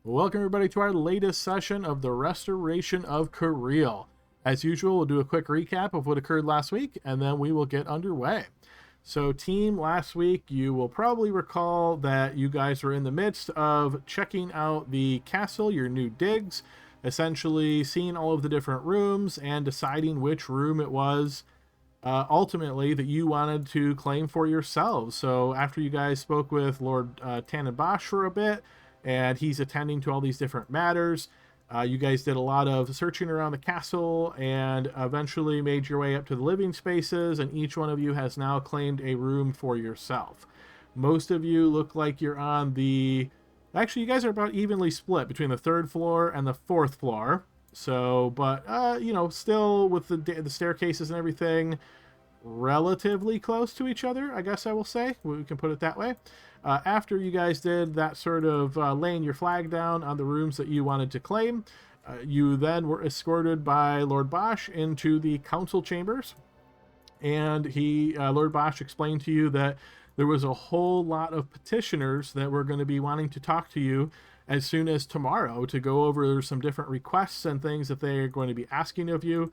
Welcome everybody to our latest session of the Restoration of Cariele. As usual, we'll do a quick recap of what occurred last week, and then we will get underway. So team, last week, you will probably recall that you guys were in the midst of checking out the castle, your new digs, essentially seeing all of the different rooms and deciding which room it was ultimately that you wanted to claim for yourselves. So after you guys spoke with Lord Tannenbosch for a bit, and he's attending to all these different matters, you guys did a lot of searching around the castle and eventually made your way up to the living spaces, and each one of you has now claimed a room for yourself. Most of you look like you're on the... Actually, you guys are about evenly split between the third floor and the fourth floor. So, but, still with the staircases and everything relatively close to each other, I guess I will say. We can put it that way. After you guys did that sort of laying your flag down on the rooms that you wanted to claim, you then were escorted by Lord Bosch into the council chambers. And Lord Bosch explained to you that there was a whole lot of petitioners that were going to be wanting to talk to you as soon as tomorrow to go over some different requests and things that they are going to be asking of you.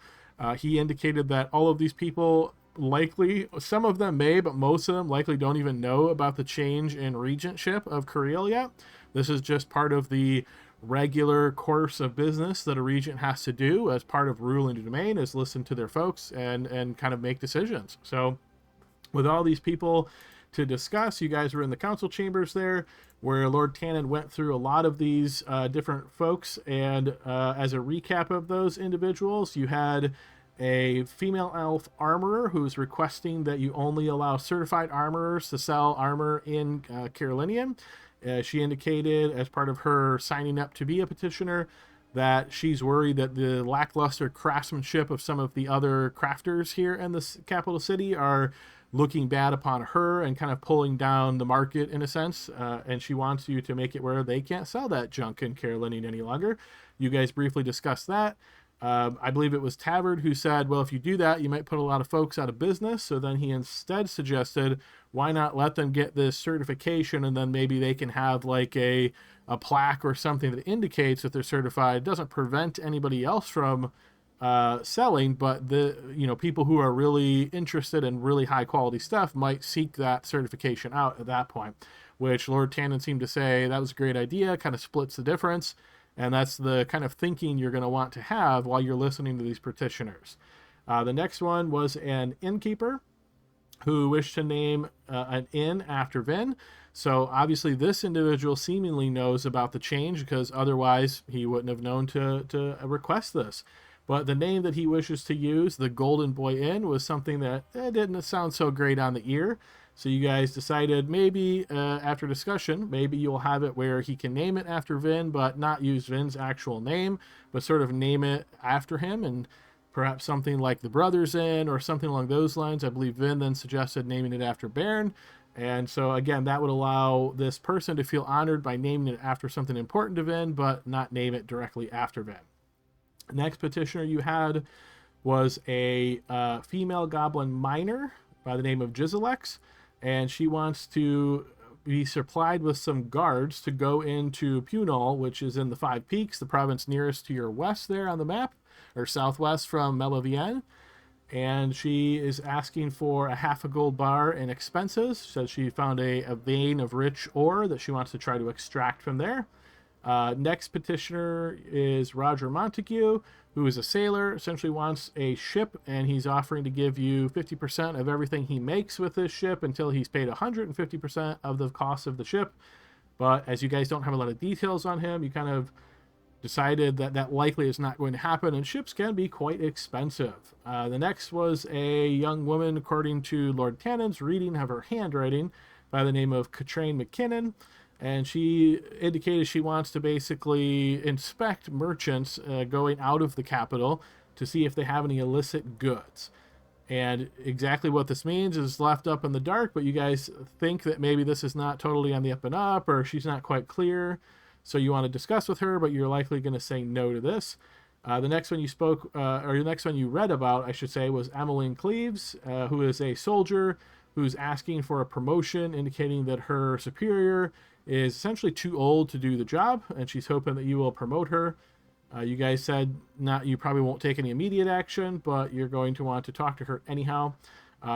He indicated that all of these people likely, some of them may, but most of them likely don't even know about the change in regentship of Cariele yet. This is just part of the regular course of business that a regent has to do as part of ruling the domain, is listen to their folks and kind of make decisions. So with all these people to discuss, you guys were in the council chambers there, where Lord Tannen went through a lot of these different folks, and as a recap of those individuals, you had a female elf armorer who's requesting that you only allow certified armorers to sell armor in Carolinian. She indicated as part of her signing up to be a petitioner that she's worried that the lackluster craftsmanship of some of the other crafters here in the capital city are looking bad upon her and kind of pulling down the market in a sense. And she wants you to make it where they can't sell that junk in Carolinian any longer. You guys briefly discussed that. I believe it was Tavard who said, well, if you do that, you might put a lot of folks out of business. So then he instead suggested, why not let them get this certification, and then maybe they can have like a plaque or something that indicates that they're certified. It doesn't prevent anybody else from selling, but the people who are really interested in really high quality stuff might seek that certification out at that point, which Lord Tannen seemed to say that was a great idea, kind of splits the difference. And that's the kind of thinking you're going to want to have while you're listening to these petitioners. The next one was an innkeeper who wished to name an inn after Vin. So obviously this individual seemingly knows about the change, because otherwise he wouldn't have known to request this. But the name that he wishes to use, the Golden Boy Inn, was something that didn't sound so great on the ear. So you guys decided maybe after discussion, maybe you'll have it where he can name it after Vin, but not use Vin's actual name, but sort of name it after him, and perhaps something like the Brothers Inn or something along those lines. I believe Vin then suggested naming it after Baron. And so again, that would allow this person to feel honored by naming it after something important to Vin, but not name it directly after Vin. Next petitioner you had was a female goblin miner by the name of Gizelex. And she wants to be supplied with some guards to go into Punol, which is in the Five Peaks, the province nearest to your west there on the map, or southwest from Melavienne. And she is asking for a half a gold bar in expenses. So she found a vein of rich ore that she wants to try to extract from there. Next petitioner is Roger Montague, who is a sailor, essentially wants a ship, and he's offering to give you 50% of everything he makes with this ship until he's paid 150% of the cost of the ship. But as you guys don't have a lot of details on him, you kind of decided that that likely is not going to happen, and ships can be quite expensive. The next was a young woman, according to Lord Tannen's reading of her handwriting, by the name of Katrine McKinnon. And she indicated she wants to basically inspect merchants going out of the capital to see if they have any illicit goods. And exactly what this means is left up in the dark, but you guys think that maybe this is not totally on the up and up, or she's not quite clear. So you want to discuss with her, but you're likely going to say no to this. The next one the next one you read about, I should say, was Emmeline Cleves, who is a soldier who's asking for a promotion, indicating that her superior is essentially too old to do the job, and she's hoping that you will promote her. You guys said not you probably won't take any immediate action, but you're going to want to talk to her anyhow.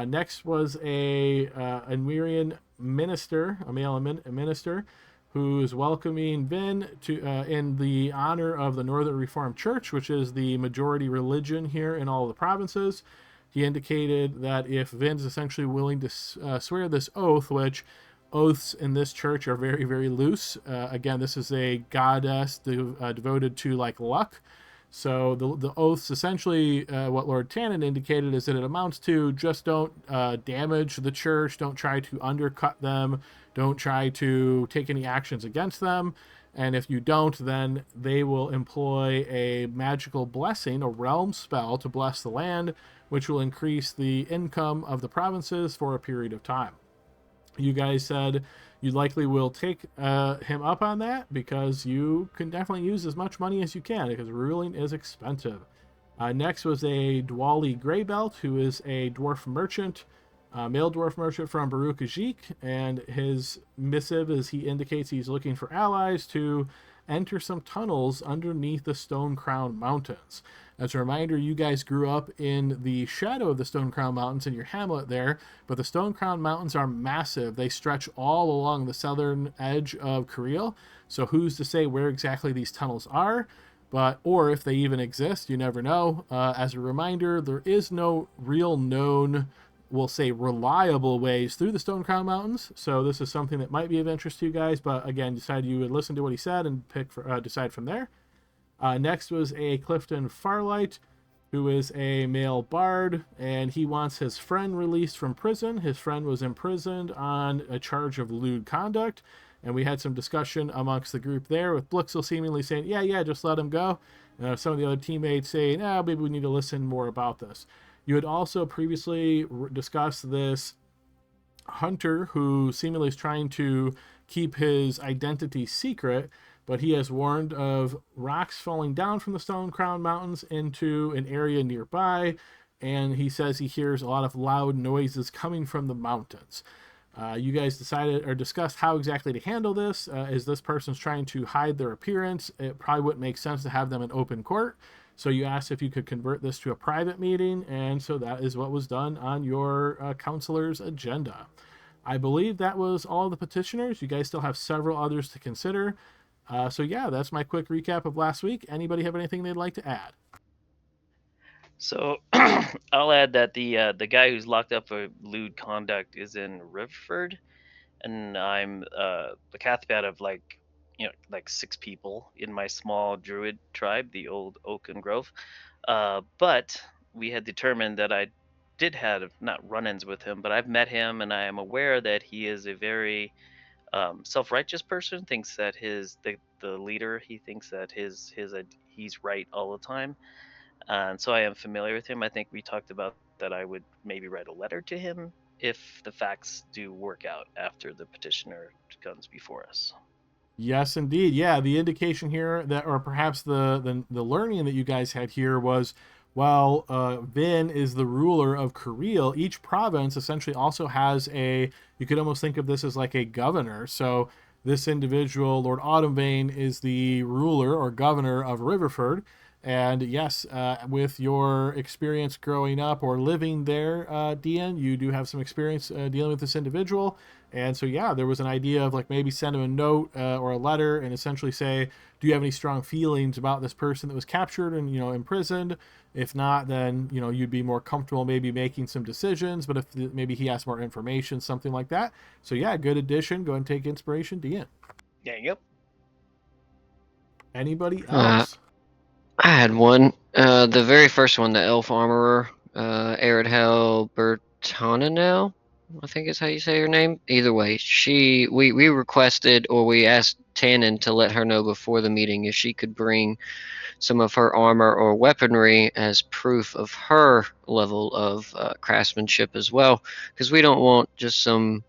Next was a Anwirian minister, a male minister, who is welcoming Vin to in the honor of the Northern Reformed Church, which is the majority religion here in all of the provinces. He indicated that if Vin's essentially willing to swear this oath, which oaths in this church are very, very loose. Again, this is a goddess devoted to like luck. So the oaths essentially, what Lord Tannen indicated is that it amounts to just don't damage the church, don't try to undercut them, don't try to take any actions against them. And if you don't, then they will employ a magical blessing, a realm spell to bless the land, which will increase the income of the provinces for a period of time. You guys said you likely will take him up on that because you can definitely use as much money as you can because ruling is expensive. Next was a Dwali Greybelt, who is a dwarf merchant, male dwarf merchant from Baruch Ajik, and his missive is he indicates he's looking for allies to enter some tunnels underneath the Stone Crown Mountains. As a reminder, you guys grew up in the shadow of the Stone Crown Mountains in your hamlet there, but the Stone Crown Mountains are massive. They stretch all along the southern edge of Cariele, so who's to say where exactly these tunnels are? But or if they even exist, you never know. As a reminder, there is no real known, we'll say, reliable ways through the Stone Crown Mountains. So this is something that might be of interest to you guys. But again, decided you would listen to what he said and decide from there. Next was a Clifton Farlight, who is a male bard, and he wants his friend released from prison. His friend was imprisoned on a charge of lewd conduct, and we had some discussion amongst the group there, with Blixel seemingly saying, yeah, just let him go. Some of the other teammates saying, maybe we need to listen more about this. You had also previously discussed this hunter who seemingly is trying to keep his identity secret, but he has warned of rocks falling down from the Stone Crown Mountains into an area nearby, and he says he hears a lot of loud noises coming from the mountains. You guys decided or discussed how exactly to handle this. As this person's trying to hide their appearance, it probably wouldn't make sense to have them in open court. So you asked if you could convert this to a private meeting, and so that is what was done on your counselor's agenda. I believe that was all the petitioners. You guys still have several others to consider. So yeah, that's my quick recap of last week. Anybody have anything they'd like to add? So I'll add that the guy who's locked up for lewd conduct is in Riverford, and I'm the Cathpat of like 6 people in my small druid tribe, the old Oaken Grove. But we had determined that I did have not run-ins with him, but I've met him, and I am aware that he is a very self-righteous person. Thinks that the leader, he thinks that he's right all the time, and so I am familiar with him. I think we talked about that I would maybe write a letter to him if the facts do work out after the petitioner comes before us. Yes, indeed. Yeah, the indication here that, or perhaps the learning that you guys had here was, while Vin is the ruler of Cariele, each province essentially also has a. You could almost think of this as like a governor. So this individual, Lord Autumnbane, is the ruler or governor of Riverford. And yes, with your experience growing up or living there, Dean, you do have some experience dealing with this individual. And so, yeah, there was an idea of like maybe send him a note or a letter and essentially say, do you have any strong feelings about this person that was captured and, imprisoned? If not, then, you'd be more comfortable maybe making some decisions. But if maybe he has more information, something like that. So, yeah, good addition. Go and take inspiration, Dean. Yeah, yep. Anybody Uh, else? I had one. The very first one, the elf armorer, Aridhel Bertonanel, I think is how you say her name. Either way, we requested, or we asked Tannen to let her know before the meeting if she could bring some of her armor or weaponry as proof of her level of craftsmanship as well, because we don't want just some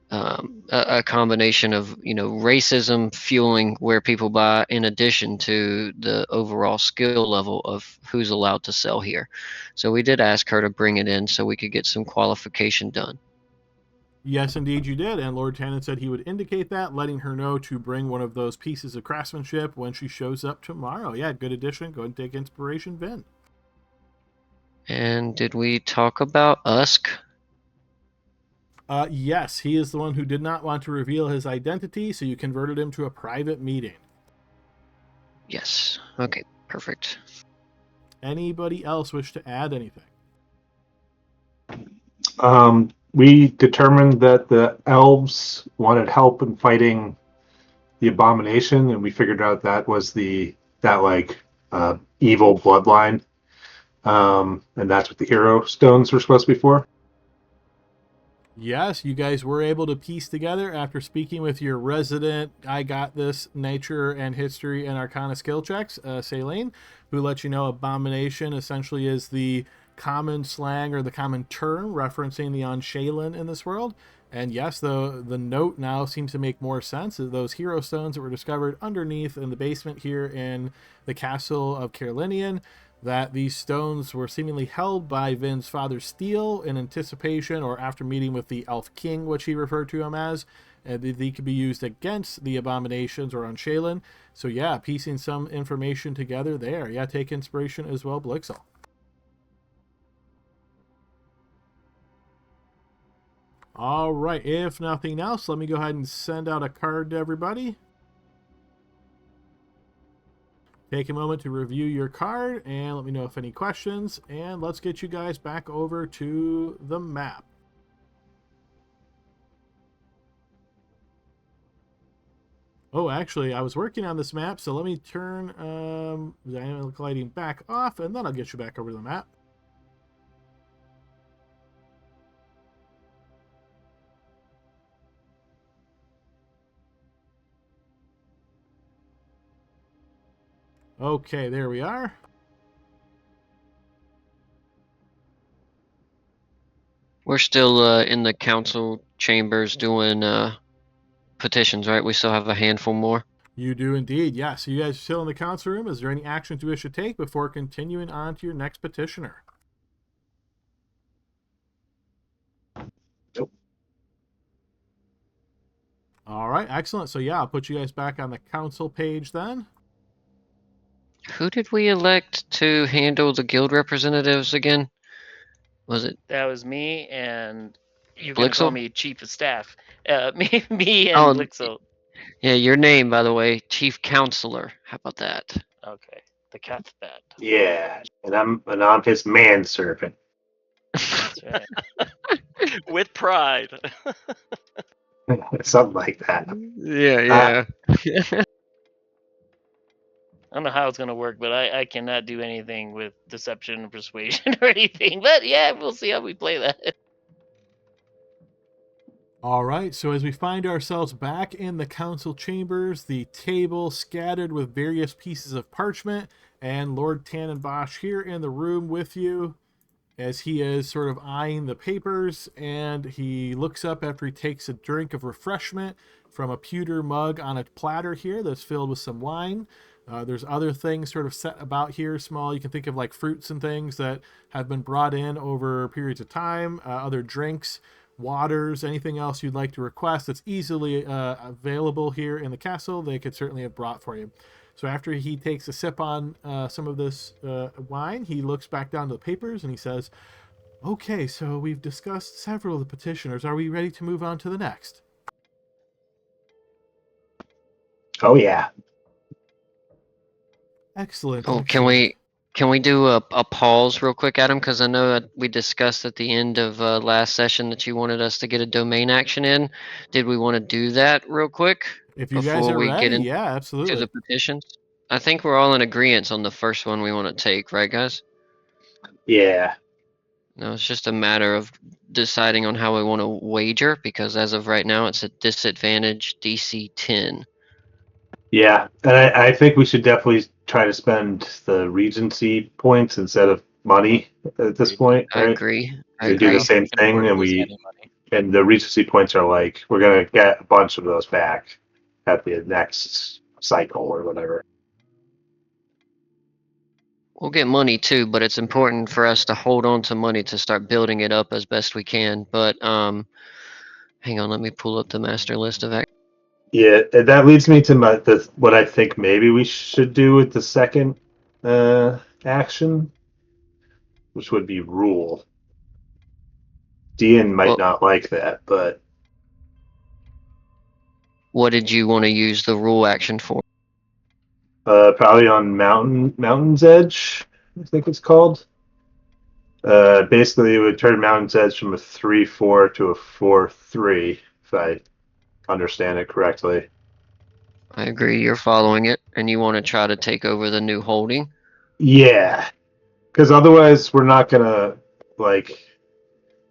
a combination of racism fueling where people buy, in addition to the overall skill level of who's allowed to sell here. So we did ask her to bring it in so we could get some qualification done. Yes, indeed you did. And Lord Tannen said he would indicate that, letting her know to bring one of those pieces of craftsmanship when she shows up tomorrow. Yeah, good addition. Go ahead and take inspiration, Vin. And did we talk about Usk? Yes, he is the one who did not want to reveal his identity, so you converted him to a private meeting. Yes. Okay, perfect. Anybody else wish to add anything? We determined that the elves wanted help in fighting the abomination, and we figured out that was that evil bloodline, and that's what the hero stones were supposed to be for. Yes, you guys were able to piece together after speaking with your resident I got this nature and history and arcana skill checks, Saline, who let you know abomination essentially is the common slang or the common term referencing the Unshalan in this world. And yes, the note now seems to make more sense. Those hero stones that were discovered underneath in the basement here in the castle of Carolinian, that these stones were seemingly held by Vin's father Steel in anticipation or after meeting with the Elf King, which he referred to him as. They could be used against the abominations or Unshalan. So yeah, piecing some information together there. Yeah, take inspiration as well, Blixel. All right, if nothing else, let me go ahead and send out a card to everybody. Take a moment to review your card and let me know if any questions. And let's get you guys back over to the map. Oh, actually, I was working on this map, so let me turn dynamic lighting back off, and then I'll get you back over to the map. Okay, there we are. We're still in the council chambers doing petitions, right? We still have a handful more. You do indeed, yes. So you guys are still in the council room. Is there any actions you wish to take before continuing on to your next petitioner? Nope. All right, excellent. So yeah, I'll put you guys back on the council page then. Who did we elect to handle the guild representatives again? Was it That was me, and you're gonna Blixel? call me chief of staff. Me and Blixel. Yeah, your name, by the way, Chief Counselor. How about that? Okay, the cat's bad. Yeah, and I'm his manservant. That's right. With pride. Something like that. Yeah. I don't know how it's gonna work, but I cannot do anything with deception or persuasion or anything. But yeah, we'll see how we play that. All right, so as we find ourselves back in the council chambers, the table scattered with various pieces of parchment, and Lord Tannenbosch here in the room with you as he is sort of eyeing the papers, and he looks up after he takes a drink of refreshment from a pewter mug on a platter here that's filled with some wine. There's other things sort of set about here, small. You can think of like fruits and things that have been brought in over periods of time, other drinks, waters, anything else you'd like to request that's easily available here in the castle, they could certainly have brought for you. So after he takes a sip on some of this wine, he looks back down to the papers and he says, okay, so we've discussed several of the petitioners. Are we ready to move on to the next? Oh yeah. Excellent. Oh, excellent. can we do a pause real quick, Adam? Because I know that we discussed at the end of last session that you wanted us to get a domain action in. Did we want to do that real quick If you guys before are we ready, get into yeah, absolutely. the petitions? I think we're all in agreement on the first one we want to take, right, guys? Yeah. No, it's just a matter of deciding on how we want to wager because as of right now, it's a disadvantage DC 10. Yeah. And I think we should definitely try to spend the Regency points instead of money at this point, I right? agree. I We do the agree. same thing, and the Regency points are like we're gonna get a bunch of those back at the next cycle or whatever. We'll get money too, but it's important for us to hold on to money to start building it up as best we can. But Hang on, let me pull up the master list of actions. Yeah, and that leads me to what I think maybe we should do with the second action, which would be rule. Dean might Well, not like that, but what did you want to use the rule action for? probably on Mountain's Edge, I think it's called. Basically, it would turn Mountain's Edge from a 3/4 to a 4/3, if I understand it correctly. I agree, you're following it, and you want to try to take over the new holding. Yeah, because otherwise we're not gonna like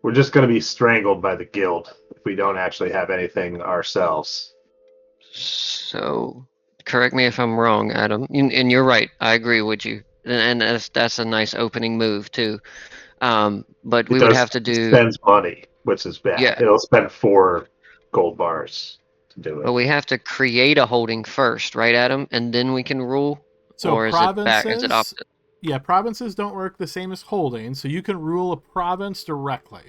we're just gonna be strangled by the guild if we don't actually have anything ourselves. So, correct me if I'm wrong, Adam. And you're right. I agree with you. And that's a nice opening move too. But It we would does have to do, spends money, which is bad. yeah. It'll spend 4 gold bars to do But it. we have to create a holding first, right, Adam? And then we can rule, So or is it back? Is it provinces, opposite? yeah, provinces don't work the same as holdings. So you can rule a province directly.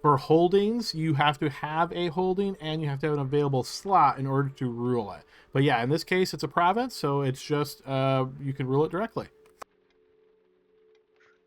For holdings, you have to have a holding and you have to have an available slot in order to rule it. But yeah, in this case, it's a province, so it's just you can rule it directly.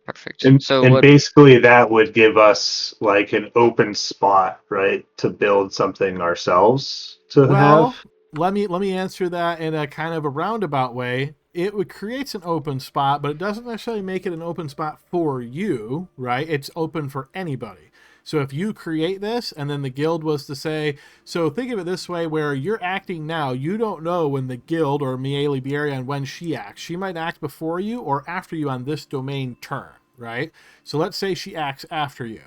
Perfect. And So and what? basically that would give us like an open spot, right, to build something ourselves to have. Well, let me answer that in a kind of a roundabout way. It would creates an open spot, but it doesn't necessarily make it an open spot for you, right? It's open for anybody. So if you create this and then the guild was to say, so think of it this way, where you're acting now, you don't know when the guild or Miele Bierria when she acts. She might act before you or after you on this domain turn, right? So let's say she acts after you.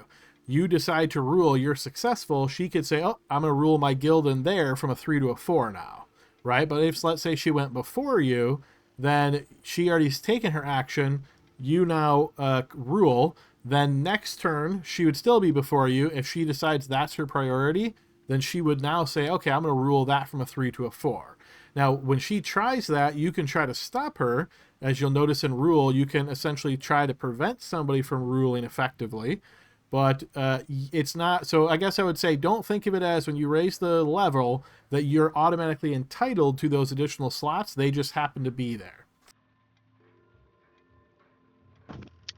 You decide to rule, you're successful, she could say, oh, I'm going to rule my guild in there from a 3 to a 4 now, right? But if, let's say, she went before you, then she already's taken her action. You now rule. Then next turn, she would still be before you. If she decides that's her priority, then she would now say, okay, I'm going to rule that from a 3 to a 4. Now, when she tries that, you can try to stop her. As you'll notice in rule, you can essentially try to prevent somebody from ruling effectively. But it's not. So I guess I would say don't think of it as when you raise the level that you're automatically entitled to those additional slots. They just happen to be there.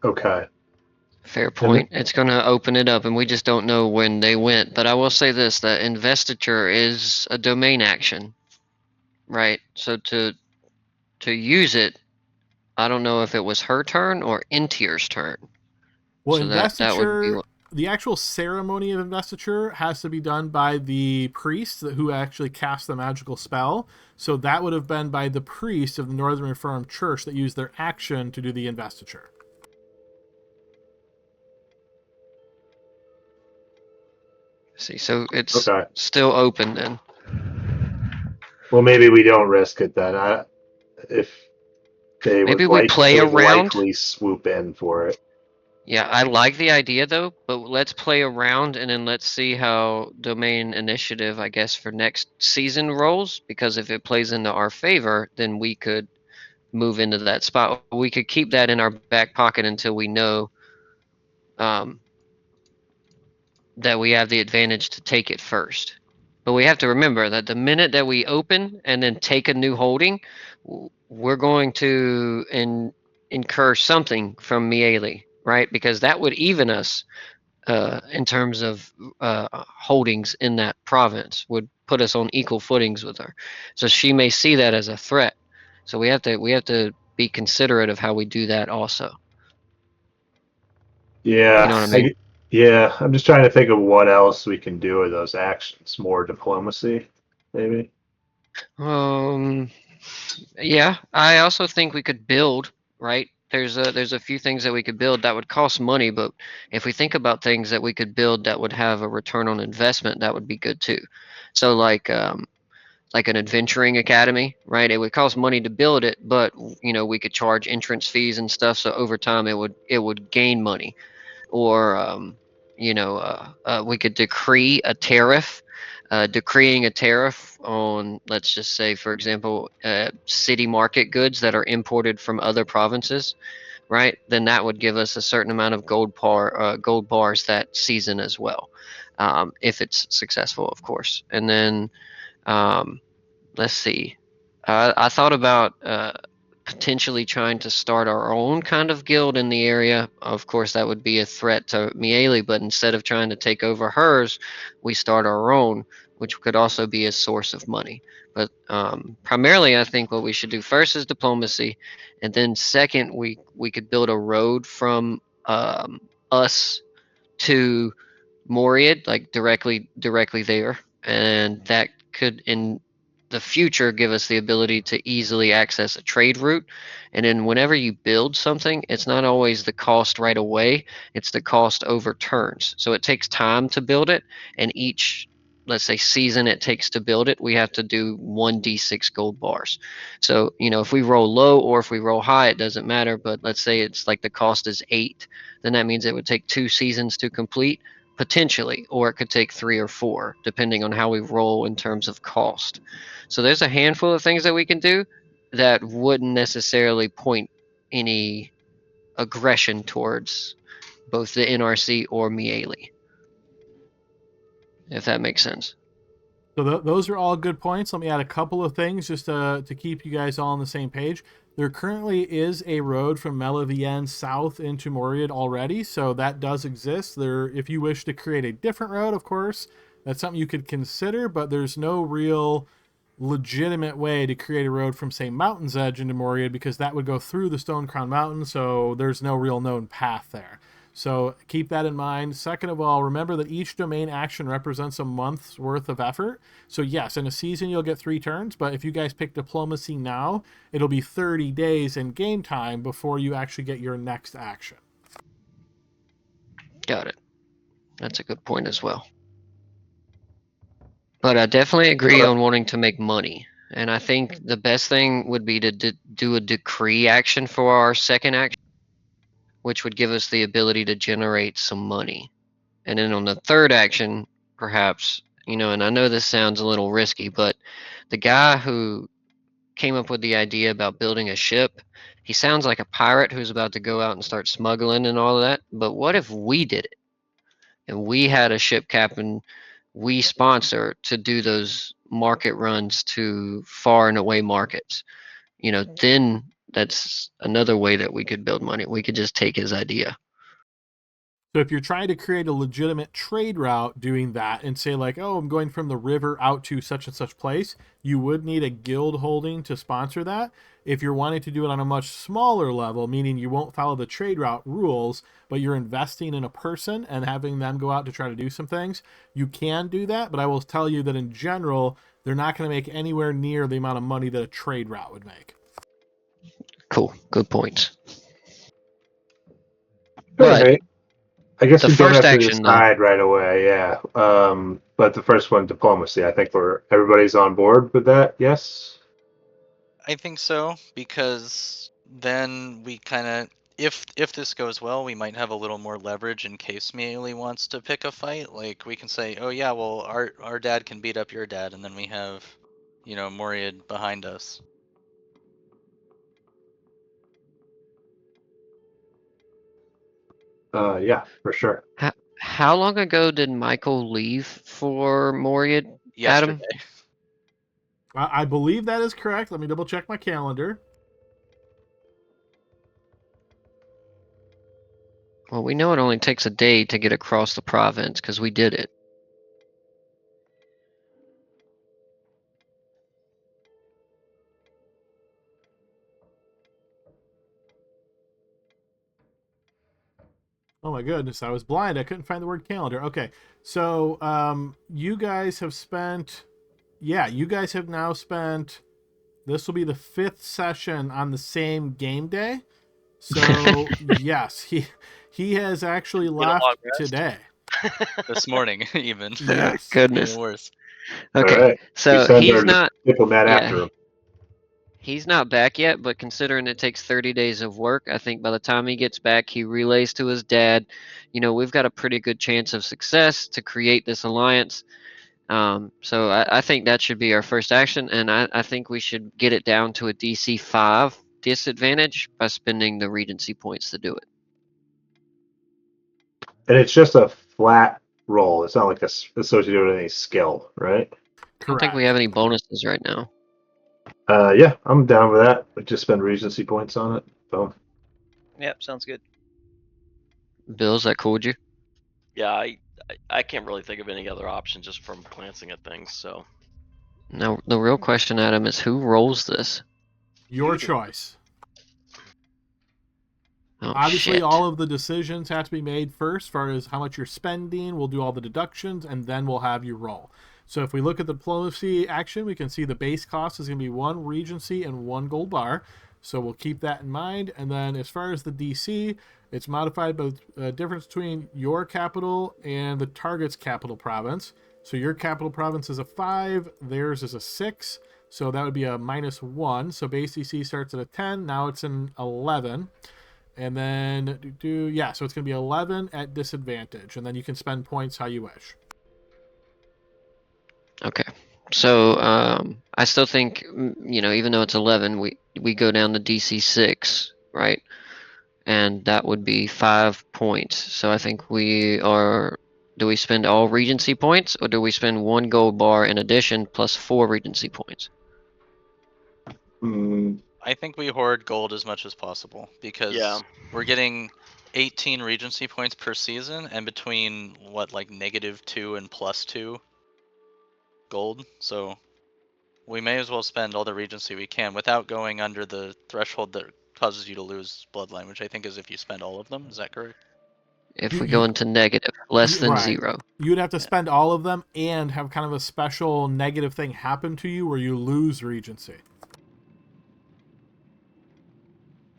Okay. Fair And point. It's going to open it up, and we just don't know when they went. But I will say this: that investiture is a domain action, right? So to use it, I don't know if it was her turn or Intier's turn. Well, So that would be investiture, what. the actual ceremony of investiture has to be done by the priest who actually cast the magical spell. So that would have been by the priest of the Northern Reformed Church that used their action to do the investiture. See, so it's okay. still open then. Well, maybe we don't risk it then. If they Maybe would we like, play they would around. likely swoop in for it. Yeah, I like the idea though, but let's play around and then let's see how domain initiative, I guess, for next season rolls. Because if it plays into our favor, then we could move into that spot. We could keep that in our back pocket until we know um, that we have the advantage to take it first. But we have to remember that the minute that we open and then take a new holding, we're going to incur something from Miele, right? Because that would even us in terms of holdings in that province, would put us on equal footings with her. So she may see that as a threat. So we have to be considerate of how we do that also. You Yeah, know what I mean? yeah. I'm just trying to think of what else we can do with those actions. More diplomacy, maybe. Um, yeah, I also think we could build, right? There's a few things that we could build that would cost money, but if we think about things that we could build that would have a return on investment, that would be good too. So like an adventuring academy, right? It would cost money to build it, but we could charge entrance fees and stuff, so over time it would gain money. Or we could decree a tariff. Decreeing a tariff on, let's just say, for example, city market goods that are imported from other provinces, right? Then that would give us a certain amount of gold bars that season as well. if it's successful, of course. And then let's see. I thought about potentially trying to start our own kind of guild in the area. Of course, that would be a threat to Miele, but instead of trying to take over hers, we start our own, which could also be a source of money. But primarily, I think what we should do first is diplomacy, and then second, we could build a road from us to Moriad, like directly there, and that could in the future give us the ability to easily access a trade route. And then whenever you build something, it's not always the cost right away, it's the cost over turns. So it takes time to build it, and each, let's say, season it takes to build it, we have to do 1d6 gold bars. So, if we roll low or if we roll high, it doesn't matter, but let's say it's like the cost is 8, then that means it would take 2 seasons to complete potentially, or it could take 3 or 4, depending on how we roll in terms of cost. So there's a handful of things that we can do that wouldn't necessarily point any aggression towards both the NRC or Miele, if that makes sense. So those are all good points. Let me add a couple of things just to keep you guys all on the same page. There currently is a road from Melivienne south into Moriad already, so that does exist. There, if you wish to create a different road, of course, that's something you could consider, but there's no real legitimate way to create a road from, say, Mountain's Edge into Moriad, because that would go through the Stone Crown Mountain, so there's no real known path there. So keep that in mind. Second of all, remember that each domain action represents a month's worth of effort. So yes, in a season you'll get 3 turns, but if you guys pick diplomacy now, it'll be 30 days in game time before you actually get your next action. Got it. That's a good point as well. But I definitely agree on wanting to make money. And I think the best thing would be to do a decree action for our second action, which would give us the ability to generate some money. And then on the third action, perhaps, and I know this sounds a little risky, but the guy who came up with the idea about building a ship, he sounds like a pirate who's about to go out and start smuggling and all of that. But what if we did it and we had a ship captain we sponsor to do those market runs to far and away markets? Then that's another way that we could build money. We could just take his idea. So if you're trying to create a legitimate trade route doing that and say like, oh, I'm going from the river out to such and such place, you would need a guild holding to sponsor that. If you're wanting to do it on a much smaller level, meaning you won't follow the trade route rules, but you're investing in a person and having them go out to try to do some things, you can do that. But I will tell you that in general, they're not going to make anywhere near the amount of money that a trade route would make. Cool. Good points. But right. I guess we don't have to decide though, right away, yeah. But the first one, diplomacy. I think everybody's on board with that. Yes. I think so, because then we kind of, if this goes well, we might have a little more leverage in case Miele wants to pick a fight. Like we can say, oh yeah, well our dad can beat up your dad, and then we have, Moriad behind us. Yeah, for sure. How long ago did Michael leave for Moriad? Yesterday. Adam? I believe that is correct. Let me double check my calendar. Well, we know it only takes a day to get across the province because we did it. Oh my goodness, I was blind. I couldn't find the word calendar. Okay, so you guys have spent, you guys have now spent, this will be the 5th session on the same game day. So yes, he has actually left today. This morning, even. Yes. Goodness. Even worse. Okay, right. so he's not diplomat after him. He's not back yet, but considering it takes 30 days of work, I think by the time he gets back, he relays to his dad, we've got a pretty good chance of success to create this alliance. So I think that should be our first action, and I think we should get it down to a DC 5 disadvantage by spending the Regency points to do it. And it's just a flat roll. It's not like associated with any skill, right? I don't think we have any bonuses right now. Yeah, I'm down with that. We just spend regency points on it. So Yep, sounds good. Bill, is that cool with you? Yeah, I can't really think of any other option just from glancing at things. So Now, the real question, Adam, is who rolls this? Your You do. choice. Oh, Obviously, shit. all of the decisions have to be made first, as far as how much you're spending. We'll do all the deductions, and then we'll have you roll. So if we look at the diplomacy action, we can see the base cost is going to be 1 regency and 1 gold bar. So we'll keep that in mind. And then as far as the DC, it's modified by the difference between your capital and the target's capital province. So your capital province is a 5, theirs is a 6. So that would be a -1. So base DC starts at a 10. Now it's an 11. And then, yeah, so it's going to be 11 at disadvantage. And then you can spend points how you wish. Okay. So I still think, even though it's 11, we go down to DC 6, right? And that would be 5 points. So I think do we spend all Regency points, or do we spend 1 gold bar in addition plus 4 Regency points? I think we hoard gold as much as possible because we're getting 18 Regency points per season, and between like -2 and +2 gold. So we may as well spend all the Regency we can without going under the threshold that causes you to lose bloodline, which I think is if you spend all of them. Is that correct? If we go into negative, less than 0. You'd have to spend all of them and have kind of a special negative thing happen to you where you lose Regency.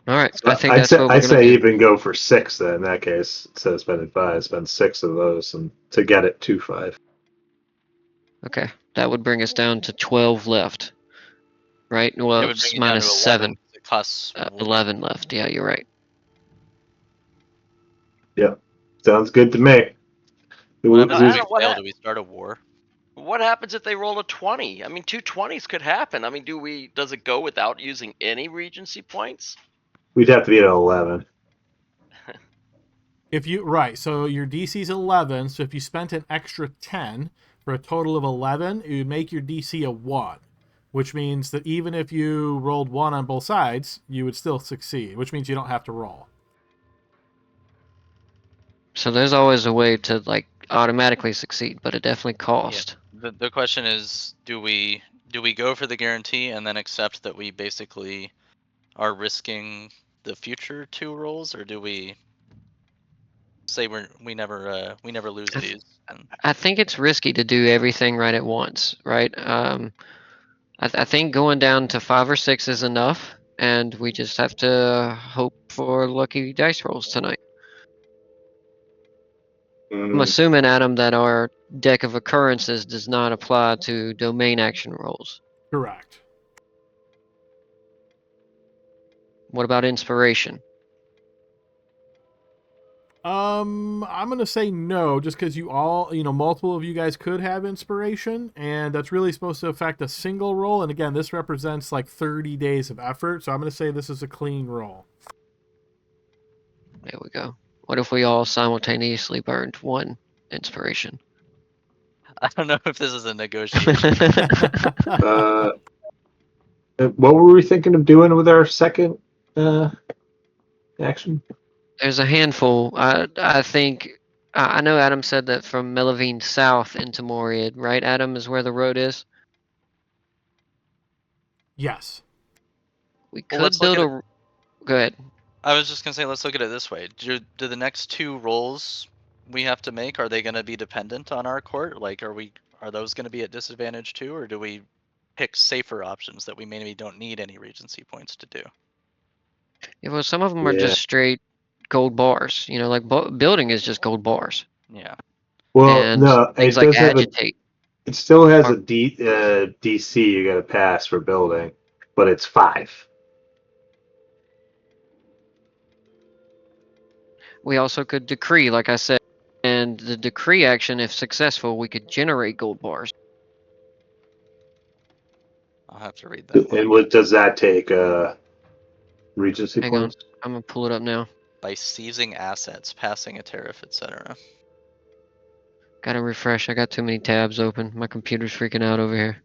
All right, so I think that's what we're I'd gonna say do. even go for 6 then. In that case, instead of spending 5, spend 6 of those and to get it to 5. Okay, that would bring us down to 12 left, right? Well, It would it's bring you down to 11 -7. because it costs 11 left. Yeah, you're right. Yeah, sounds good to me. What happens if we Adam, what fail? Do we start a war? What happens if they roll a 20? I mean, 2 20s could happen. I mean, does it go without using any Regency points? We'd have to be at 11. So your DC's 11, so if you spent an extra 10 for a total of 11, it would make your DC a 1, which means that even if you rolled 1 on both sides, you would still succeed, which means you don't have to roll. So there's always a way to automatically succeed, but it definitely costs. Yeah. The question is, do we go for the guarantee and then accept that we basically are risking the future 2 rolls, or do we say we never lose these? I think it's risky to do everything right at once, right? I think going down to 5 or 6 is enough, and we just have to hope for lucky dice rolls tonight. I'm assuming, Adam, that our deck of occurrences does not apply to domain action rolls. Correct. What about inspiration? I'm gonna say no, just because multiple of you guys could have inspiration, and that's really supposed to affect a single roll. And again, this represents like 30 days of effort, so I'm gonna say this is a clean roll. There we go. What if we all simultaneously burned 1 inspiration? I don't know if this is a negotiation. What were we thinking of doing with our second action? There's a handful. I think I know Adam said that from Melavine south into Moriad, right? Adam, is where the road is. Yes. We could build a. Go ahead. I was just gonna say, let's look at it this way. Do the next 2 rolls we have to make, are they gonna be dependent on our court? Like, are those gonna be at disadvantage too, or do we pick safer options that we maybe don't need any Regency points to do? Yeah, well, some of them are just straight gold bars. Building is just gold bars. Yeah. Well, And no, things it like does have agitate. it still has a DC you got to pass for building, but it's 5. We also could decree, like I said, and the decree action, if successful, we could generate gold bars. I'll have to read that. And what does that take? Regency Hang points? on, I'm gonna pull it up now. By seizing assets, passing a tariff, etc. Gotta refresh. I got too many tabs open. My computer's freaking out over here.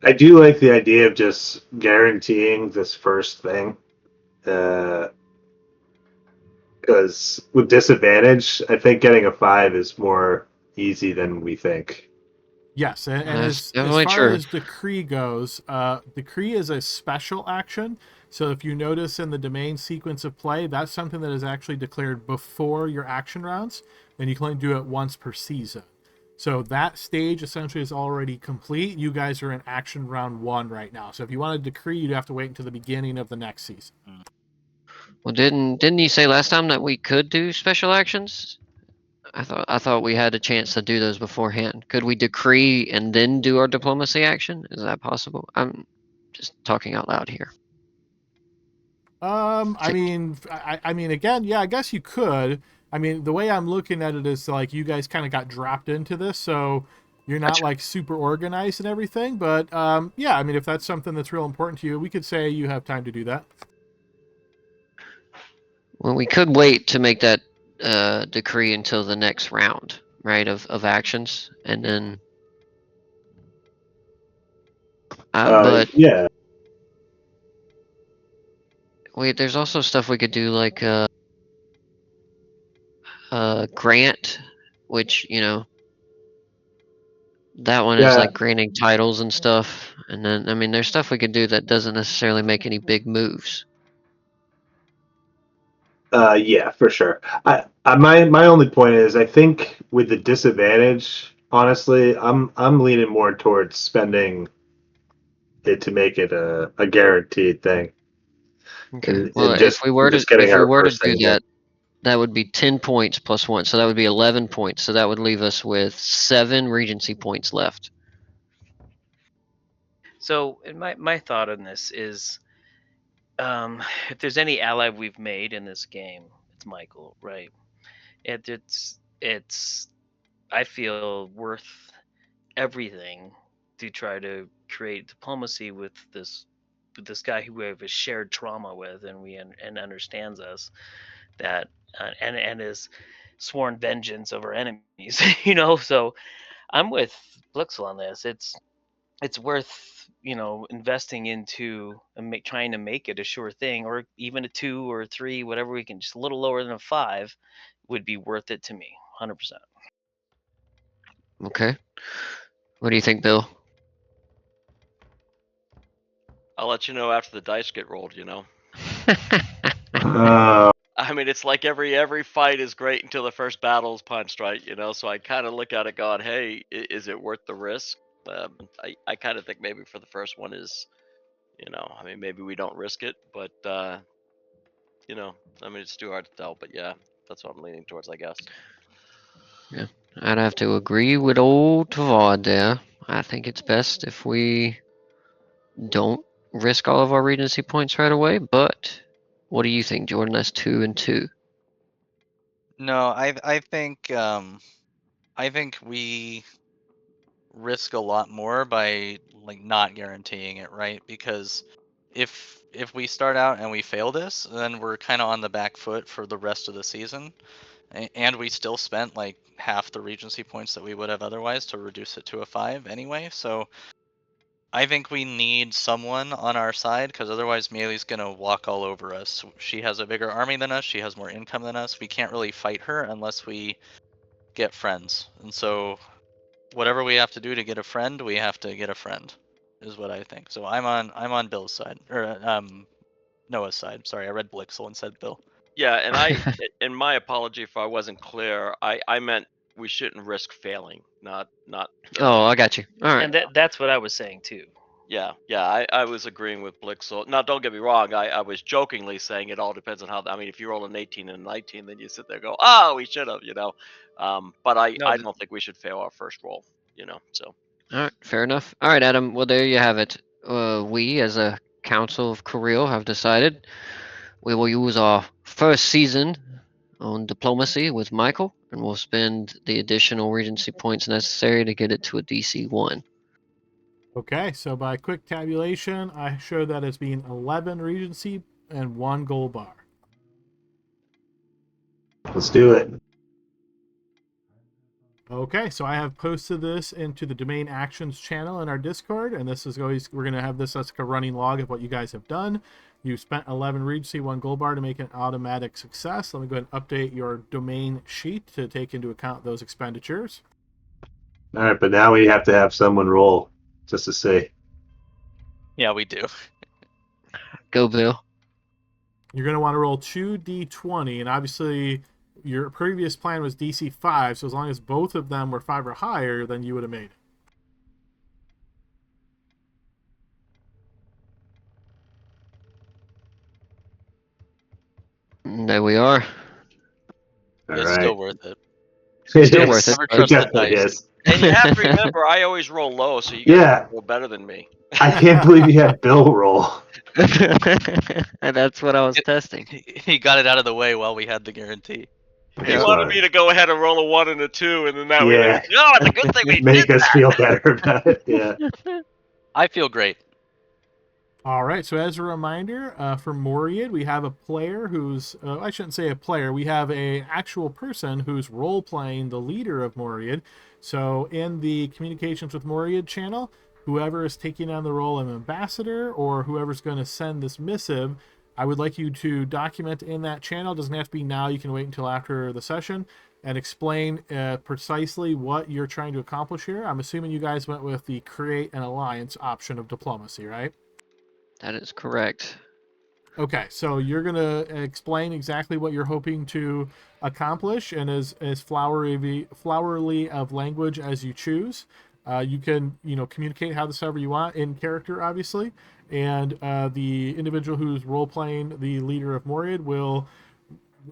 I do like the idea of just guaranteeing this first thing. Because with disadvantage, I think getting a 5 is more easy than we think. Yes, and That's as definitely far true. as decree goes, decree is a special action. So if you notice in the domain sequence of play, that's something that is actually declared before your action rounds, and you can only do it once per season. So that stage essentially is already complete. You guys are in action round 1 right now. So if you want to decree, you'd have to wait until the beginning of the next season. Well, didn't you say last time that we could do special actions? I thought we had a chance to do those beforehand. Could we decree and then do our diplomacy action? Is that possible? I'm just talking out loud here. I mean, I mean, again, yeah, I guess you could. I mean, the way I'm looking at it is like you guys kind of got dropped into this, so you're not Gotcha. like super organized and everything. But yeah, I mean, if that's something that's real important to you, we could say you have time to do that. Well, we could wait to make that decree until the next round, right, of actions, and then. But Yeah. wait, there's also stuff we could do like grant, which that one is Yeah. like granting titles and stuff, and then I mean there's stuff we could do that doesn't necessarily make any big moves. Yeah, for sure. My only point is, I think with the disadvantage, honestly, I'm leaning more towards spending it to make it a guaranteed thing, Okay. and Well, and just just getting if we our were to first do thing in. that, that would be 10 points plus 1, so that would be 11 points. So that would leave us with 7 regency points left. So, and my thought on this is, if there's any ally we've made in this game, it's Michael, right? It's I feel worth everything to try to create diplomacy with this guy who we have a shared trauma with, and understands us, that and is sworn vengeance of our enemies. So I'm with Blixel on this. It's worth investing into and trying to make it a sure thing, or even a 2 or a 3, whatever we can, just a little lower than a 5 would be worth it to me, 100%. Okay. What do you think, Bill? I'll let you know after the dice get rolled. Uh, I mean, it's like every fight is great until the first battle is punched, right? So I kind of look at it going, hey, is it worth the risk? I kind of think maybe for the first one is, I mean, maybe we don't risk it, but I mean, it's too hard to tell. But yeah, that's what I'm leaning towards, I guess. Yeah, I'd have to agree with old Tavad there. I think it's best if we don't risk all of our regency points right away, but what do you think, Jordan? That's 2 and 2. No, I think we risk a lot more by like not guaranteeing it, right? Because if we start out and we fail this, then we're kind of on the back foot for the rest of the season. And we still spent like half the regency points that we would have otherwise to reduce it to a 5 anyway. So I think we need someone on our side, because otherwise Meili's going to walk all over us. She has a bigger army than us. She has more income than us. We can't really fight her unless we get friends. And so whatever we have to do to get a friend, we have to get a friend, is what I think. So I'm on Bill's side, or Noah's side. Sorry, I read Blixel and said Bill. Yeah, and my apology if I wasn't clear. I meant we shouldn't risk failing, not. Oh, I got you. All right. And that's what I was saying too. Yeah, I was agreeing with Blixel. Now, don't get me wrong. I was jokingly saying it all depends on how. I mean, if you roll an 18 and a 19, then you sit there and go, "Oh, we should have." But No, I don't think we should fail our first roll. So. All right, fair enough. All right, Adam. Well, there you have it. We, as a Council of Cariele, have decided we will use our first season on diplomacy with Michael, and we'll spend the additional regency points necessary to get it to a DC 1. Okay, so by quick tabulation, I show that as being 11 Regency and 1 gold bar. let's do it. Okay, so I have posted this into the domain actions channel in our Discord, and this is always, we're going to have this as a running log of what you guys have done. You spent 11 Regency, 1 gold bar to make an automatic success. Let me go ahead and update your domain sheet to take into account those expenditures. All right, but now we have to have someone roll just to see. Yeah, we do. Go, Bill. You're going to want to roll 2d20, and obviously your previous plan was DC 5, so as long as both of them were 5 or higher, then you would have made it. There we are. All It's right. still worth it. Still worth it. Never It trust the definitely dice. is. And you have to remember, I always roll low, so you guys Yeah. roll better than me. I can't believe you had Bill roll. And that's what I was testing. He got it out of the way while we had the guarantee. He Yeah. wanted me to go ahead and roll a 1 and a 2, and then that way, Yeah. oh, it's a good thing we Make did us that. feel better about it. Yeah. I feel great. All right, so as a reminder, for Moriad, we have a player who's, I shouldn't say a player, we have a actual person who's role-playing the leader of Moriad. So in the Communications with Moriad channel, whoever is taking on the role of ambassador or whoever's going to send this missive, I would like you to document in that channel. It doesn't have to be now, you can wait until after the session, and explain precisely what you're trying to accomplish here. I'm assuming you guys went with the create an alliance option of diplomacy, right? That is correct. Okay, so you're gonna explain exactly what you're hoping to accomplish, and as flowery of language as you choose. You can communicate how this ever you want in character, obviously, and the individual who's role playing the leader of Moriad will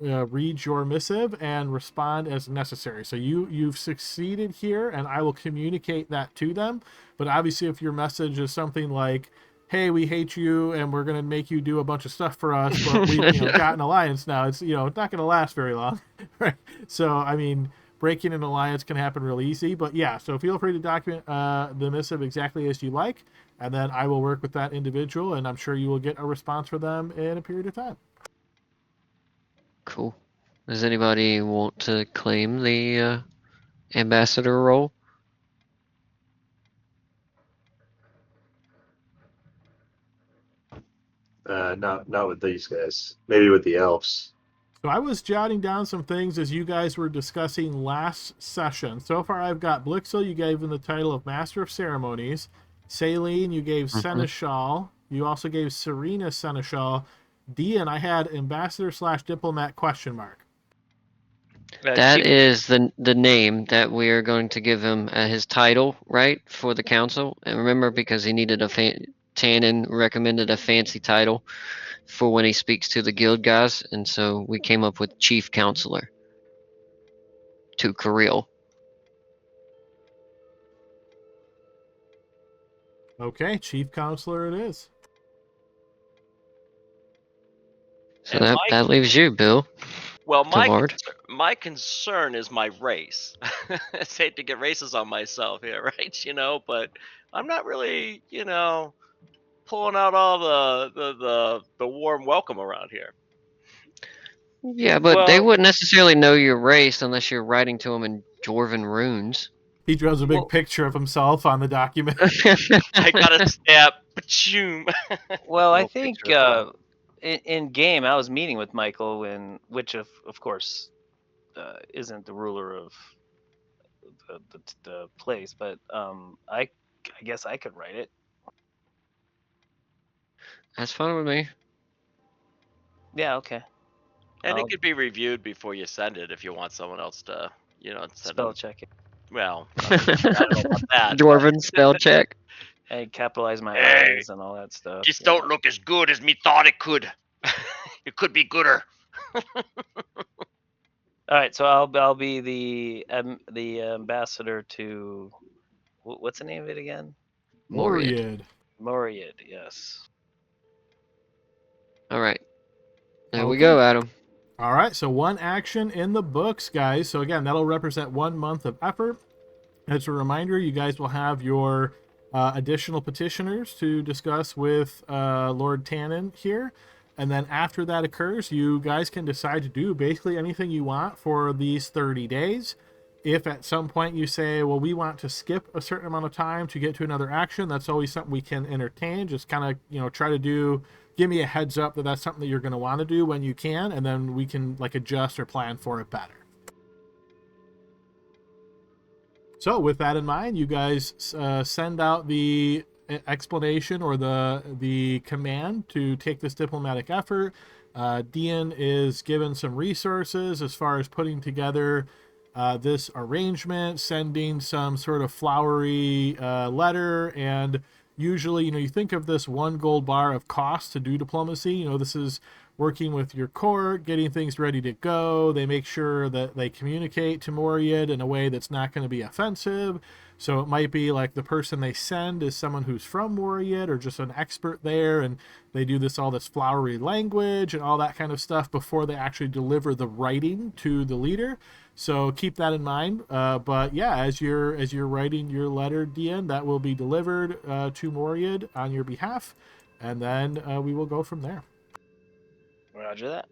read your missive and respond as necessary. So you've succeeded here, and I will communicate that to them. But obviously, if your message is something like, hey, we hate you and we're going to make you do a bunch of stuff for us, but we've got an alliance now, it's it's not going to last very long. Right? So I mean, breaking an alliance can happen real easy. But yeah, so feel free to document the missive exactly as you like, and then I will work with that individual, and I'm sure you will get a response for them in a period of time. Cool. Does anybody want to claim the ambassador role? Not with these guys. Maybe with the elves. So I was jotting down some things as you guys were discussing last session. So far, I've got Blixel. You gave him the title of Master of Ceremonies. Saline, you gave Seneschal. You also gave Serena Seneschal. Dian, I had Ambassador / Diplomat ? That is the name that we are going to give him his title, right, for the council. And remember, because he needed Tannen recommended a fancy title for when he speaks to the guild guys, and so we came up with Chief Counselor to Cariele. Okay, Chief Counselor it is. So that leaves you, Bill. Well, Tavard. my concern is my race. I hate to get races on myself here, right? But I'm not really, pulling out all the warm welcome around here. Yeah, but they Well- wouldn't necessarily know your race unless you're writing to them in Dwarven runes. He draws a big picture of himself on the document. I got a stab. Pachoom. Well, I Little think picture of in game I was meeting with Michael, which of course isn't the ruler of the place, but I guess I could write it. That's fine with me. Yeah, okay. And it could be reviewed before you send it if you want someone else to, send Spell it. check it. Well, I don't know about that. Dwarven spell check. I capitalize my Hey, eyes and all that stuff. Just don't look as good as me thought it could. It could be gooder. All right, so I'll be the ambassador to what's the name of it again? Moriad. Moriad, yes. All right. There we Okay. go, Adam. All right, so 1 action in the books, guys. So again, that'll represent 1 month of effort. As a reminder, you guys will have your additional petitioners to discuss with Lord Tannen here. And then after that occurs, you guys can decide to do basically anything you want for these 30 days. if at some point you say, well, we want to skip a certain amount of time to get to another action, that's always something we can entertain. Just kind of, try to give me a heads up that that's something that you're going to want to do when you can, and then we can like adjust or plan for it better. So with that in mind, you guys send out the explanation or the command to take this diplomatic effort. Dean is given some resources as far as putting together this arrangement, sending some sort of flowery letter, and usually, you think of this 1 gold bar of cost to do diplomacy. This is working with your court, getting things ready to go. They make sure that they communicate to Moriad in a way that's not going to be offensive. So it might be like the person they send is someone who's from Moriad or just an expert there, and they do all this flowery language and all that kind of stuff before they actually deliver the writing to the leader. So keep that in mind. But yeah, as you're writing your letter, Dean, that will be delivered to Moriad on your behalf, and then we will go from there. Roger that.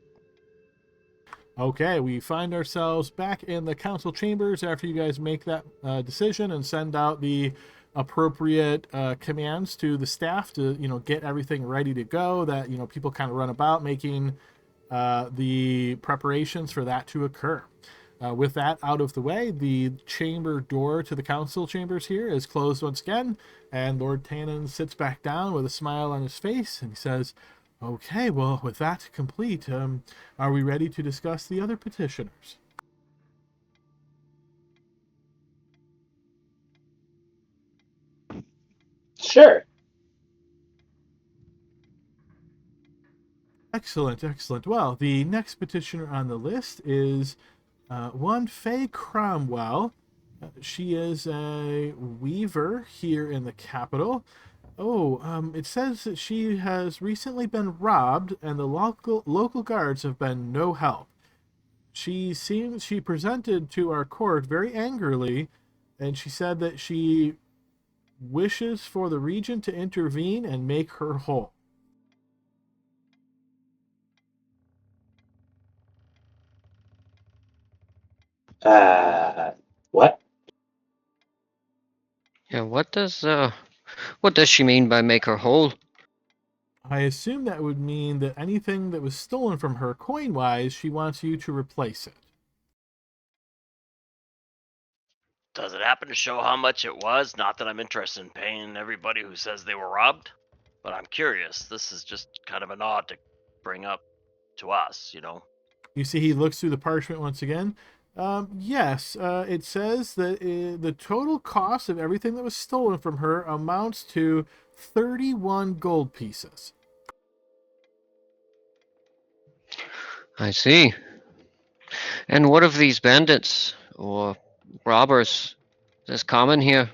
Okay, we find ourselves back in the council chambers after you guys make that decision and send out the appropriate commands to the staff to get everything ready to go. That people kind of run about making the preparations for that to occur. With that out of the way, the chamber door to the council chambers here is closed once again, and Lord Tannen sits back down with a smile on his face, and he says, okay, well, with that complete, are we ready to discuss the other petitioners? Sure. Excellent, excellent. Well, the next petitioner on the list is one Faye Cromwell. She is a weaver here in the capital. It says that she has recently been robbed, and the local guards have been no help. She presented to our court very angrily, and she said that she wishes for the regent to intervene and make her whole. What? Yeah, what does she mean by make her whole? I assume that would mean that anything that was stolen from her coin-wise, she wants you to replace it. Does it happen to show how much it was? Not that I'm interested in paying everybody who says they were robbed, but I'm curious. This is just kind of an odd to bring up to us, You see, he looks through the parchment once again. Yes, it says that the total cost of everything that was stolen from her amounts to 31 gold pieces. I see. And what of these bandits or robbers? Is this common here?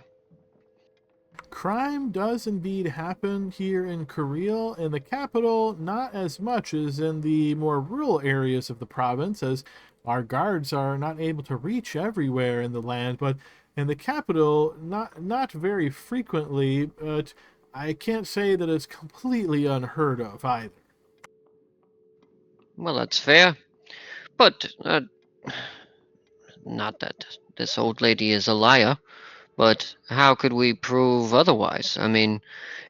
Crime does indeed happen here in Cariele. In the capital, not as much as in the more rural areas of the province, as our guards are not able to reach everywhere in the land. But in the capital, not very frequently, but I can't say that it's completely unheard of either. Well, that's fair. But, not that this old lady is a liar, but how could we prove otherwise? I mean,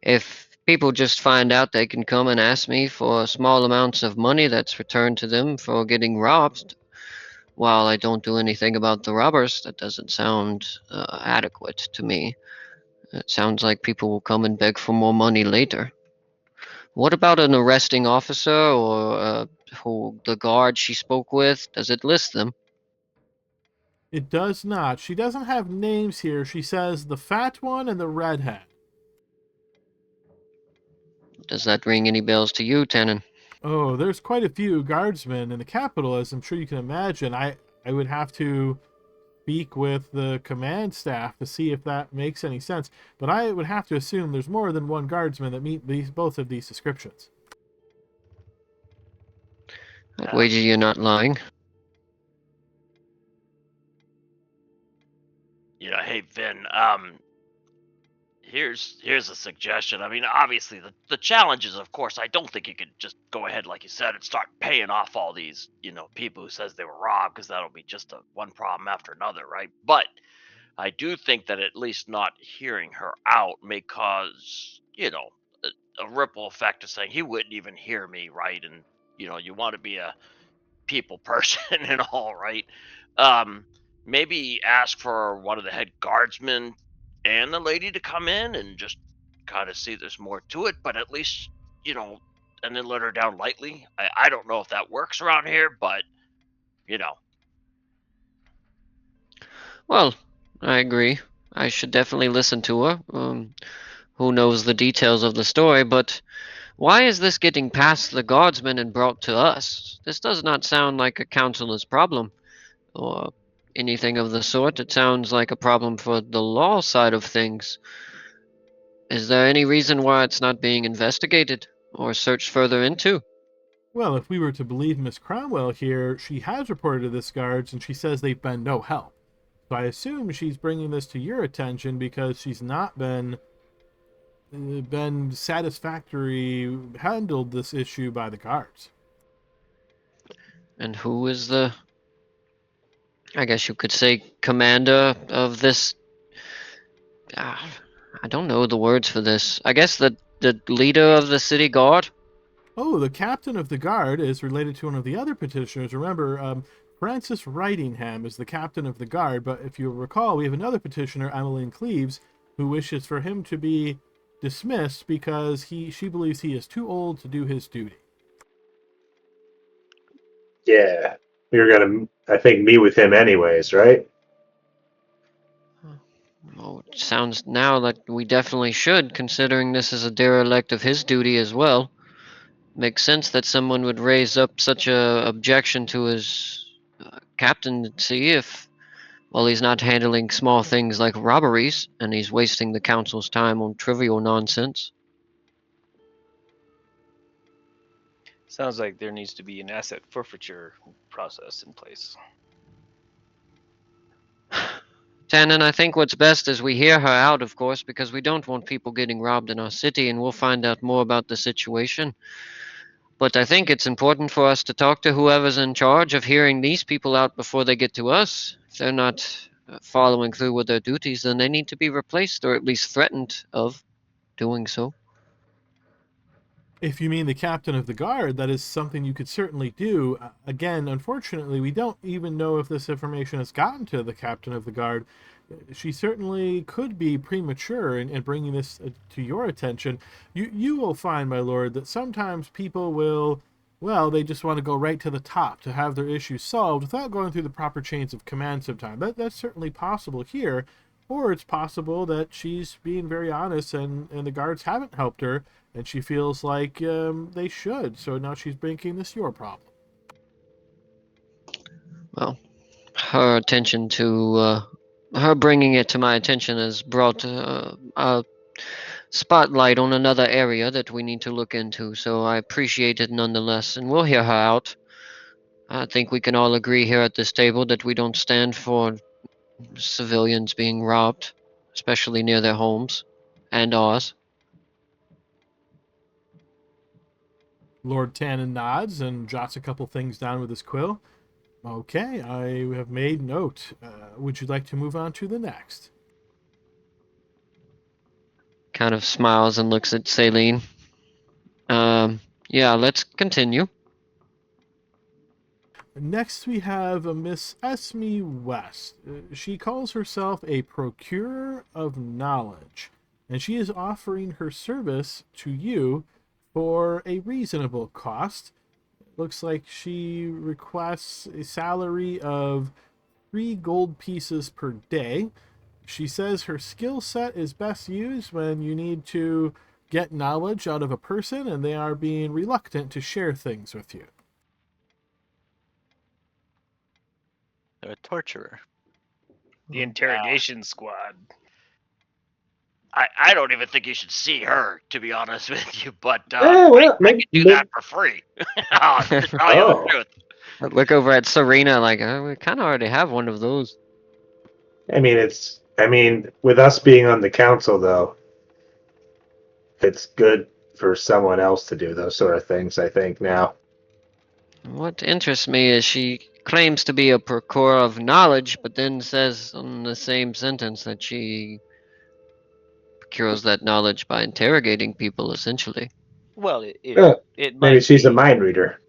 if people just find out they can come and ask me for small amounts of money that's returned to them for getting robbed, while I don't do anything about the robbers, that doesn't sound adequate to me. It sounds like people will come and beg for more money later. What about an arresting officer or who the guard she spoke with? Does it list them? It does not. She doesn't have names here. She says the fat one and the redhead. Does that ring any bells to you, Tannen? Oh, there's quite a few guardsmen in the capital, as I'm sure you can imagine. I would have to speak with the command staff to see if that makes any sense. But I would have to assume there's more than one guardsman that meet both of these descriptions. I'd wager you're not lying. Hey Vin, here's a suggestion. I mean, obviously the challenge is, of course, I don't think you could just go ahead, like you said, and start paying off all these, people who says they were robbed, because that'll be just one problem after another, right? But I do think that at least not hearing her out may cause, a ripple effect of saying he wouldn't even hear me, right? And you want to be a people person and all, right? Um, Maybe ask for one of the head guardsmen and the lady to come in and just kind of see there's more to it, but at least, you know, and then let her down lightly. I don't know if that works around here, but you know, Well, I agree. I should definitely listen to her. Who knows the details of the story, but why is this getting past the guardsmen and brought to us? This does not sound like a counselor's problem, or anything of the sort. It sounds like a problem for the law side of things. Is there any reason why it's not being investigated or searched further into? Well, if we were to believe Miss Cromwell here, she has reported to this guards and she says they've been no help. So I assume she's bringing this to your attention because she's not been satisfactory handled this issue by the guards. And who is the, I guess you could say, commander of this? I don't know the words for this. I guess the leader of the city guard? Oh, the captain of the guard is related to one of the other petitioners. Remember, Francis Wrightingham is the captain of the guard, but if you recall, we have another petitioner, Emmeline Cleves, who wishes for him to be dismissed because she believes he is too old to do his duty. Yeah, we were gonna, I think, meet with him anyways, right? Oh, it sounds now like we definitely should, considering this is a derelict of his duty as well. Makes sense that someone would raise up such a objection to his captaincy if, well, he's not handling small things like robberies, and he's wasting the council's time on trivial nonsense. Sounds like there needs to be an asset forfeiture process in place. Tannen, I think what's best is we hear her out, of course, because we don't want people getting robbed in our city, and we'll find out more about the situation. But I think it's important for us to talk to whoever's in charge of hearing these people out before they get to us. If they're not following through with their duties, then they need to be replaced, or at least threatened of doing so. If you mean the captain of the guard, that is something you could certainly do. Again, unfortunately, we don't even know if this information has gotten to the captain of the guard. She certainly could be premature in bringing this to your attention. You will find, my lord, that sometimes people will, well, they just want to go right to the top to have their issues solved without going through the proper chains of command sometimes. That's certainly possible here. Or it's possible that she's being very honest and the guards haven't helped her and she feels like they should. So now she's making this your problem. Well, her attention to, her bringing it to my attention has brought a spotlight on another area that we need to look into, so I appreciate it nonetheless, and we'll hear her out. I think we can all agree here at this table that we don't stand for civilians being robbed, especially near their homes and ours. Lord Tannen nods and jots a couple things down with his quill. Okay, I have made note. Would you like to move on to the next? Kind of smiles and looks at Celine. Yeah, let's continue. Next, we have a Miss Esme West. She calls herself a procurer of knowledge, and she is offering her service to you for a reasonable cost. Looks like she requests a salary of 3 gold pieces per day. She says her skill set is best used when you need to get knowledge out of a person and they are being reluctant to share things with you. They're a torturer. The interrogation squad. I don't even think you should see her, to be honest with you. But well, I can do that for free. I'll tell you the truth. I look over at Serena like, we kind of already have one of those. I mean, with us being on the council, though, it's good for someone else to do those sort of things, I think, now. What interests me is she claims to be a procurer of knowledge, but then says in the same sentence that she procures that knowledge by interrogating people, essentially. Well, it Uh, it Maybe might she's a be. mind reader.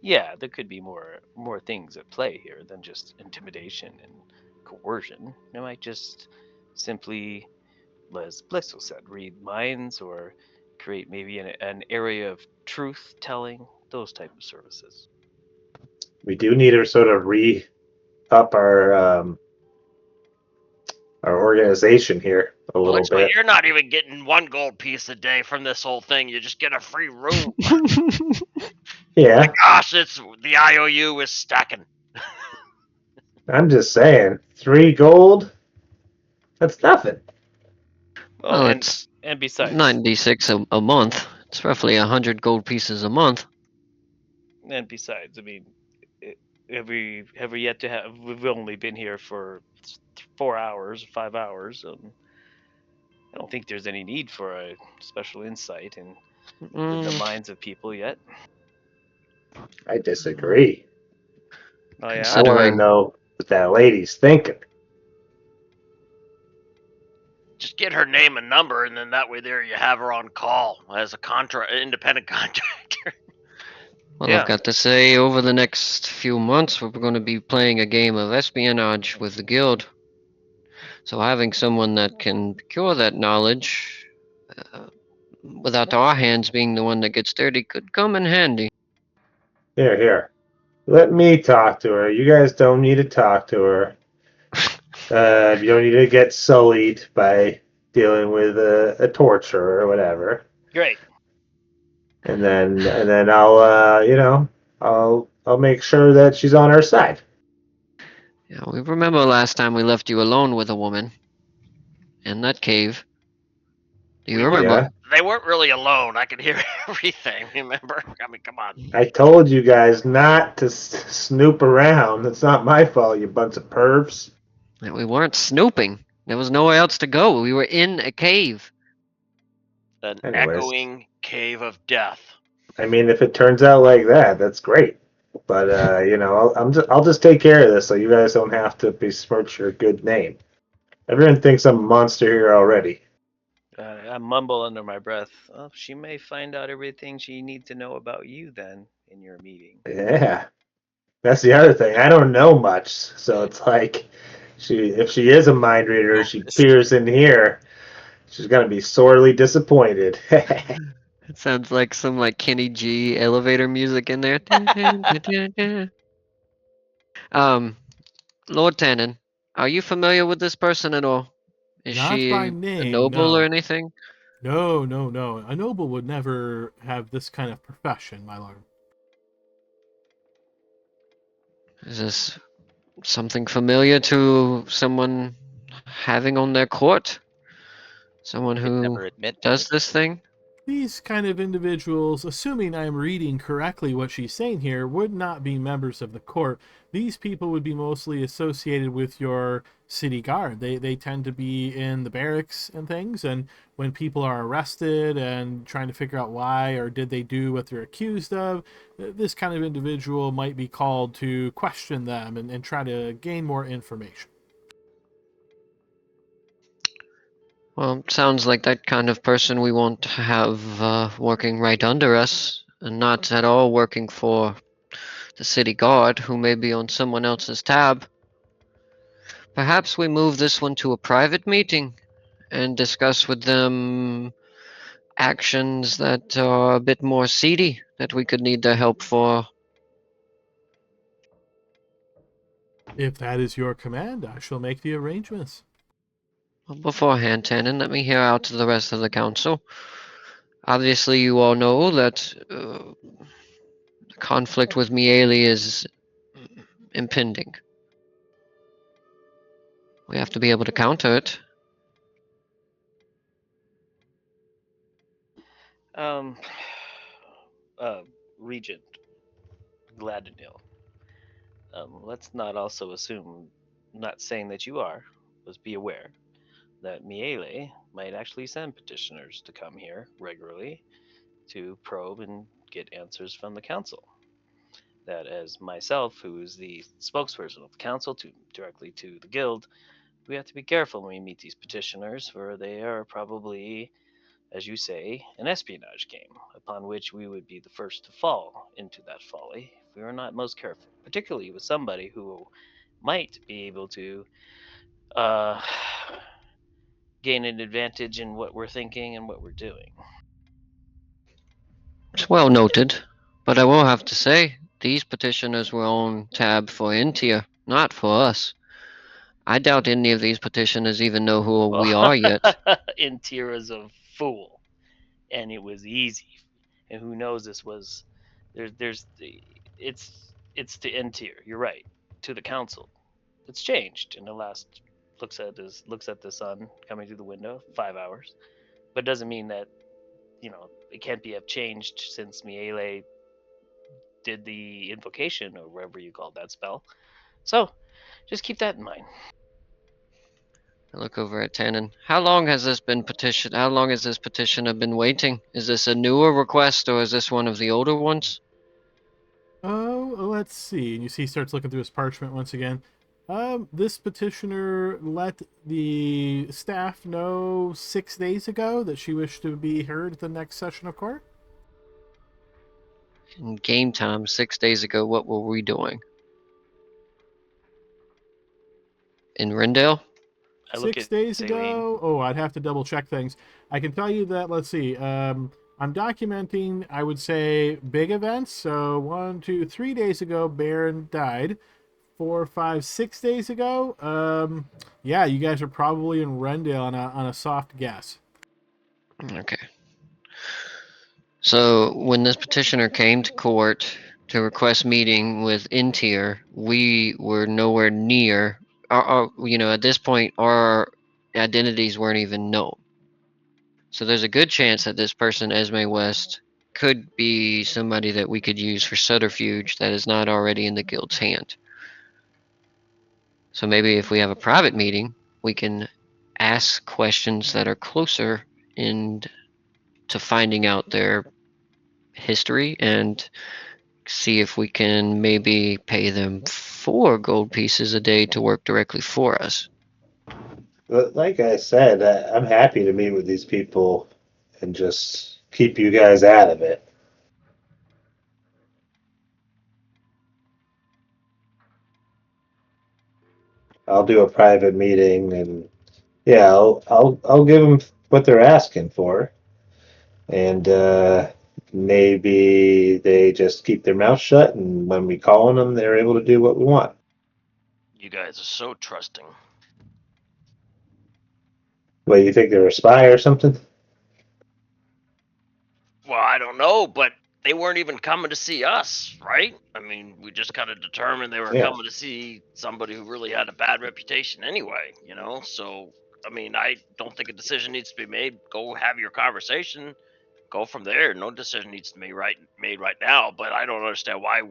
Yeah, there could be more things at play here than just intimidation and coercion. It might just simply, as Blissel said, read minds or create maybe an area of truth telling, those type of services. We do need to sort of up our organization here a Well, little looks like bit. you're not even getting 1 gold piece a day from this whole thing. You just get a free room. My Yeah, gosh, it's the IOU is stacking. I'm just saying, 3 gold. That's nothing. Well, Well, it's and besides, 96 a month. It's roughly 100 gold pieces a month. I mean, have we yet to have? We've only been here for 4 hours, 5 hours. I don't think there's any need for a special insight in the Mm, minds of people yet. I disagree. Oh yeah. I want to considering know what that lady's thinking. Just get her name and number, and then that way there you have her on call as a independent contractor. Well, I've Yeah. got to say, over the next few months, we're going to be playing a game of espionage with the guild. So having someone that can procure that knowledge, uh, without our hands being the one that gets dirty, could come in handy. Here. Let me talk to her. You guys don't need to talk to her. You don't need to get sullied by dealing with a torturer or whatever. Great. And then I'll make sure that she's on our side. Yeah, we remember last time we left you alone with a woman in that cave. Do you We weren't. remember? Yeah, They weren't really alone. I could hear everything. Remember? I mean, come on. I told you guys not to snoop around. It's not my fault, you bunch of pervs. That we weren't snooping. There was nowhere else to go. We were in a cave. An Anyways, echoing cave of death. I mean, if it turns out like that, that's great. But I'll just take care of this, so you guys don't have to besmirch your good name. Everyone thinks I'm a monster here already. I mumble under my breath. Oh, she may find out everything she needs to know about you then in your meeting. Yeah, that's the other thing. I don't know much, so it's like, if she is a mind reader, she peers in here. She's gonna be sorely disappointed. It sounds like some like Kenny G elevator music in there. um, Lord Tannen, are you familiar with this person at all? Is Not by she a name, noble or no. anything? No, no, no. A noble would never have this kind of profession, my lord. Is this something familiar to someone having on their court? Someone They'd who never admit to does it. this thing? These kind of individuals, assuming I'm reading correctly what she's saying here, would not be members of the court. These people would be mostly associated with your city guard. They tend to be in the barracks and things, and when people are arrested and trying to figure out why or did they do what they're accused of, this kind of individual might be called to question them and try to gain more information. Well, sounds like that kind of person we want to have working right under us, and not at all working for the city guard, who may be on someone else's tab. Perhaps we move this one to a private meeting and discuss with them actions that are a bit more seedy that we could need their help for. If that is your command, I shall make the arrangements. Well, beforehand, Tannen, let me hear out the rest of the council. Obviously, you all know that the conflict with Miele is impending. We have to be able to counter it. Um, uh, Regent Gladdenhill. Let's not also assume, not saying that you are, but be aware that Miele might actually send petitioners to come here regularly to probe and get answers from the council. That, as myself, who is the spokesperson of the council directly to the guild, we have to be careful when we meet these petitioners, for they are probably, as you say, an espionage game, upon which we would be the first to fall into that folly if we were not most careful, particularly with somebody who might be able to uh, gain an advantage in what we're thinking and what we're doing. It's well noted, but I will have to say, these petitioners were on tab for Intia, not for us. I doubt any of these petitioners even know who we are yet. Intira's a fool, and it was easy. And who knows this was there's it's to Intir. You're right, to the council. It's changed in the last looks at the sun coming through the window 5 hours, but it doesn't mean that it can't be have changed since Miele did the invocation or whatever you called that spell. So just keep that in mind. I look over at Tannen. How long has this petitioner been waiting? Is this a newer request or is this one of the older ones? Oh, let's see. And you see he starts looking through his parchment once again. This petitioner let the staff know 6 days ago that she wished to be heard at the next session of court. In game time, 6 days ago, what were we doing? In Rendell? I look 6 at days Celine. ago. Oh, I'd have to double check things. I can tell you that. Let's see. I'm documenting, I would say, big events. So 1, 2, 3 days ago, Baron died. 4, 5, 6 days ago. Yeah, you guys are probably in Rendell on a soft guess. Okay. So when this petitioner came to court to request meeting with Intier, we were nowhere near. At this point, our identities weren't even known. So there's a good chance that this person, Esme West, could be somebody that we could use for subterfuge that is not already in the guild's hand. So maybe if we have a private meeting, we can ask questions that are closer in to finding out their history and see if we can maybe pay them 4 gold pieces a day to work directly for us. But like I said, I'm happy to meet with these people and just keep you guys out of it. I'll do a private meeting, and yeah, I'll give them what they're asking for, and maybe they just keep their mouth shut, and when we call on them, they're able to do what we want. You guys are so trusting. What, you think they're a spy or something? Well, I don't know, but they weren't even coming to see us, right? I mean, we just kind of determined they were Yeah. coming to see somebody who really had a bad reputation anyway, So, I mean, I don't think a decision needs to be made. Go have your conversation, go from there. No decision needs to be made right now, but I don't understand why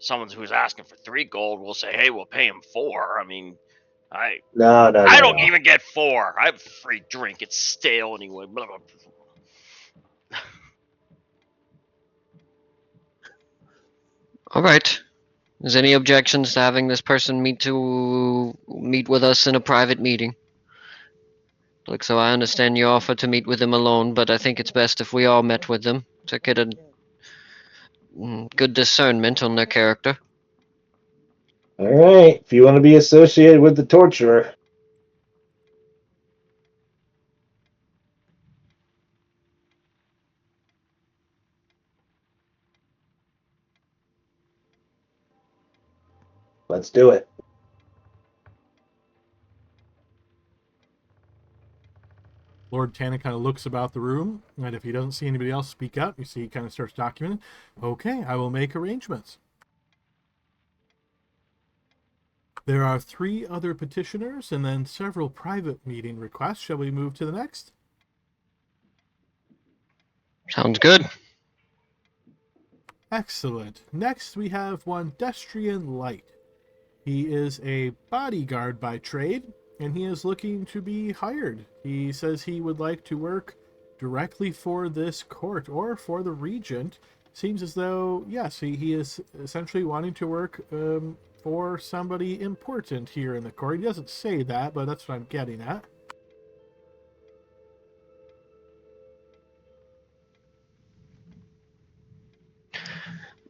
someone who's asking for 3 gold will say, "Hey, we'll pay him 4." I mean, No. I don't even get 4. I have a free drink. It's stale anyway. Blah, blah, blah. All right. Is any objections to having this person meet with us in a private meeting? Look, so I understand your offer to meet with them alone, but I think it's best if we all met with them to get a good discernment on their character. All right, if you want to be associated with the torturer. Let's do it. Lord Tannen kind of looks about the room, and if he doesn't see anybody else speak up, you see he kind of starts documenting. Okay, I will make arrangements. There are 3 other petitioners and then several private meeting requests. Shall we move to the next? Sounds good. Excellent. Next, we have one Destrian Light. He is a bodyguard by trade. and he is looking to be hired. He says he would like to work directly for this court or for the regent. Seems as though, yes, he is essentially wanting to work for somebody important here in the court. He doesn't say that, but that's what I'm getting at.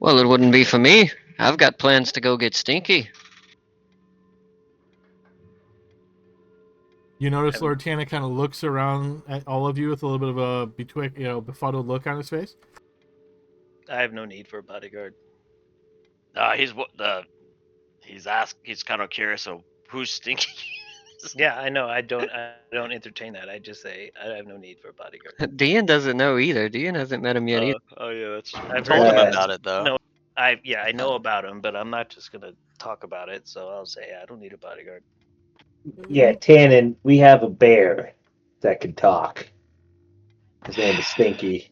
Well, it wouldn't be for me. I've got plans to go get Stinky. You notice Lord Tana kind of looks around at all of you with a little bit of a befuddled look on his face. I have no need for a bodyguard. He's kind of curious. So who's Stinky? Yeah, I know. I don't entertain that. I just say I have no need for a bodyguard. Dean doesn't know either. Dean hasn't met him yet either. Oh yeah, that's true. I've Told heard him about about it though. No, I know about him, but I'm not just gonna talk about it. So I'll say I don't need a bodyguard. Yeah, Tannen, we have a bear that can talk. His name is Stinky.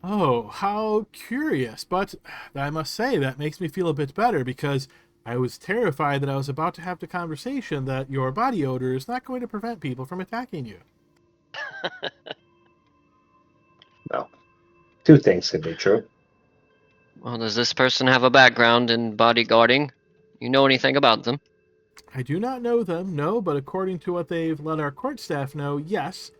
Oh, how curious. But I must say, that makes me feel a bit better because I was terrified that I was about to have the conversation that your body odor is not going to prevent people from attacking you. No. Two things can be true. Well, does this person have a background in bodyguarding? You know anything about them? I do not know them, no, but according to what they've let our court staff know, yes.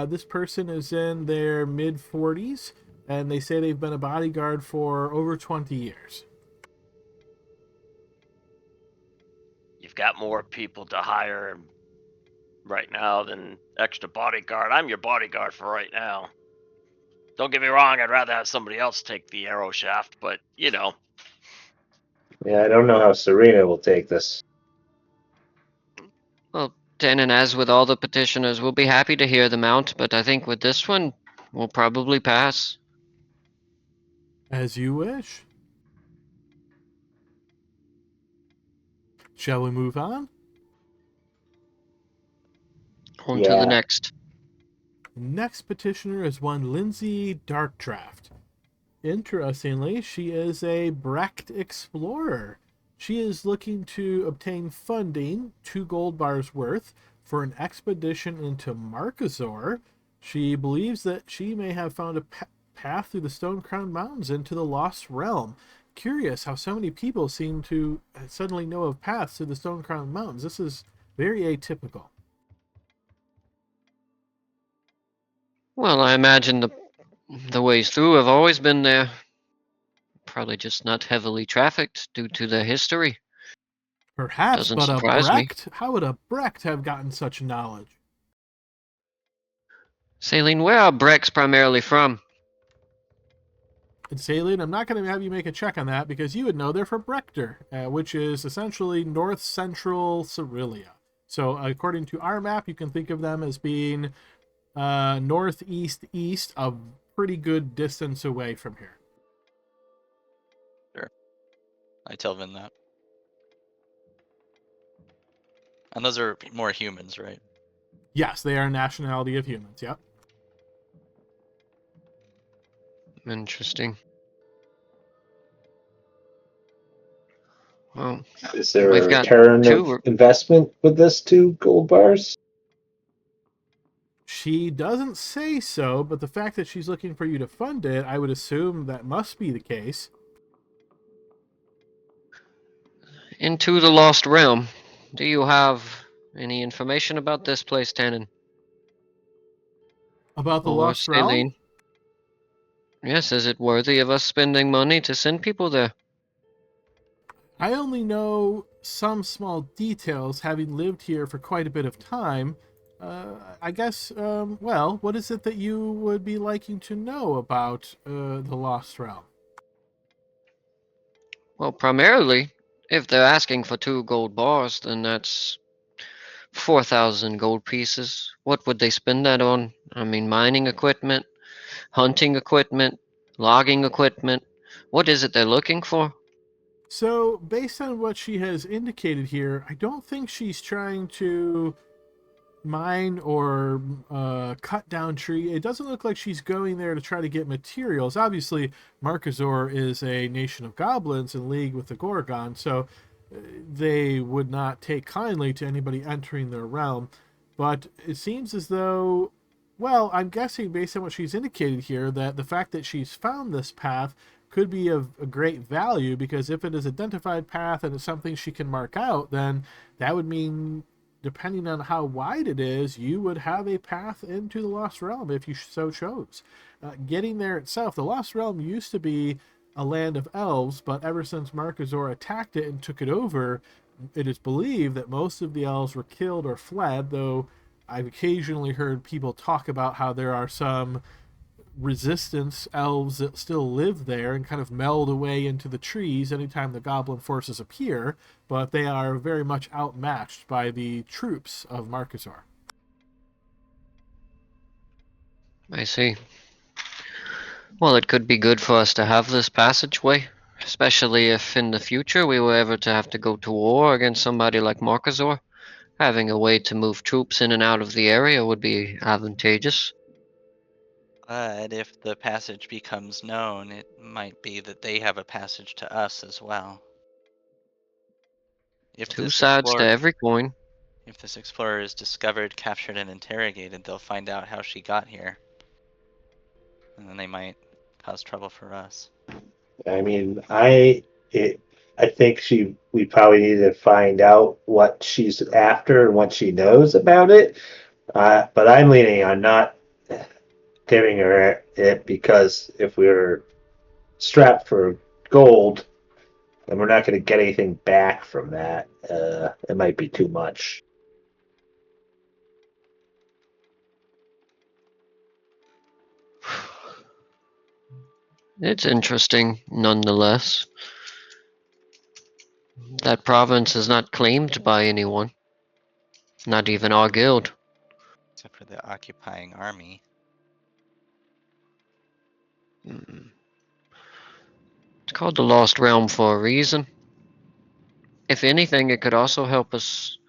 This person is in their mid-40s, and they say they've been a bodyguard for over 20 years. You've got more people to hire right now than extra bodyguard. I'm your bodyguard for right now. Don't get me wrong, I'd rather have somebody else take the arrow shaft, but you know. Yeah, I don't know how Serena will take this. Well, Tannen, as with all the petitioners, we'll be happy to hear them out, but I think with this one, we'll probably pass. As you wish. Shall we move on? On to the next. Next petitioner is one Lindsay Darkdraft. Interestingly, she is a Brecht explorer. She is looking to obtain funding, 2 gold bars worth, for an expedition into Markazor. She believes that she may have found a path through the Stone-Crowned Mountains into the Lost Realm. Curious how so many people seem to suddenly know of paths through the Stone-Crowned Mountains. This is very atypical. Well, I imagine the ways through have always been there. Probably just not heavily trafficked due to their history. Perhaps, Doesn't but a surprise me. Brecht? How would a Brecht have gotten such knowledge? Saline, where are Brecks primarily from? And Saline, I'm not going to have you make a check on that because you would know they're from Brechter, which is essentially north-central Cerilia. So according to our map, you can think of them as being northeast-east, a pretty good distance away from here. Sure. I tell Vin that. And those are more humans, right? Yes, they are a nationality of humans, yep. Interesting. Well, Is there we've a got return two. of investment with this 2 gold bars? She doesn't say so, but the fact that she's looking for you to fund it, I would assume that must be the case. Into the Lost Realm. Do you have any information about this place, Tannen? About the Or Lost Realm? Saline? Yes, is it worthy of us spending money to send people there? I only know some small details, having lived here for quite a bit of time. I guess, well, what is it that you would be liking to know about the Lost Realm? Well, primarily, if they're asking for 2 gold bars, then that's 4,000 gold pieces. What would they spend that on? I mean, mining equipment, hunting equipment, logging equipment. What is it they're looking for? So, based on what she has indicated here, I don't think she's trying to mine or cut down tree. It doesn't look like she's going there to try to get materials. Obviously, Markazor is a nation of goblins in league with the Gorgon, so they would not take kindly to anybody entering their realm. But it seems as though, well, I'm guessing based on what she's indicated here, that the fact that she's found this path could be of a great value, because if it is identified path and it's something she can mark out, then that would mean, depending on how wide it is, you would have a path into the Lost Realm if you so chose. Getting there itself, the Lost Realm used to be a land of elves, but ever since Markazor attacked it and took it over, it is believed that most of the elves were killed or fled, though I've occasionally heard people talk about how there are some resistance elves that still live there and kind of meld away into the trees anytime the goblin forces appear, but they are very much outmatched by the troops of Markazor. I see. Well, it could be good for us to have this passageway, especially if in the future we were ever to have to go to war against somebody like Markazor. Having a way to move troops in and out of the area would be advantageous. But if the passage becomes known, it might be that they have a passage to us as well. If Two this sides to explorer, every coin. if this explorer is discovered, captured, and interrogated, they'll find out how she got here, and then they might cause trouble for us. I mean, I think we probably need to find out what she's after and what she knows about it. But I'm leaning on not giving her it, because if we're strapped for gold, then we're not going to get anything back from that. It might be too much. It's interesting, nonetheless. That province is not claimed by anyone, not even our guild. Except for the occupying army. It's called the Lost Realm for a reason. If anything, it could also help us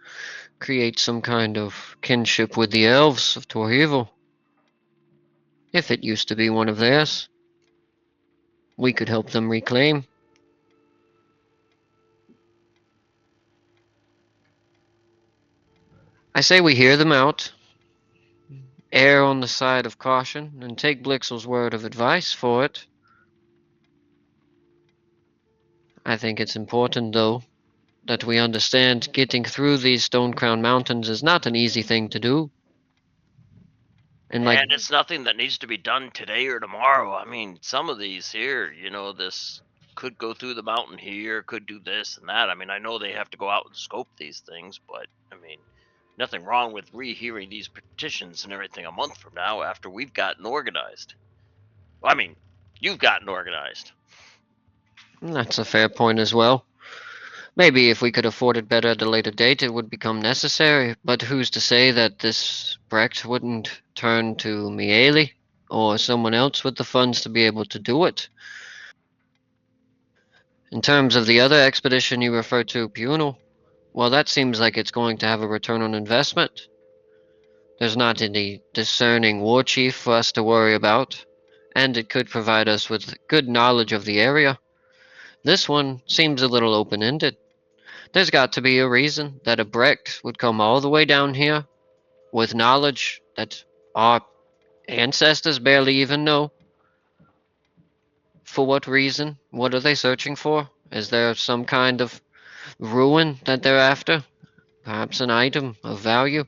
create some kind of kinship with the elves of Torhival. If it used to be one of theirs, we could help them reclaim. I say we hear them out, err on the side of caution, and take Blixel's word of advice for it. I think it's important, though, that we understand getting through these Stone Crown Mountains is not an easy thing to do. And like, And it's nothing that needs to be done today or tomorrow. I mean, some of these here, this could go through the mountain here, could do this and that. I mean, I know they have to go out and scope these things, but I mean, nothing wrong with rehearing these petitions and everything a month from now after we've gotten organized. Well, I mean, you've gotten organized. that's a fair point as well. Maybe if we could afford it better at a later date, it would become necessary, but who's to say that this Brecht wouldn't turn to Miele or someone else with the funds to be able to do it? In terms of the other expedition you referred to, Punal, well, that seems like it's going to have a return on investment. There's not any discerning war chief for us to worry about, and it could provide us with good knowledge of the area. This one seems a little open ended. There's got to be a reason that a Brecht would come all the way down here with knowledge that our ancestors barely even know. For what reason? What are they searching for? Is there some kind of ruin that they're after? Perhaps an item of value?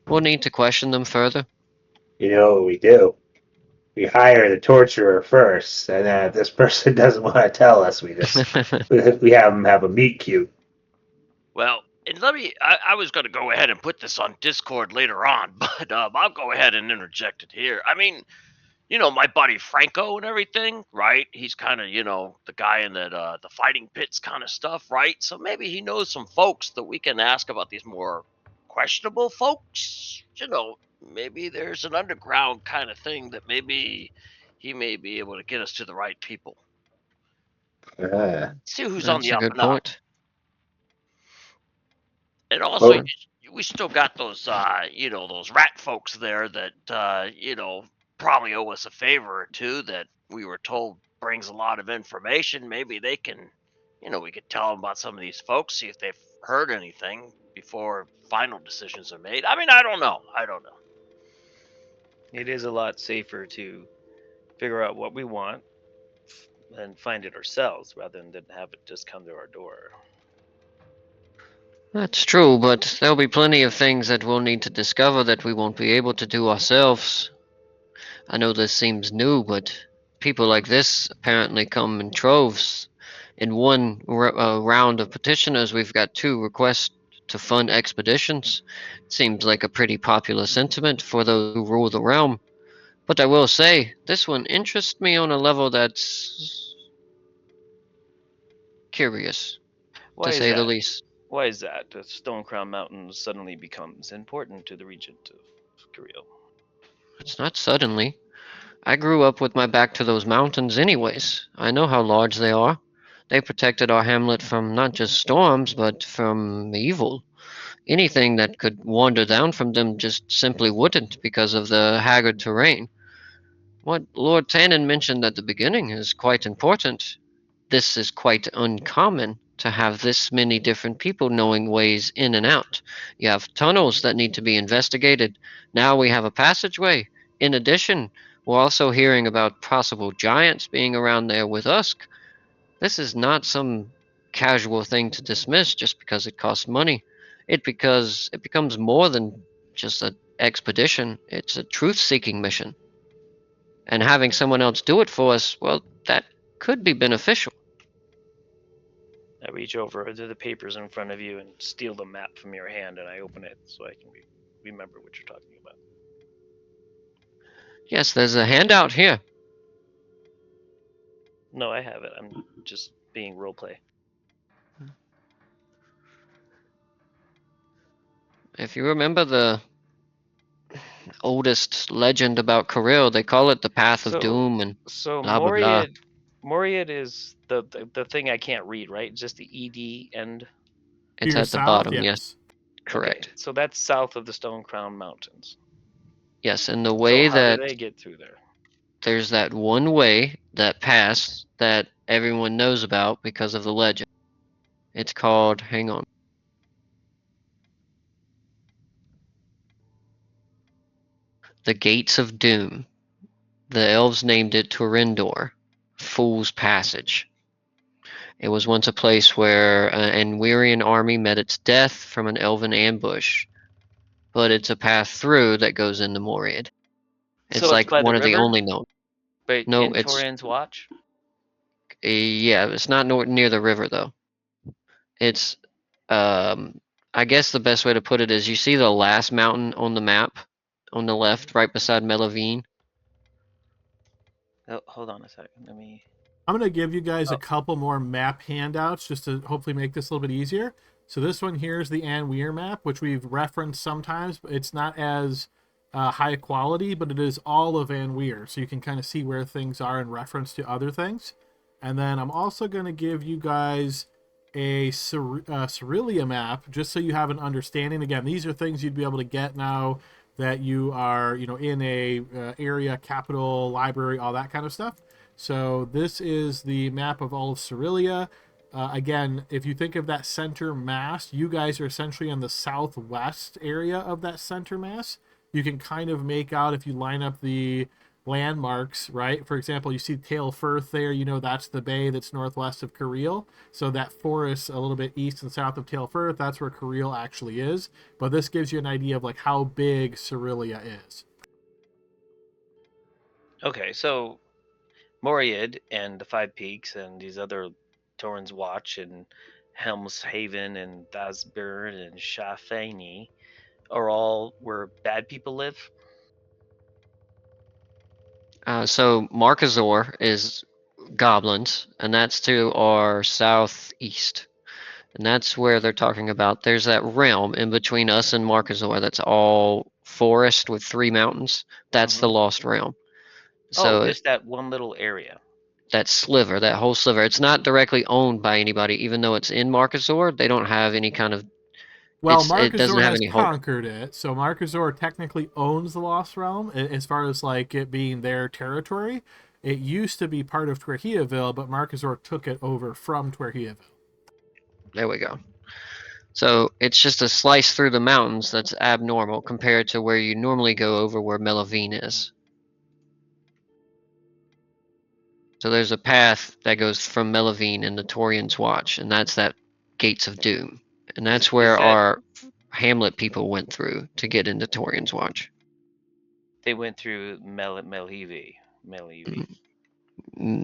We'll need to question them further. You know what we do? We hire the torturer first, and then if this person doesn't want to tell us, we have him have a meet cute. Well, and I was going to go ahead and put this on Discord later on, but I'll go ahead and interject it here. I mean, my buddy Franco and everything, right? He's kind of, the guy in that the fighting pits kind of stuff, right? So maybe he knows some folks that we can ask about these more questionable folks. Maybe there's an underground kind of thing that maybe he may be able to get us to the right people. Uh, See who's on That's the a up good and up. point. And also, well, we still got those, those rat folks there that, probably owe us a favor or two that we were told brings a lot of information. Maybe they can we could tell them about some of these folks, see if they've heard anything before final decisions are made. I mean, I don't know. It is a lot safer to figure out what we want and find it ourselves rather than have it just come to our door. That's true, but there'll be plenty of things that we'll need to discover that we won't be able to do ourselves. I know this seems new, but people like this apparently come in troves. In one round of petitioners, we've got 2 requests to fund expeditions. Seems like a pretty popular sentiment for those who rule the realm. But I will say, this one interests me on a level that's curious, Why to is say the that? least. Why is that? The Stone Crown Mountains suddenly becomes important to the regent of Cariele. It's not suddenly. I grew up with my back to those mountains anyways. I know how large they are. They protected our hamlet from not just storms, but from evil. Anything that could wander down from them just simply wouldn't because of the haggard terrain. What Lord Tannen mentioned at the beginning is quite important. This is quite uncommon to have this many different people knowing ways in and out. You have tunnels that need to be investigated. Now we have a passageway. In addition, we're also hearing about possible giants being around there with us. This is not some casual thing to dismiss just because it costs money. It becomes more than just an expedition. It's a truth-seeking mission. And having someone else do it for us, well, that could be beneficial. I reach over to the papers in front of you and steal the map from your hand, and I open it so I can remember what you're talking about. Yes, there's a handout here. No, I have it. I'm just being roleplay. If you remember the oldest legend about Cariele, they call it the Path of Doom and So blah blah blah. Moriad is the thing I can't read, right? Just the ED end. To It's your at the south, bottom, yes. yes. Correct. Okay, so that's south of the Stone Crown Mountains. Yes, and the So way how do that they get through there? there's that one way that pass that everyone knows about because of the legend. It's called, hang on. The Gates of Doom. The elves named it Turindor, Fool's Passage. It was once a place where an Anwirian army met its death from an elven ambush, but it's a path through that goes into Moriad. It's So it's like by the one of the river, only known. but No, in it's Torin's Watch. yeah, it's not near the river though. It's I guess the best way to put it is you see the last mountain on the map on the left, right beside Melavine. Oh, hold on a second. Let me. I'm going to give you guys a Oh. couple more map handouts just to hopefully make this a little bit easier. So this one here is the Ann Weir map, which we've referenced sometimes. It's not as high quality, but it is all of Ann Weir, so you can kind of see where things are in reference to other things. And then I'm also going to give you guys a Cerilia map, just so you have an understanding. Again, these are things you'd be able to get now that you are, in a area, capital, library, all that kind of stuff. So this is the map of all of Cerilia. Again, if you think of that center mass, you guys are essentially in the southwest area of that center mass. You can kind of make out, if you line up the landmarks, right? For example, you see Tail Firth there, that's the bay that's northwest of Cariele. So that forest a little bit east and south of Tail Firth, that's where Cariele actually is. But this gives you an idea of like how big Cerilia is. Okay, so Moriad and the Five Peaks and these other Torin's Watch and Helm's Haven and Thasburn and Shafani are all where bad people live. So Markazor is goblins, and that's to our southeast. And that's where they're talking about. There's that realm in between us and Markazor that's all forest with 3 mountains. That's the Lost Realm. Oh, So just that one little area. that sliver, that whole sliver, it's not directly owned by anybody, even though it's in Markazor. They don't have any kind of. Well, It doesn't Markazor have has any hold. conquered it, so Markazor technically owns the Lost Realm as far as like it being their territory. It used to be part of Twerhiaville, but Markazor took it over from Twerhiaville. There we go. So it's just a slice through the mountains that's abnormal compared to where you normally go over where Melavine is. So there's a path that goes from Melavine into Torian's Watch, and that's that Gates of Doom. And that's where that- our Hamlet people went through to get into Torian's Watch. They went through Melhivi.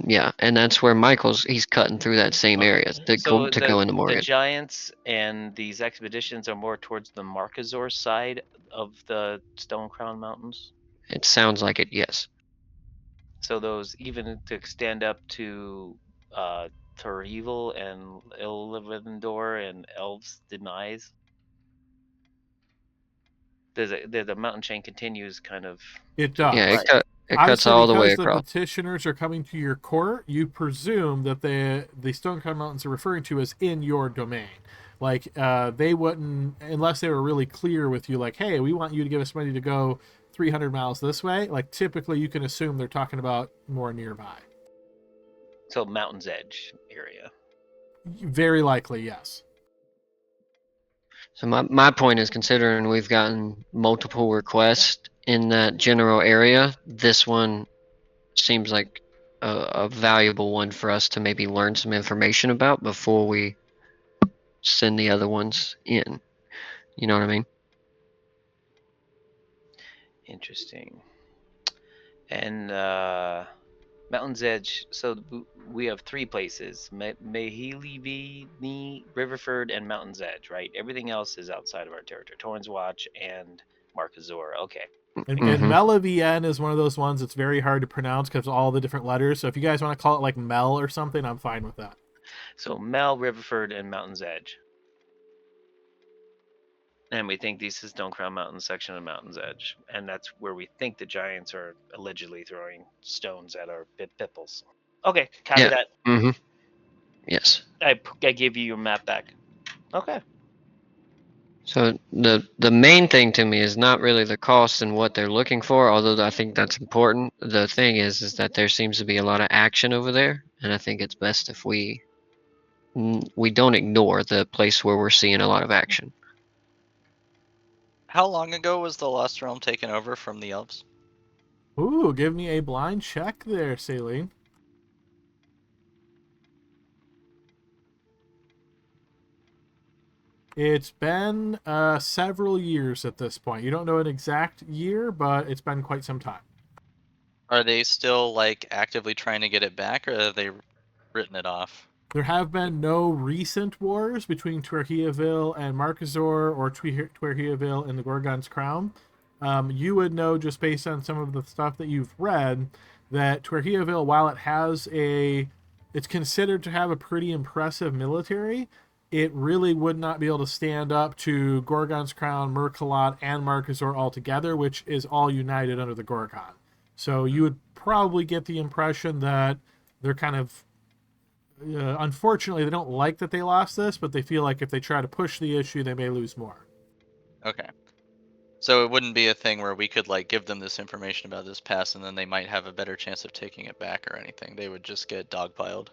Yeah, and that's where he's cutting through that same Okay. area to So go into the Morgan. giants and these expeditions are more towards the Markazor side of the Stone Crown Mountains. It sounds like it, yes. So those even to extend up to Terevil and Ilvendor and Elves Demise. The mountain chain continues kind of. It does. Yeah, Right. it cuts Obviously, all the way because the across. petitioners are coming to your court, you presume that the Stonecrown Mountains are referring to as in your domain. Like, they wouldn't, unless they were really clear with you, like, hey, we want you to give us money to go 300 miles this way. Like, typically you can assume they're talking about more nearby. So Mountain's Edge area. Very likely, yes. So my point is, considering we've gotten multiple requests in that general area, this one seems like a valuable one for us to maybe learn some information about before we send the other ones in. You know what I mean? Interesting. And Mountain's Edge. So we have three places: Mahilivi, Riverford, and Mountain's Edge. Right. Everything else is outside of our territory. Torrens Watch and Markazor. Okay. And Mhm. Melavien is one of those ones that's very hard to pronounce because of all the different letters. So if you guys want to call it like Mel or something, I'm fine with that. So Mel, Riverford, and Mountain's Edge. And we think this is Stone Crown Mountain section of Mountain's Edge. And that's where we think the giants are allegedly throwing stones at our pipples. Okay, copy Yeah. that. Mm-hmm. Yes. I give you your map back. Okay. So the main thing to me is not really the cost and what they're looking for, although I think that's important. The thing is that there seems to be a lot of action over there, and I think it's best if we don't ignore the place where we're seeing a lot of action. How long ago was the Lost Realm taken over from the elves? Ooh, give me a blind check there, Saline. It's been several years at this point. You don't know an exact year, but it's been quite some time. Are they still like actively trying to get it back, or have they written it off? There have been no recent wars between Twerhiaville and Markazor or Twerhiaville and the Gorgon's Crown. You would know just based on some of the stuff that you've read that Twerhiaville, while it's considered to have a pretty impressive military, it really would not be able to stand up to Gorgon's Crown, Merkalot, and Markazor all together, which is all united under the Gorgon. So you would probably get the impression that they're kind of unfortunately, they don't like that they lost this, but they feel like if they try to push the issue, they may lose more. Okay. So it wouldn't be a thing where we could like give them this information about this pass and then they might have a better chance of taking it back or anything. They would just get dogpiled.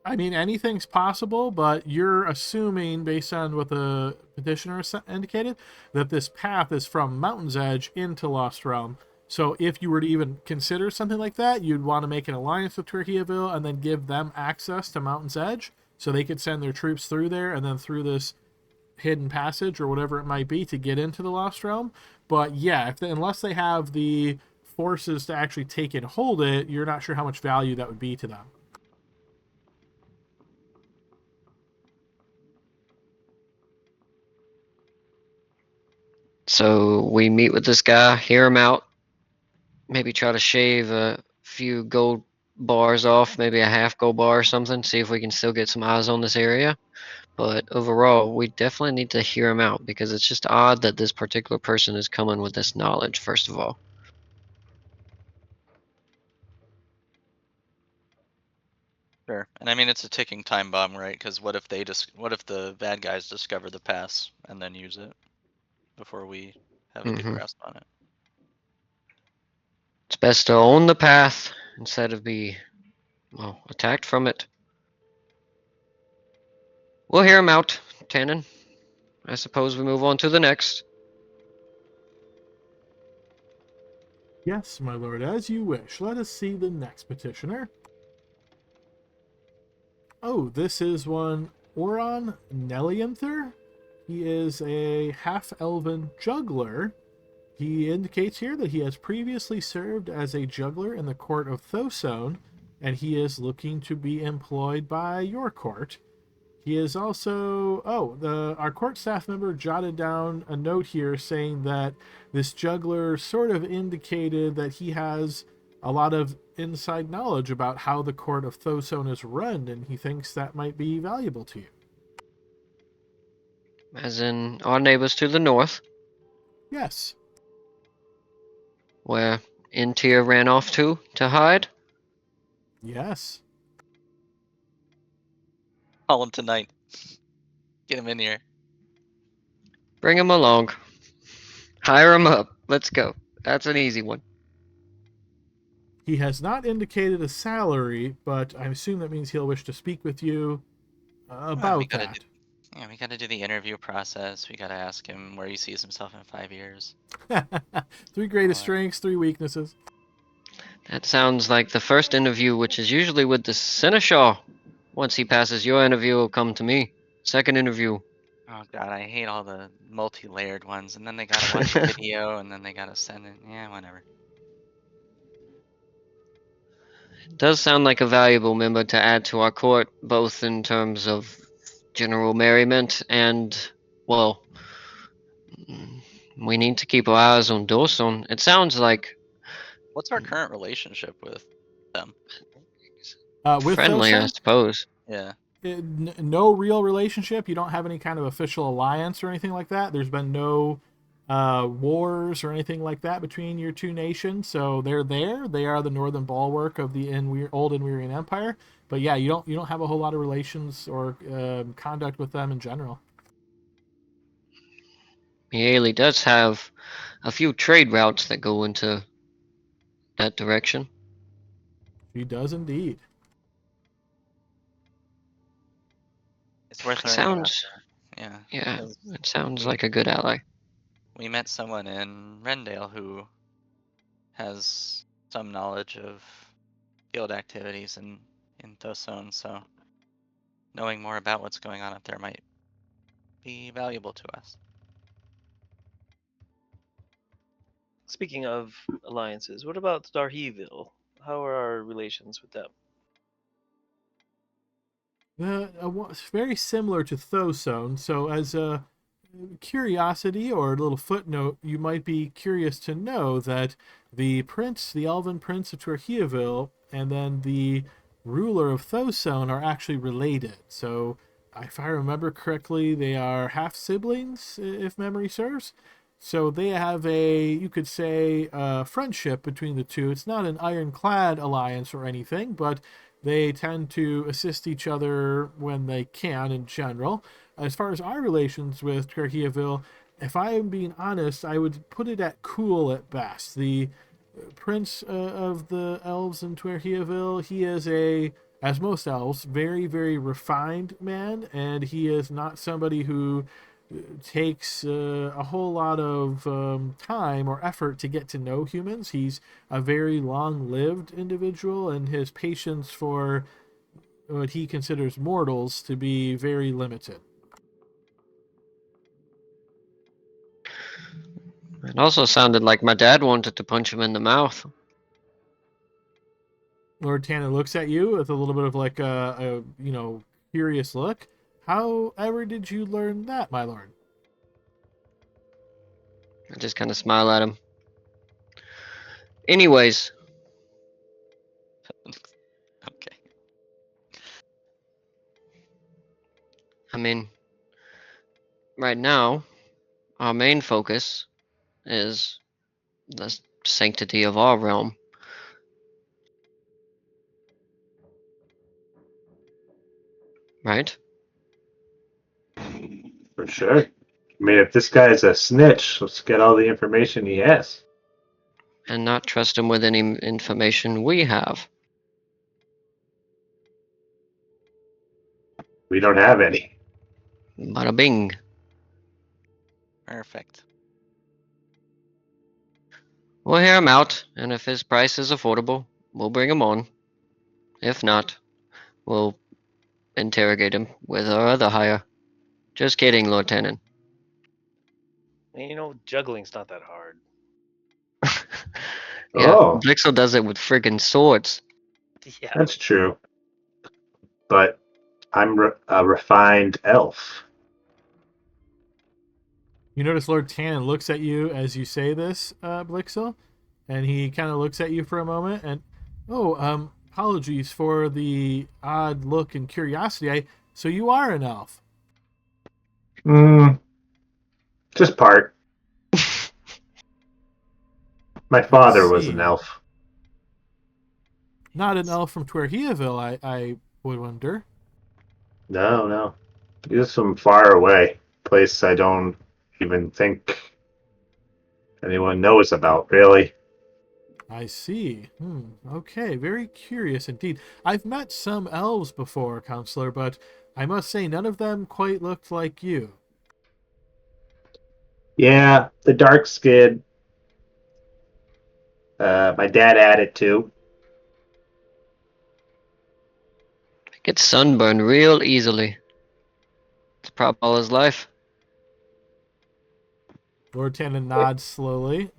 I mean, anything's possible, but you're assuming, based on what the petitioner indicated, that this path is from Mountain's Edge into Lost Realm. So if you were to even consider something like that, you'd want to make an alliance with Twerhiaville and then give them access to Mountain's Edge so they could send their troops through there and then through this hidden passage or whatever it might be to get into the Lost Realm. But yeah, unless they have the forces to actually take and hold it, you're not sure how much value that would be to them. So we meet with this guy, hear him out, maybe try to shave a few gold bars off, maybe a half gold bar or something, see if we can still get some eyes on this area. But overall, we definitely need to hear him out because it's just odd that this particular person is coming with this knowledge, first of all. Sure. And I mean, it's a ticking time bomb, right? Because what if the bad guys discover the pass and then use it before we have a good grasp on it? It's best to own the path instead of be, well, attacked from it. We'll hear him out, Tannen. I suppose we move on to the next. Yes, my lord, as you wish. Let us see the next petitioner. Oh, this is one Oron Nelianther. He is a half-elven juggler. He indicates here that he has previously served as a juggler in the court of Thosone, and he is looking to be employed by your court. He is also, our court staff member jotted down a note here saying that this juggler sort of indicated that he has a lot of inside knowledge about how the court of Thosone is run, and he thinks that might be valuable to you. As in our neighbors to the north, Yes. where Intir ran off to hide. Yes. Call him tonight. Get him in here. Bring him along. Hire him up. Let's go. That's an easy one. He has not indicated a salary, but I assume that means he'll wish to speak with you about that. We gotta do the interview process. We gotta ask him where he sees himself in 5 years. 3 greatest strengths, 3 weaknesses. That sounds like the first interview, which is usually with the Seneschal. Once he passes your interview, he'll come to me. Second interview. Oh god, I hate all the multi-layered ones, and then they gotta watch a video, and then they gotta send it. Yeah, whatever. It does sound like a valuable member to add to our court, both in terms of general merriment and, well, we need to keep our eyes on Dorson. It sounds like What's our current relationship with them? With friendly, I Thosone, suppose. Yeah. no real relationship. You don't have any kind of official alliance or anything like that. There's been no wars or anything like that between your two nations. So they're there. They are the northern bulwark of the old Enwerian Empire. But yeah, you don't have a whole lot of relations or conduct with them in general. Miele does have a few trade routes that go into that direction. He does indeed. It's worth It learning about. sounds, Yeah. yeah, 'cause it sounds like a good ally. we met someone in Rendale who has some knowledge of guild activities in Thosone, so knowing more about what's going on up there might be valuable to us. Speaking of alliances, what about Darheville? How are our relations with them? It's very similar to Thosone. So, as a curiosity or a little footnote, you might be curious to know that the prince, the elven prince of Torhiaville, and then the ruler of Thosone are actually related. So, if I remember correctly, they are half siblings, if memory serves. So they have you could say, friendship between the two. It's not an ironclad alliance or anything, but they tend to assist each other when they can in general. As far as our relations with Torhiaville, if I am being honest, I would put it at cool at best. The prince of the elves in Torhiaville, he is as most elves, very, very refined man, and he is not somebody who takes a whole lot of time or effort to get to know humans. He's a very long-lived individual, and his patience for what he considers mortals to be very limited. It also sounded like my dad wanted to punch him in the mouth. Lord Tanner looks at you with a little bit of like a curious look. However did you learn that, my lord? I just kind of smile at him. Anyways. Okay. I mean, right now, our main focus is the sanctity of our realm. Right? For sure. I mean, if this guy is a snitch, let's get all the information he has. and not trust him with any information we have. We don't have any. Bada bing. Perfect. We'll hear him out, and if his price is affordable, we'll bring him on. If not, we'll interrogate him with our other hire. Just kidding, Lieutenant. Juggling's not that hard. Yeah, Oh, Blixel does it with friggin' swords. Yeah. that's true. But I'm a refined elf. You notice Lord Tannen looks at you as you say this, Blixel, and he kind of looks at you for a moment. And apologies for the odd look and curiosity. So you are an elf? Just part. My father was an see. elf. Not an elf from Twerhiaville, I would wonder. No. He was from far away. Place I don't even think anyone knows about, really. I see. Okay, very curious indeed. I've met some elves before, Counselor, but I must say none of them quite looked like you. Yeah, the dark skin. My dad had it too. Gets sunburned real easily. It's probably all his life. Lord Tannen nods slowly.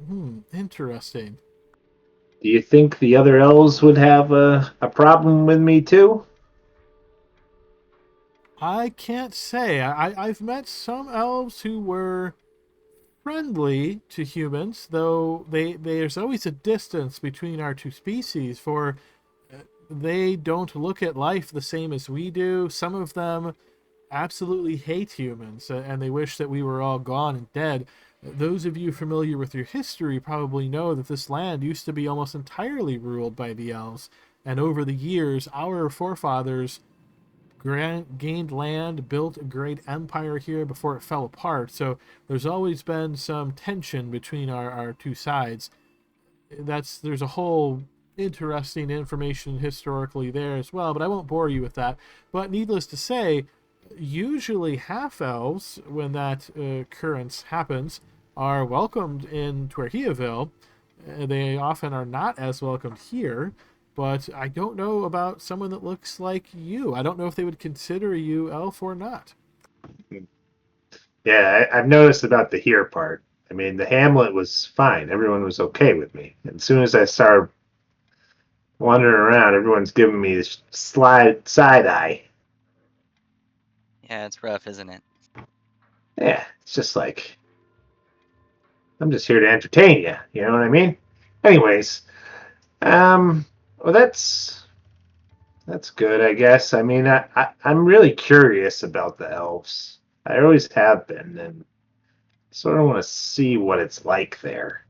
Interesting. Do you think the other elves would have a problem with me too? I can't say. I've met some elves who were friendly to humans, though there's always a distance between our two species, for they don't look at life the same as we do. Some of them absolutely hate humans, and they wish that we were all gone and dead. Those of you familiar with your history probably know that this land used to be almost entirely ruled by the elves, and over the years, our forefathers gained land, built a great empire here before it fell apart. So there's always been some tension between our two sides. There's a whole interesting information historically there as well, but I won't bore you with that. But needless to say, usually half elves, when that occurrence happens, are welcomed in Twerhiaville. They often are not as welcomed here, but I don't know about someone that looks like you. I don't know if they would consider you elf or not. Yeah, I've noticed about the here part. I mean, the Hamlet was fine. Everyone was okay with me. And as soon as I started wandering around, everyone's giving me this side eye. Yeah, it's rough, isn't it? Yeah, it's just like I'm just here to entertain you. You know what I mean? Anyways, well, that's good, I guess. I mean, I'm really curious about the elves. I always have been, and sort of want to see what it's like there.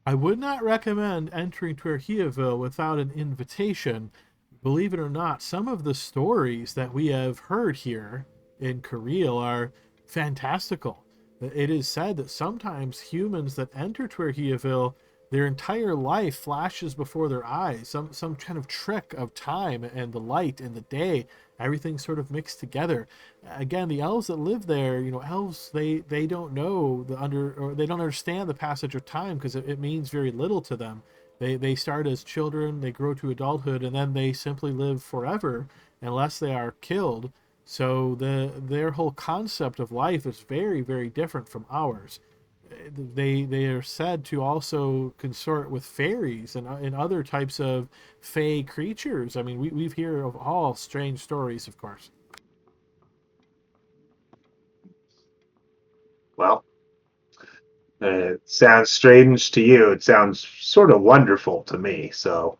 I would not recommend entering Twerhiaville without an invitation. Believe it or not, some of the stories that we have heard here in Cariele are fantastical. It is said that sometimes humans that enter Twerhiaville, their entire life flashes before their eyes. Some kind of trick of time and the light and the day, everything sort of mixed together. Again, the elves that live there, elves they don't know or they don't understand the passage of time because it means very little to them. They start as children, they grow to adulthood, and then they simply live forever unless they are killed. So their whole concept of life is very, very different from ours. They are said to also consort with fairies and other types of fey creatures. I mean, we've heard of all strange stories, of course. Well, it sounds strange to you. It sounds sort of wonderful to me. So,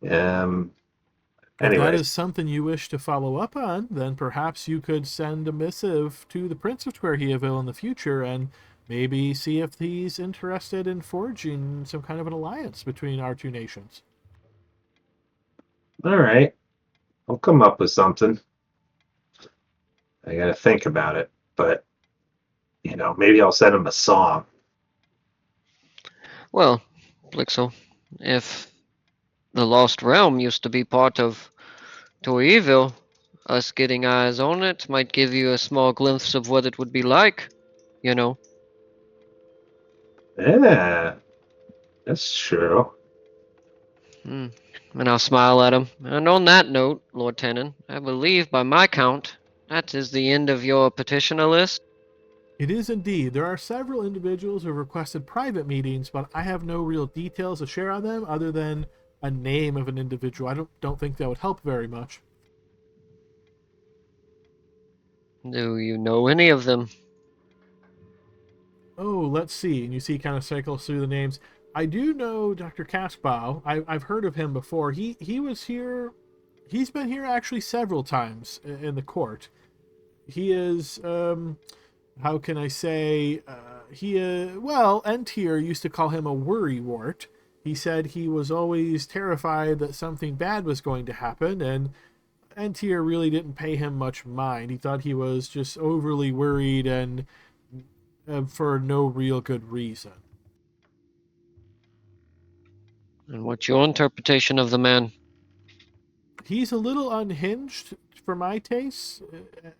um, If that anyways, is something you wish to follow up on, then perhaps you could send a missive to the Prince of Twerhiaville in the future and maybe see if he's interested in forging some kind of an alliance between our two nations. all right, I'll come up with something. I got to think about it, but maybe I'll send him a song. Well, Blixel, if the Lost Realm used to be part of Toryville, us getting eyes on it might give you a small glimpse of what it would be like, you know. Yeah, that's true. Hmm. And I'll smile at him. And on that note, Lord Tenon, I believe by my count, that is the end of your petitioner list. It is indeed. There are several individuals who have requested private meetings, but I have no real details to share on them other than a name of an individual. I don't think that would help very much. Do you know any of them? Oh, let's see. And you see kind of cycles through the names. I do know Dr. Kaspau. I've heard of him before. He was here. He's been here actually several times in the court. He is how can I say, well, Entier used to call him a worrywart. He said he was always terrified that something bad was going to happen, and Entier really didn't pay him much mind. He thought he was just overly worried and for no real good reason. And what's your interpretation of the man? He's a little unhinged for my taste.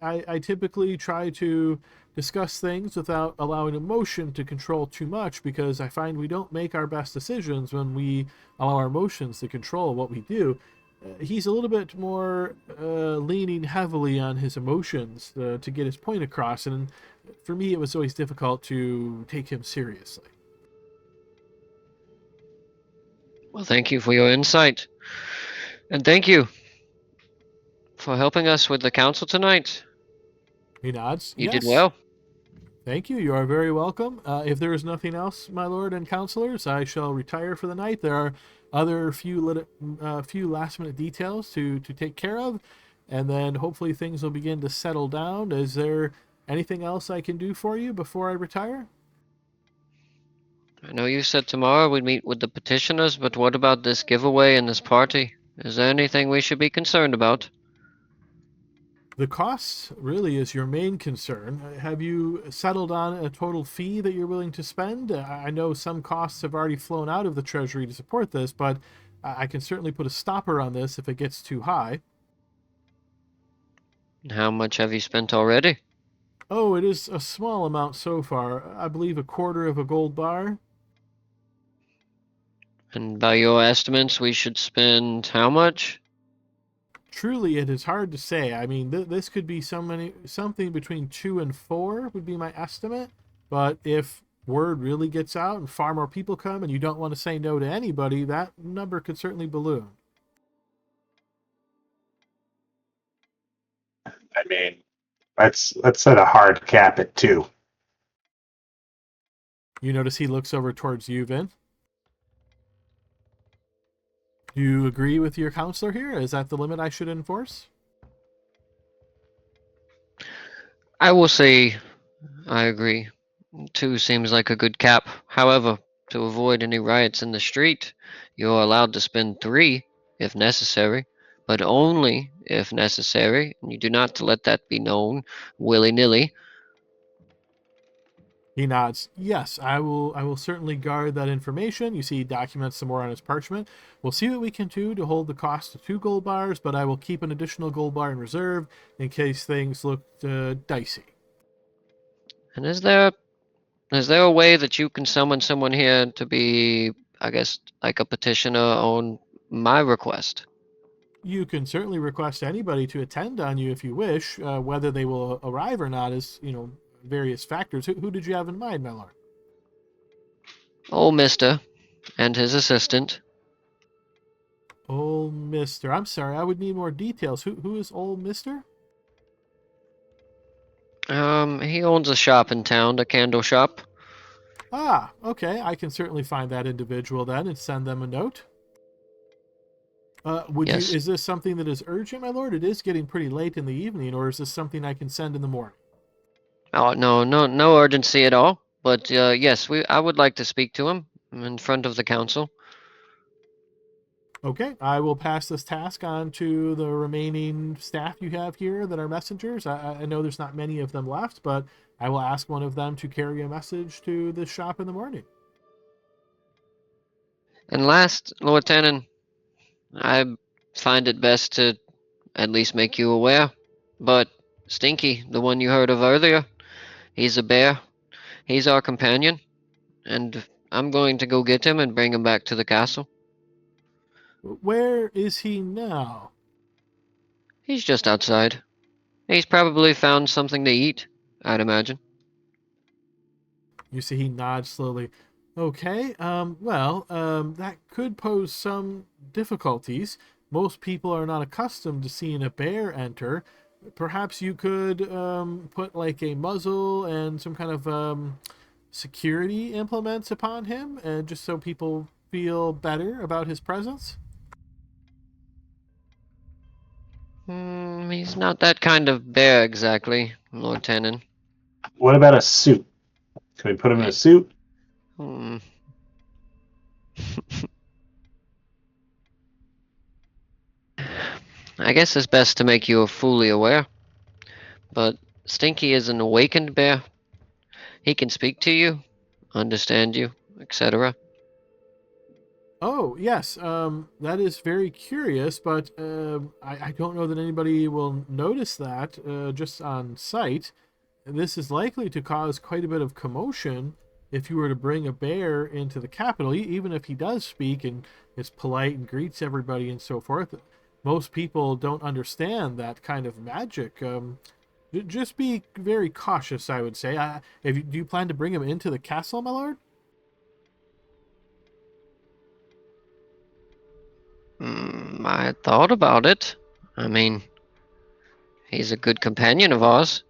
I typically try to discuss things without allowing emotion to control too much because I find we don't make our best decisions when we allow our emotions to control what we do. He's a little bit more leaning heavily on his emotions to get his point across, and for me, it was always difficult to take him seriously. Well, thank you for your insight. And thank you for helping us with the council tonight. He nods. You did Yes. well. Thank you. You are very welcome. If there is nothing else, my lord and counselors, I shall retire for the night. There are other few last minute details to take care of, and then hopefully things will begin to settle down. Is there anything else I can do for you before I retire? I know you said tomorrow we'd meet with the petitioners, but what about this giveaway and this party? Is there anything we should be concerned about? The cost really is your main concern. Have you settled on a total fee that you're willing to spend? I know some costs have already flown out of the treasury to support this, but I can certainly put a stopper on this if it gets too high. How much have you spent already? Oh, it is a small amount so far. I believe a quarter of a gold bar. And by your estimates, we should spend how much? Truly, it is hard to say. I mean, this could be something between 2 and 4 would be my estimate. But if word really gets out and far more people come and you don't want to say no to anybody, that number could certainly balloon. I mean, let's set a hard cap at 2. You notice he looks over towards you, Vin. Do you agree with your counselor here? Is that the limit I should enforce? I will say I agree. 2 seems like a good cap. However, to avoid any riots in the street, you're allowed to spend 3 if necessary, but only if necessary, and you do not let that be known willy-nilly. He nods. Yes, I will certainly guard that information. You see, he documents some more on his parchment. We'll see what we can do to hold the cost to 2 gold bars, but I will keep an additional gold bar in reserve in case things look dicey. And is there a way that you can summon someone here to be, I guess, like a petitioner on my request? You can certainly request anybody to attend on you if you wish. Whether they will arrive or not is, various factors. Who did you have in mind, my lord? Old Mister and his assistant. Old Mister. I'm sorry, I would need more details. Who is Old Mister? He owns a shop in town, a candle shop. Ah, okay. I can certainly find that individual then and send them a note. Yes. Is this something that is urgent, my lord? It is getting pretty late in the evening, or is this something I can send in the morning? Oh, no urgency at all. But yes, I would like to speak to him in front of the council. Okay, I will pass this task on to the remaining staff you have here that are messengers. I know there's not many of them left, but I will ask one of them to carry a message to the shop in the morning. And last, Lord Tannen, I find it best to at least make you aware. But Stinky, the one you heard of earlier, he's a bear. He's our companion, and I'm going to go get him and bring him back to the castle. Where is he now? He's just outside. He's probably found something to eat, I'd imagine. You see he nods slowly. Okay, that could pose some difficulties. Most people are not accustomed to seeing a bear enter. Perhaps you could put like a muzzle and some kind of security implements upon him, and just so people feel better about his presence. He's not that kind of bear exactly, Lord Tannen. What about a suit? Can we put him in a suit? Hmm. I guess it's best to make you fully aware. But Stinky is an awakened bear. He can speak to you, understand you, etc. Oh, yes, that is very curious, but I don't know that anybody will notice that just on sight. This is likely to cause quite a bit of commotion if you were to bring a bear into the capital, even if he does speak and is polite and greets everybody and so forth. Most people don't understand that kind of magic. Just be very cautious, I would say. Do you plan to bring him into the castle, my lord? I thought about it. I mean, he's a good companion of ours.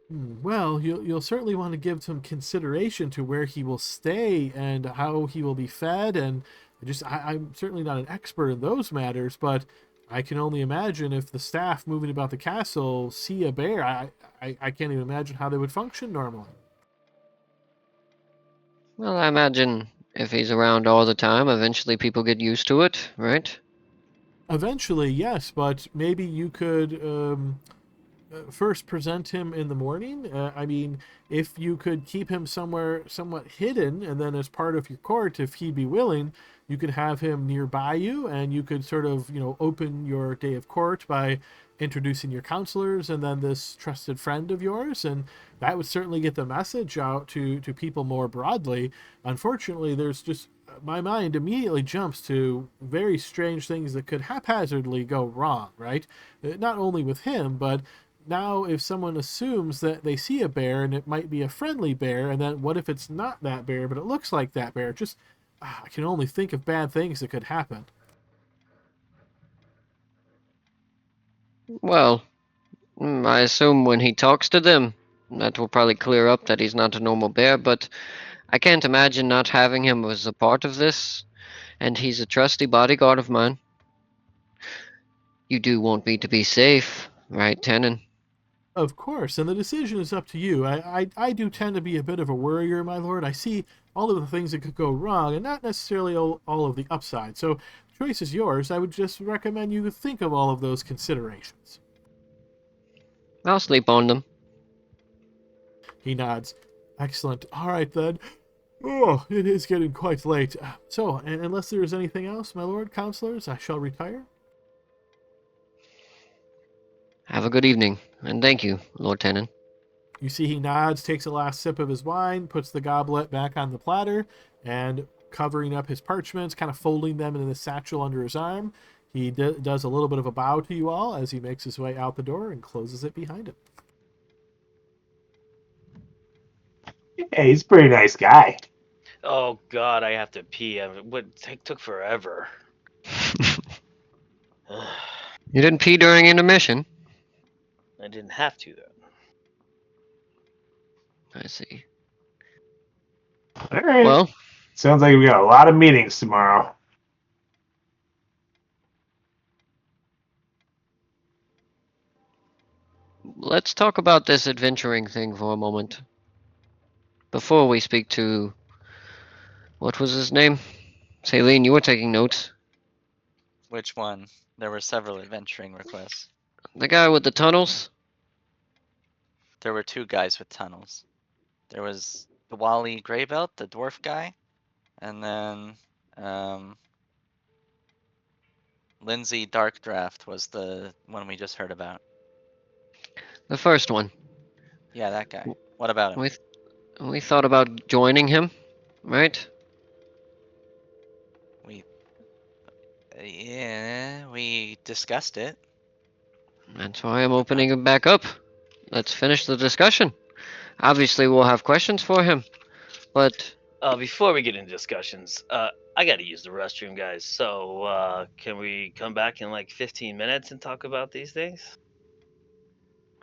Well, you'll certainly want to give some consideration to where he will stay and how he will be fed. And I'm certainly not an expert in those matters, but I can only imagine if the staff moving about the castle see a bear, I can't even imagine how they would function normally. Well, I imagine if he's around all the time, eventually people get used to it, right? Eventually, yes, but maybe you could first present him in the morning. I mean, if you could keep him somewhere somewhat hidden, and then as part of your court, if he'd be willing, you could have him nearby you, and you could sort of, open your day of court by introducing your counselors and then this trusted friend of yours, and that would certainly get the message out to people more broadly. Unfortunately, there's just my mind immediately jumps to very strange things that could haphazardly go wrong, right? Not only with him, but now if someone assumes that they see a bear and it might be a friendly bear, and then what if it's not that bear but it looks like that bear? Just I can only think of bad things that could happen. Well, I assume when he talks to them, that will probably clear up that he's not a normal bear, but I can't imagine not having him as a part of this, and he's a trusty bodyguard of mine. You do want me to be safe, right, Tannen? Of course, and the decision is up to you. I do tend to be a bit of a worrier, my lord. I see all of the things that could go wrong and not necessarily all of the upside. So the choice is yours. I would just recommend you think of all of those considerations. I'll sleep on them. He nods. Excellent. All right, then. Oh, it is getting quite late. So, unless there is anything else, my lord, counselors, I shall retire. Have a good evening, and thank you, Lord Tannen. You see he nods, takes a last sip of his wine, puts the goblet back on the platter, and covering up his parchments, kind of folding them in the satchel under his arm. He does a little bit of a bow to you all as he makes his way out the door and closes it behind him. Hey, he's a pretty nice guy. Oh God, I have to pee. Took forever. You didn't pee during intermission? I didn't have to though. I see. All right. Well, Sounds like we got a lot of meetings tomorrow. let's talk about this adventuring thing for a moment. Before we speak to... what was his name? Celine, you were taking notes. Which one? There were several adventuring requests. The guy with the tunnels? There were two guys with tunnels. There was the Wally Greybelt, the dwarf guy, And then Lindsay Dark Draft was the one we just heard about. The first one. Yeah, that guy. What about him? We thought about joining him, right? Yeah, we discussed it. That's why I'm opening him back up. Let's finish the discussion. Obviously, we'll have questions for him, but Before we get into discussions, I got to use the restroom, guys. So can we come back in like 15 minutes and talk about these things?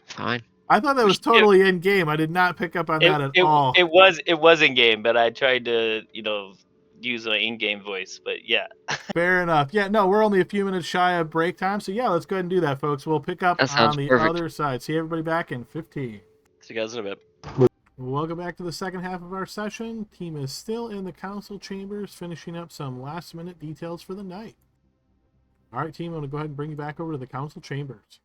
fine. I thought that was totally in game. I did not pick up on that at all. It was in game, but I tried to use my in-game voice. But yeah. Fair enough. Yeah, no, we're only a few minutes shy of break time. So yeah, let's go ahead and do that, folks. We'll pick up That sounds on the perfect. other side. See everybody back in 15. See you guys in a bit. Welcome back to the second half of our session. Team is still in the council chambers, finishing up some last-minute details for the night. All right, team, I'm going to go ahead and bring you back over to the council chambers.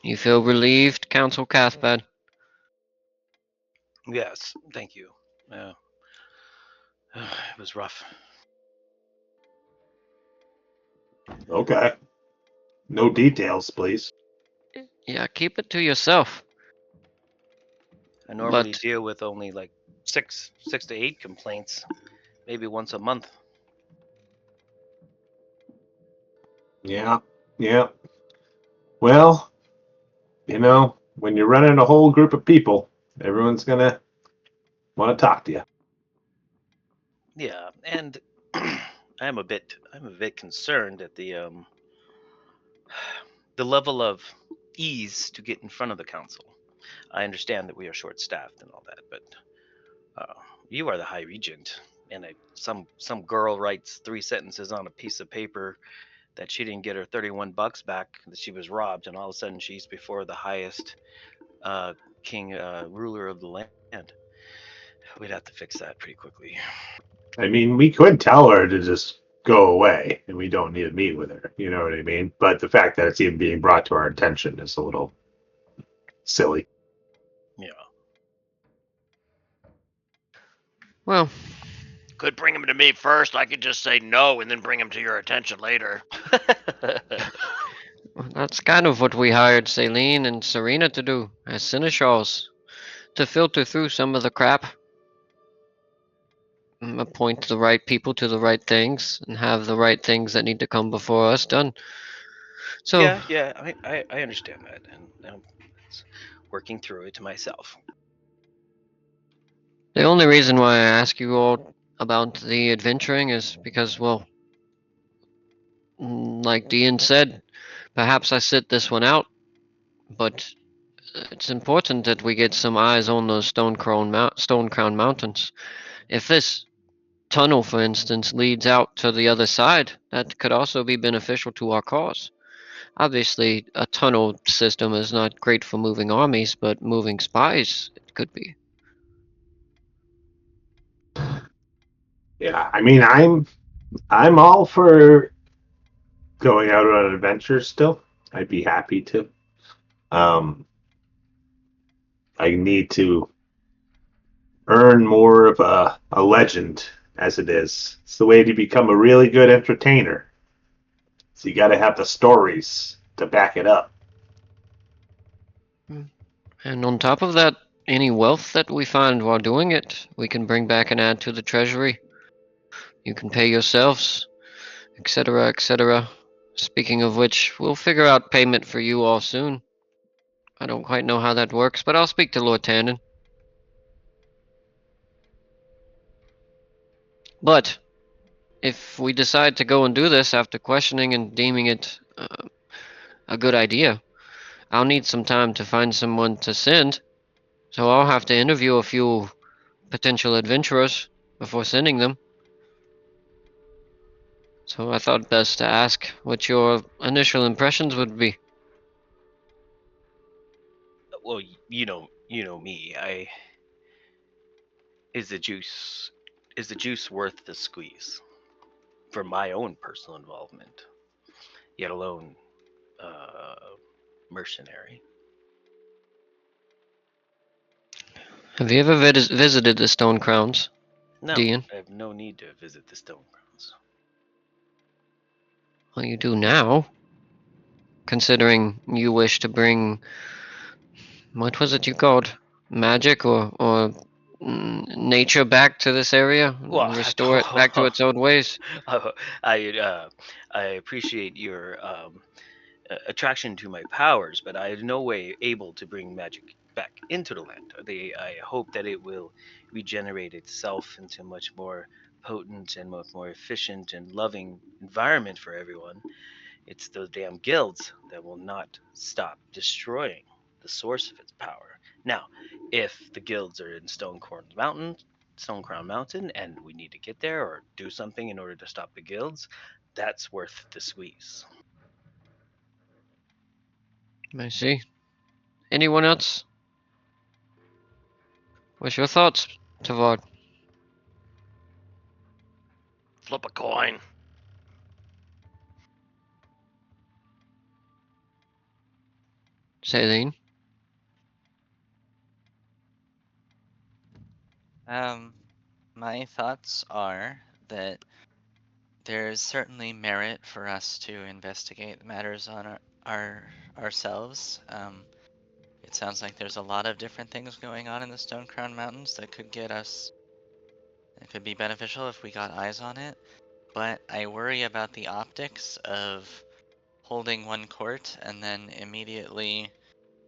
You feel relieved, Council Cathbad? Yes, thank you. It was rough. Okay. No details, please. Yeah, keep it to yourself. I normally But deal with only like six to 8 complaints, maybe once a month. Yeah. Well, when you're running a whole group of people, everyone's gonna want to talk to you. Yeah, and I'm a bit concerned at the level of ease to get in front of the council. I understand that we are short-staffed and all that, but you are the High Regent, and some girl writes 3 sentences on a piece of paper that she didn't get her $31 back, that she was robbed, and all of a sudden she's before the highest king ruler of the land. We'd have to fix that pretty quickly. I mean, we could tell her to just go away, and we don't need to meet with her. You know what I mean? But the fact that it's even being brought to our attention is a little silly. Yeah. well, Could bring him to me first. I could just say no and then bring him to your attention later. that's kind of what we hired Celine and Serena to do as seneschals, to filter through some of the crap, appoint the right people to the right things, and have the right things that need to come before us done. So, yeah, I understand that, and it's working through it myself. the only reason why I ask you all about the adventuring is because, well, like Dean said, perhaps I sit this one out, but it's important that we get some eyes on those Stone Crown Mountains. If this tunnel, for instance, leads out to the other side, that could also be beneficial to our cause. Obviously, a tunnel system is not great for moving armies, but moving spies, it could be. Yeah, I mean, I'm all for going out on an adventure still. I'd be happy to. I need to earn more of a legend as it is. It's the way to become a really good entertainer. So you got to have the stories to back it up. And on top of that, any wealth that we find while doing it, we can bring back and add to the treasury. You can pay yourselves, etc., etc. Speaking of which, we'll figure out payment for you all soon. I don't quite know how that works, but I'll speak to Lord Tandon. But if we decide to go and do this after questioning and deeming it a good idea, I'll need some time to find someone to send. So I'll have to interview a few potential adventurers before sending them. So I thought best to ask what your initial impressions would be. Well, you know me. Is the juice worth the squeeze for my own personal involvement? Yet alone, uh, mercenary. Have you ever visited the Stone Crowns, No, Dean? I have no need to visit the stone grounds. Well, you do now, considering you wish to bring, what was it you called? Magic or nature back to this area? Well, Restore it back to its old ways? I appreciate your attraction to my powers, but I am no way able to bring magic back into the land. I hope that it will regenerate itself into a much more potent and much more efficient and loving environment for everyone. It's those damn guilds that will not stop destroying the source of its power. Now, if the guilds are in Stone Crown Mountain, and we need to get there or do something in order to stop the guilds, that's worth the squeeze. I see. Anyone else? What's your thoughts, Tavard? Flip a coin. Saline? My thoughts are that there's certainly merit for us to investigate matters on ourselves. It sounds like there's a lot of different things going on in the Stone Crown Mountains that could get us. It could be beneficial if we got eyes on it, but I worry about the optics of holding one court and then immediately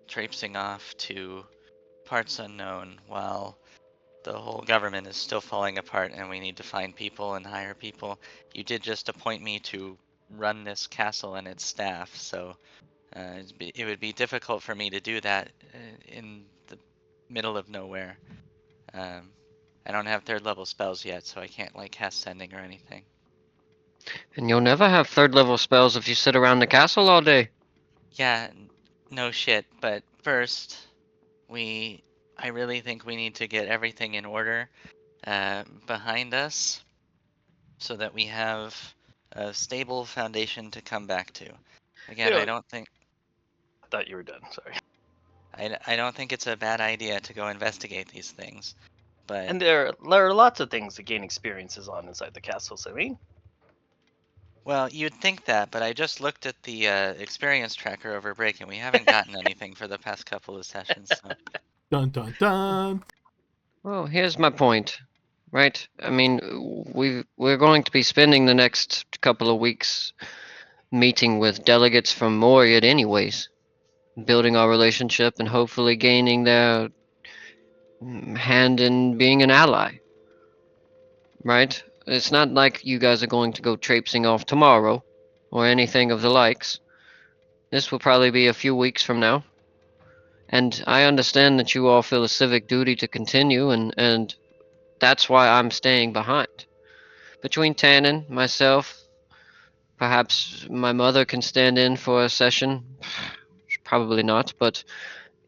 traipsing off to parts unknown while the whole government is still falling apart and we need to find people and hire people. You did just appoint me to run this castle and its staff, so it would be difficult for me to do that in the middle of nowhere. I don't have third level spells yet, so I can't like cast sending or anything. And you'll never have third level spells if you sit around the castle all day. Yeah, no shit, but first, I really think we need to get everything in order behind us so that we have a stable foundation to come back to. Again, You know, I don't think I thought you were done. Sorry. I don't think it's a bad idea to go investigate these things, but And there are lots of things to gain experiences on inside the castle, Celine. well, you'd think that, but I just looked at the experience tracker over break, and we haven't gotten anything for the past couple of sessions. So. Dun dun dun. Well, here's my point, right? I mean, we're going to be spending the next couple of weeks meeting with delegates from Moriad anyways, building our relationship and hopefully gaining their hand in being an ally, right? It's not like you guys are going to go traipsing off tomorrow or anything of the likes. This will probably be a few weeks from now. And I understand that you all feel a civic duty to continue, and that's why I'm staying behind. Between Tannen, myself, perhaps my mother can stand in for a session. Probably not, but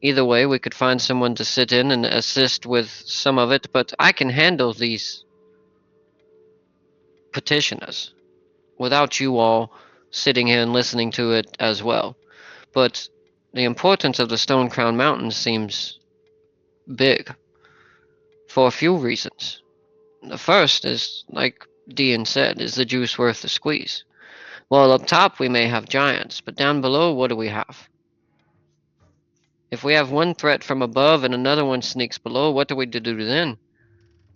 either way, we could find someone to sit in and assist with some of it. But I can handle these petitioners without you all sitting here and listening to it as well. But the importance of the Stone Crown Mountains seems big for a few reasons. The first is, like Dean said, is the juice worth the squeeze? Well, up top we may have giants, but down below, what do we have? If we have one threat from above and another one sneaks below, what do we do then?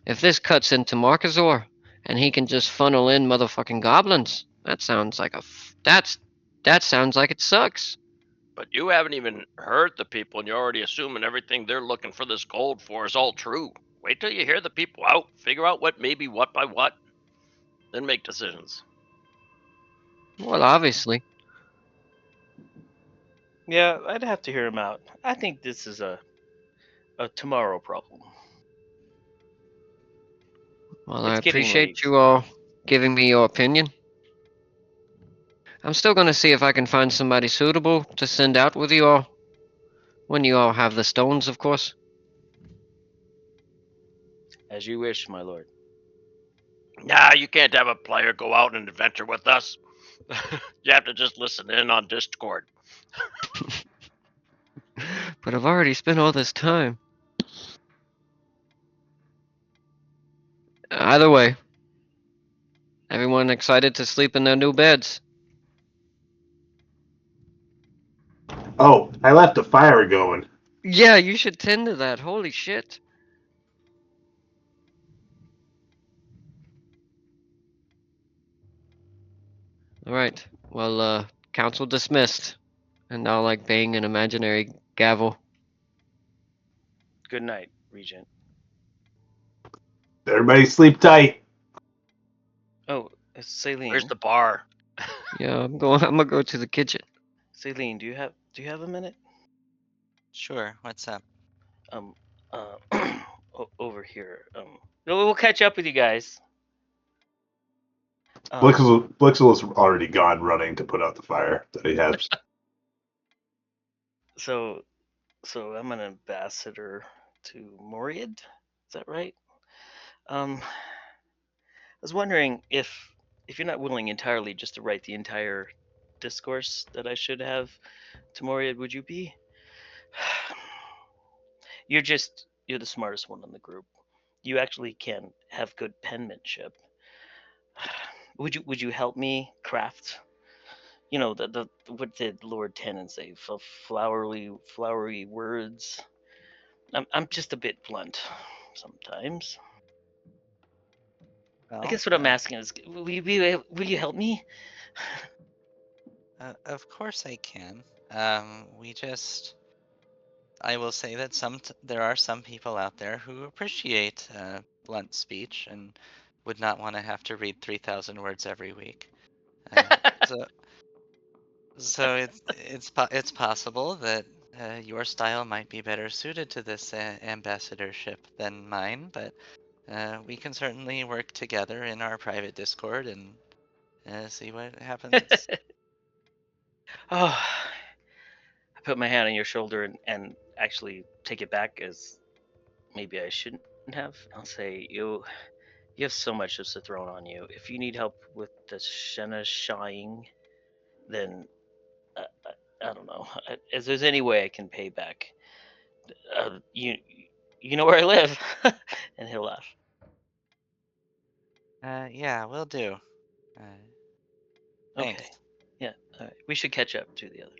If this cuts into Markazor, and he can just funnel in motherfucking goblins, that sounds like that sounds like it sucks. But you haven't even heard the people, and you're already assuming everything they're looking for this gold for is all true. Wait till you hear the people out, figure out what may be what by what, then make decisions. Well, obviously. Yeah, I'd have to hear him out. I think this is a tomorrow problem. Well, I It's getting late. appreciate you all giving me your opinion. I'm still gonna see if I can find somebody suitable to send out with you all. When you all have the stones, of course. As you wish, my lord. Nah, you can't have a player go out and adventure with us. You have to just listen in on Discord. But I've already spent all this time. Either way, everyone excited to sleep in their new beds. Oh, I left a fire going. Yeah, you should tend to that. Holy shit. Alright, well, council dismissed. And I'll like bang an imaginary gavel. Good night, Regent. Everybody sleep tight. Oh, Celine. Where's the bar? Yeah, I'm gonna go to the kitchen. Celine, do you have a minute? Sure. What's up? Uh, over here. We'll catch up with you guys. Blixel is already gone running to put out the fire that he has. So I'm an ambassador to Moriad. Is that right? I was wondering if you're not willing entirely just to write the entire discourse that I should have to Moriad, would you be? You're the smartest one in the group. You actually can have good penmanship. Would you help me craft? You know the what did Lord Tennant say? Flowery words. I'm just a bit blunt sometimes. Well, I guess what I'm asking is, will you help me? Of course I can. I will say that there are some people out there who appreciate blunt speech and would not want to have to read 3,000 words every week. So, it's possible that your style might be better suited to this ambassadorship than mine, but we can certainly work together in our private Discord and see what happens. Oh, I put my hand on your shoulder and actually take it back, as maybe I shouldn't have. I'll say, you have so much just thrown on you. If you need help with the Shenna shying, then I don't know. If there's any way I can pay back, you know where I live. And he'll laugh. Yeah, will do. Thanks. Okay. Yeah. All right. We should catch up to the others.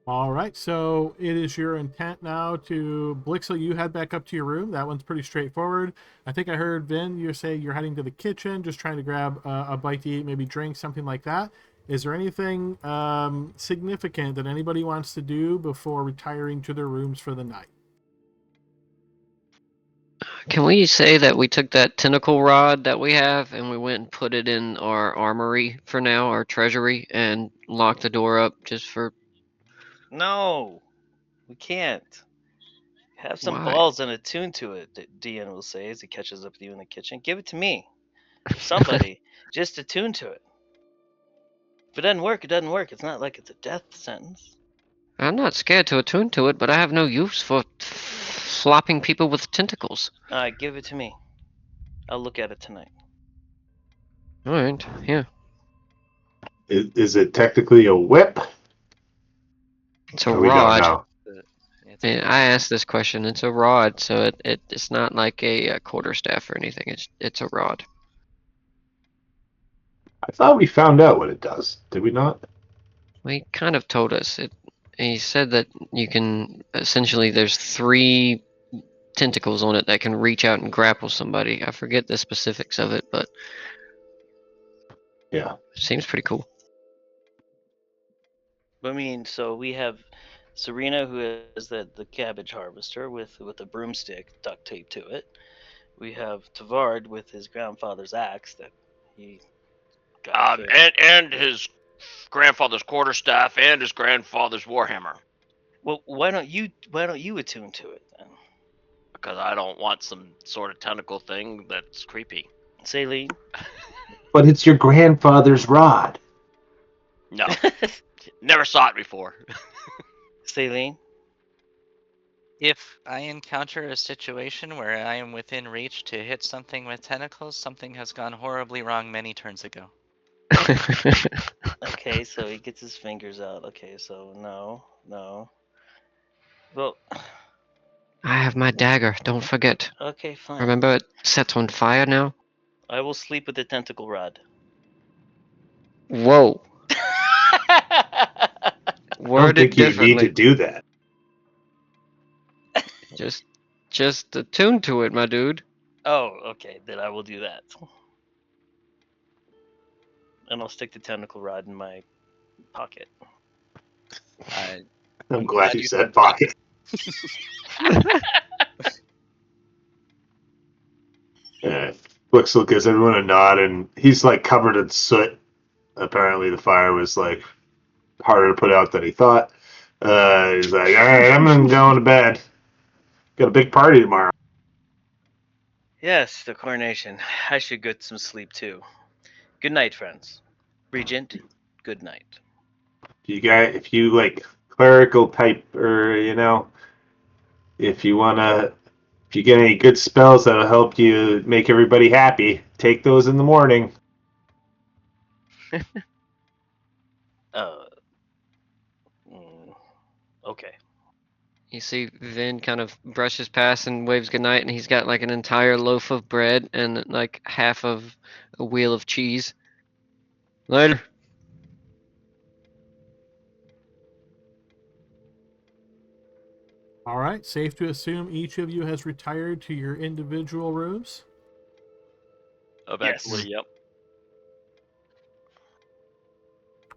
All right, so it is your intent now to Blixel. You head back up to your room. That one's pretty straightforward. I think I heard Vin. You say you're heading to the kitchen, just trying to grab a bite to eat, maybe drink, something like that. Is there anything significant that anybody wants to do before retiring to their rooms for the night? Can we say that we took that tentacle rod that we have and we went and put it in our armory for now, our treasury, and locked the door up just for... No, we can't. Have some Why? balls and attune to it, Dean will say as he catches up with you in the kitchen. Give it to me. Somebody. Just attune to it. If it doesn't work, it doesn't work. It's not like it's a death sentence. I'm not scared to attune to it, but I have no use for flopping people with tentacles. Give it to me. I'll look at it tonight. Alright, yeah. Is it technically a whip? It's a We don't rod. know. And I asked this question. It's a rod, so it's not like a quarterstaff or anything. It's a rod. I thought we found out what it does. Did we not? Well, he kind of told us. He said that you can essentially there's 3 tentacles on it that can reach out and grapple somebody. I forget the specifics of it, but Yeah. it seems pretty cool. I mean, so we have Serena, who is the cabbage harvester with a broomstick duct taped to it. We have Tavard with his grandfather's axe that he got. And his grandfather's quarterstaff and his grandfather's warhammer. Well, why don't you attune to it then? Because I don't want some sort of tentacle thing that's creepy. Celine? But it's your grandfather's rod. No. Never saw it before. Celine? If I encounter a situation where I am within reach to hit something with tentacles, something has gone horribly wrong many turns ago. Okay. Okay, so he gets his fingers out. Okay, so no. Well, I have my dagger. Don't forget. okay, fine. Remember, it sets on fire now. I will sleep with the tentacle rod. Whoa. I don't Worded think you need to differently. do that. Just attune to it, my dude. Oh, okay, then I will do that. And I'll stick the tentacle rod in my pocket. I'm glad you said pocket. Blixel gives everyone a nod, and he's like covered in soot. Apparently, the fire was like harder to put out than he thought. He's like, "All right, I'm gonna go to bed. Got a big party tomorrow." Yes, the coronation. I should get some sleep too. Good night, friends. Regent, good night. If you like clerical type, or if you get any good spells that'll help you make everybody happy, take those in the morning. Uh, okay. You see Vin kind of brushes past and waves goodnight, and he's got like an entire loaf of bread and like half of a wheel of cheese. Later. All right, safe to assume each of you has retired to your individual rooms. Eventually, yep.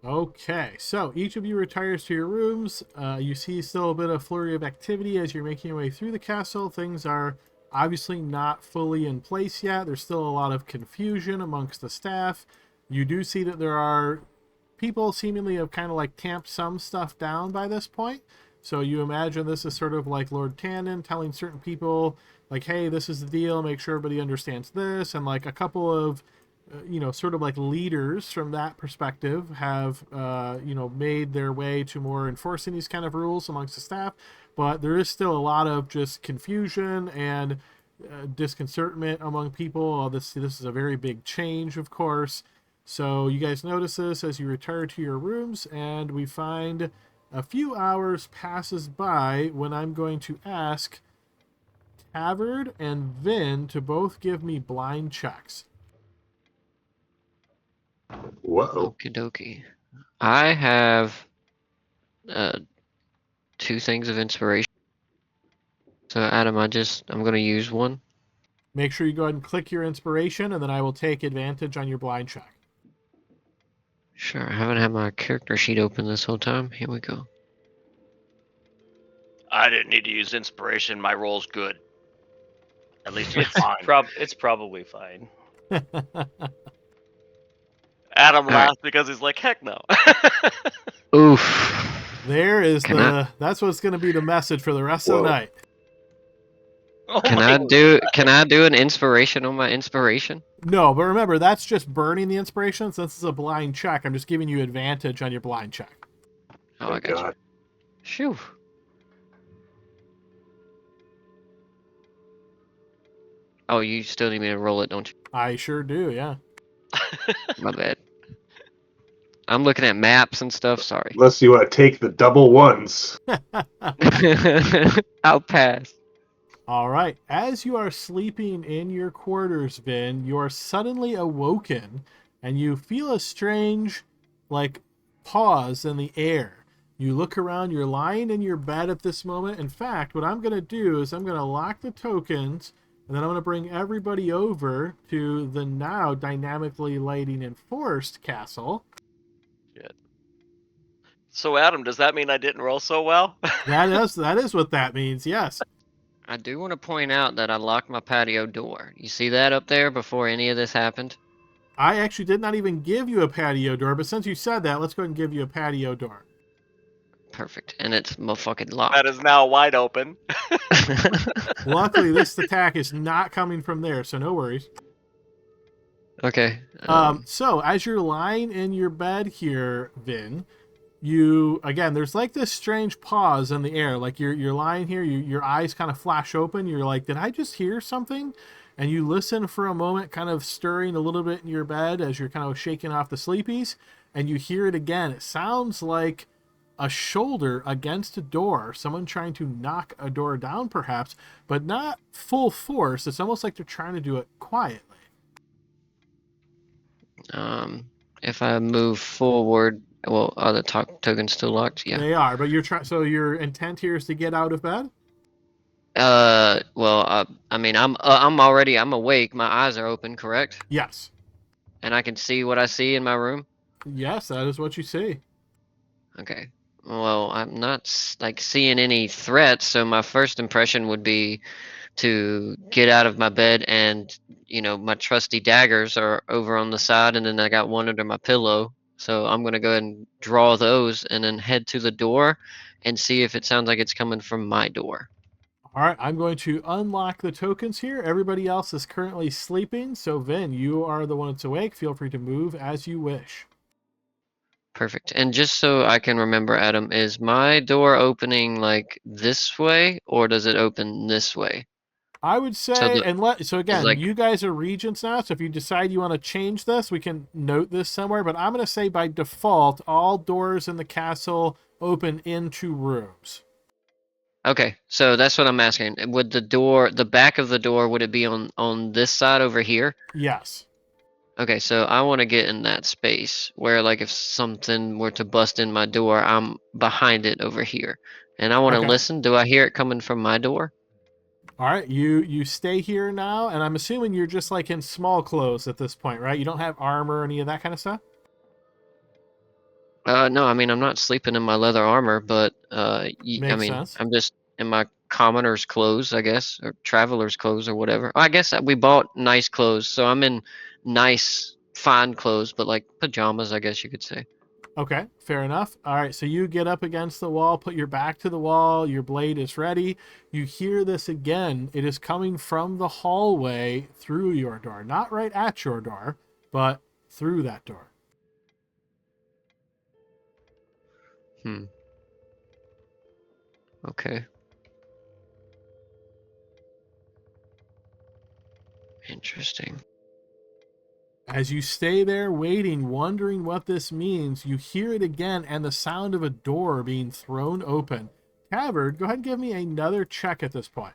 Okay, so each of you retires to your rooms. You see still a bit of flurry of activity as you're making your way through the castle. Things are obviously not fully in place yet. There's still a lot of confusion amongst the staff. You do see that there are people seemingly have kind of like tamped some stuff down by this point. So you imagine this is sort of like Lord Tannen telling certain people, like, hey, this is the deal, make sure everybody understands this. And like a couple of sort of like leaders from that perspective have, made their way to more enforcing these kind of rules amongst the staff. But there is still a lot of just confusion and disconcertment among people. This is a very big change, of course. So you guys notice this as you retire to your rooms, and we find a few hours passes by when I'm going to ask Tavard and Vin to both give me blind checks. Whoa. Okie dokie. I have 2 things of inspiration. So Adam, I'm gonna use one. Make sure you go ahead and click your inspiration, and then I will take advantage on your blind check. Sure, I haven't had my character sheet open this whole time. Here we go. I didn't need to use inspiration. My roll's good. At least it's It's fine. it's probably fine. Adam right. laughed because he's like, heck no. Oof. There is Can that's what's going to be the message for the rest of the night. Oh Can my I do an inspiration on my inspiration? No, but remember, that's just burning the inspiration. Since it's a blind check, I'm just giving you advantage on your blind check. Oh, I got you. Shoo. Oh, you still need me to roll it, don't you? I sure do, yeah. My bad. I'm looking at maps and stuff, sorry. Unless you want to take the double ones. I'll pass. All right. As you are sleeping in your quarters, Vin, you are suddenly awoken and you feel a strange, like, pause in the air. You look around, you're lying in your bed at this moment. In fact, what I'm going to do is I'm going to lock the tokens, and then I'm going to bring everybody over to the now dynamically lighting enforced castle. Shit. So, Adam, does that mean I didn't roll so well? That is what that means, yes. I do want to point out that I locked my patio door. You see that up there before any of this happened? I actually did not even give you a patio door, but since you said that, let's go ahead and give you a patio door. Perfect. And it's motherfucking locked. That is now wide open. Luckily, this attack is not coming from there, so no worries. Okay. So as you're lying in your bed here, Vin, there's like this strange pause in the air. Like you're lying here, your eyes kind of flash open. You're like, did I just hear something? And you listen for a moment, kind of stirring a little bit in your bed as you're kind of shaking off the sleepies. and you hear it again. It sounds like a shoulder against a door, someone trying to knock a door down perhaps, but not full force. It's almost like they're trying to do it quietly. If I move forward, well, are the tokens still locked? Yeah. They are, but so your intent here is to get out of bed? Well, I mean, I'm awake. My eyes are open, correct? Yes. And I can see what I see in my room? Yes, that is what you see. Okay. Well, I'm not like seeing any threats, so my first impression would be to get out of my bed, and my trusty daggers are over on the side, and then I got one under my pillow. So I'm gonna go ahead and draw those and then head to the door and see if it sounds like it's coming from my door. All right, I'm going to unlock the tokens here. Everybody else is currently sleeping, so Vin, you are the one that's awake. Feel free to move as you wish. Perfect. And just so I can remember, Adam, is my door opening like this way, or does it open this way? I would say, so again, like, you guys are regents now, so if you decide you want to change this, we can note this somewhere, but I'm going to say by default, all doors in the castle open into rooms. okay, so that's what I'm asking. Would the back of the door, would it be on this side over here? Yes. Okay, so I want to get in that space where, like, if something were to bust in my door, I'm behind it over here. And I want to listen. Do I hear it coming from my door? All right, you stay here now, and I'm assuming you're just like in small clothes at this point, right? You don't have armor or any of that kind of stuff? No, I mean, I'm not sleeping in my leather armor, but Makes sense. I'm just in my commoner's clothes, I guess, or traveler's clothes or whatever. I guess we bought nice clothes, so I'm in nice, fine clothes, but like pajamas, I guess you could say. Okay, fair enough. All right, so you get up against the wall, put your back to the wall, your blade is ready. You hear this again. It is coming from the hallway through your door. Not right at your door, but through that door. Okay. Interesting. As you stay there waiting, wondering what this means, you hear it again and the sound of a door being thrown open. Tavern, go ahead and give me another check at this point.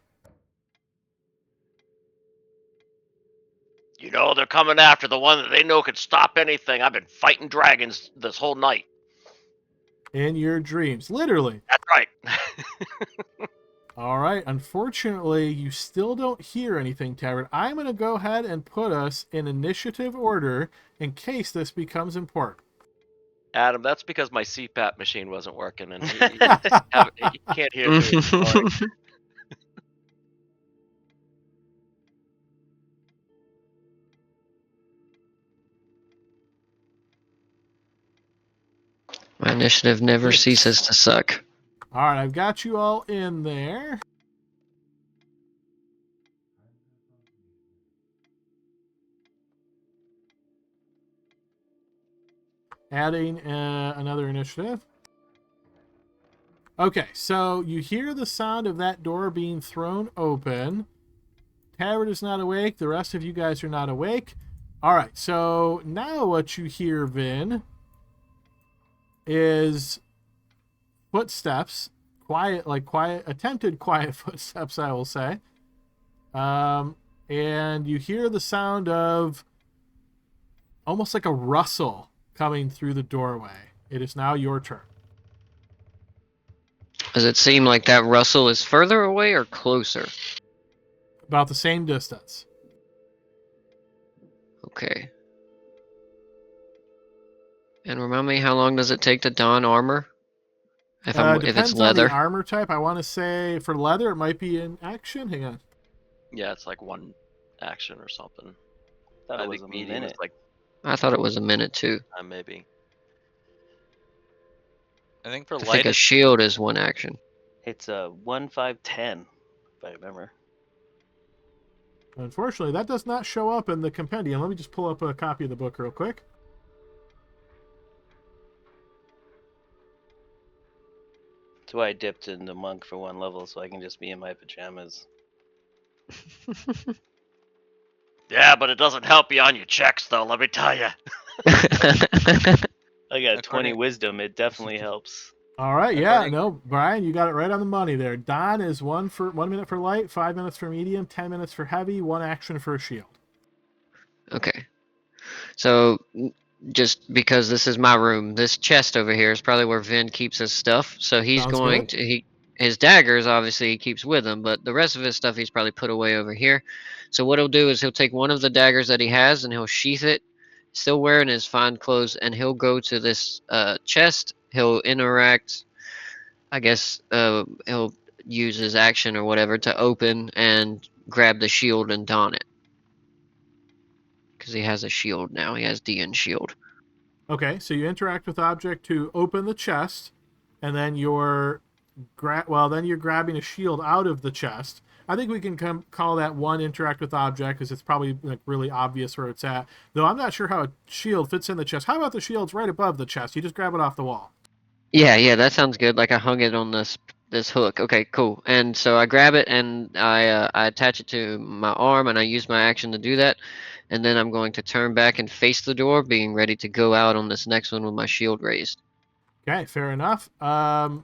They're coming after the one that they know could stop anything. I've been fighting dragons this whole night. In your dreams, literally. That's right. All right, unfortunately, you still don't hear anything, Tavern. I'm going to go ahead and put us in initiative order in case this becomes important. Adam, that's because my CPAP machine wasn't working, and you can't hear me. My initiative never ceases to suck. All right, I've got you all in there. Adding another initiative. Okay, so you hear the sound of that door being thrown open. Tavern is not awake. The rest of you guys are not awake. All right, so now what you hear, Vin, is footsteps. Attempted quiet footsteps, I will say. And you hear the sound of almost like a rustle coming through the doorway. It is now your turn. Does it seem like that rustle is further away or closer? About the same distance. Okay. And remind me, how long does it take to don armor? If it's leather. On the armor type. I want to say for leather, it might be in action. Hang on. Yeah, it's like one action or something. I think medium is like. I thought it was a minute too. Maybe. I think for I think a shield is one action. It's a 1, 5, 10, if I remember. Unfortunately, that does not show up in the compendium. Let me just pull up a copy of the book real quick. That's why I dipped into monk for 1 level, so I can just be in my pajamas. Yeah, but it doesn't help you on your checks, though, let me tell you. I got 20 According- wisdom. It definitely helps. All right, yeah, According- no, Brian, you got it right on the money there. Don is 1 minute for light, 5 minutes for medium, 10 minutes for heavy, 1 action for a shield. Okay. So just because this is my room, this chest over here is probably where Vin keeps his stuff. So he's Sounds going good. to his daggers obviously he keeps with him, but the rest of his stuff he's probably put away over here. So what he'll do is he'll take one of the daggers that he has and he'll sheath it, still wearing his fine clothes, and he'll go to this chest. He'll interact. I guess he'll use his action or whatever to open and grab the shield and don it. Because he has a shield now. He has DN shield. Okay, so you interact with object to open the chest, and then you're grabbing a shield out of the chest. I think we can call that one interact with object because it's probably like really obvious where it's at. Though I'm not sure how a shield fits in the chest. How about the shield's right above the chest? You just grab it off the wall. Yeah, that sounds good. Like I hung it on this hook. Okay, cool. And so I grab it and I attach it to my arm and I use my action to do that. And then I'm going to turn back and face the door, being ready to go out on this next one with my shield raised. Okay, fair enough. And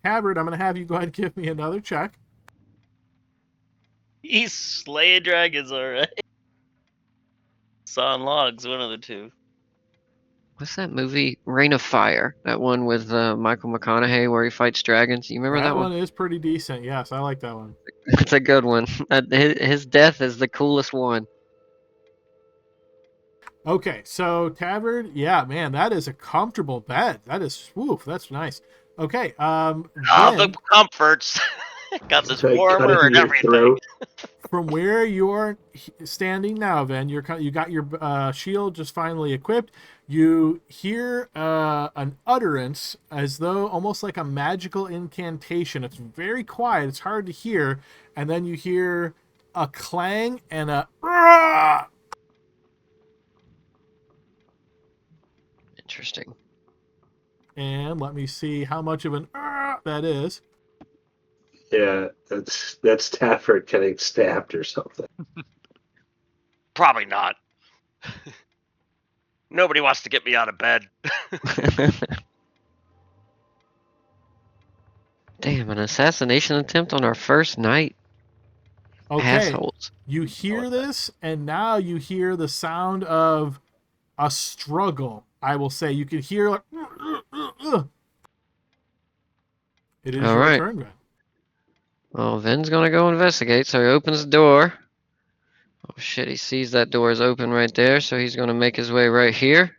Tabard, I'm going to have you go ahead and give me another check. He's slaying dragons, alright. Sawing logs, one of the two. What's that movie? Reign of Fire. That one with Michael McConaughey where he fights dragons. You remember that one? That one is pretty decent. Yes, I like that one. It's a good one. His death is the coolest one. Okay, so Tabard, yeah, man, that is a comfortable bed. That is, woof, that's nice. Okay, Oh, the comforts. Got this Try warmer cutting and your everything. throat. from where you're standing now, Ven, you got your shield just finally equipped. You hear an utterance as though almost like a magical incantation. It's very quiet. It's hard to hear, and then you hear a clang and a. "Rah!" Interesting. And let me see how much of an that is. Yeah, that's Stafford getting stabbed or something. Probably not. Nobody wants to get me out of bed. Damn, an assassination attempt on our first night. Okay, Assholes. you hear this, and now you hear the sound of a struggle. I will say you can hear like. It is All your right. turn, Ven. Well, Vin's gonna go investigate, so he opens the door. Oh shit, he sees that door is open right there, so he's gonna make his way right here.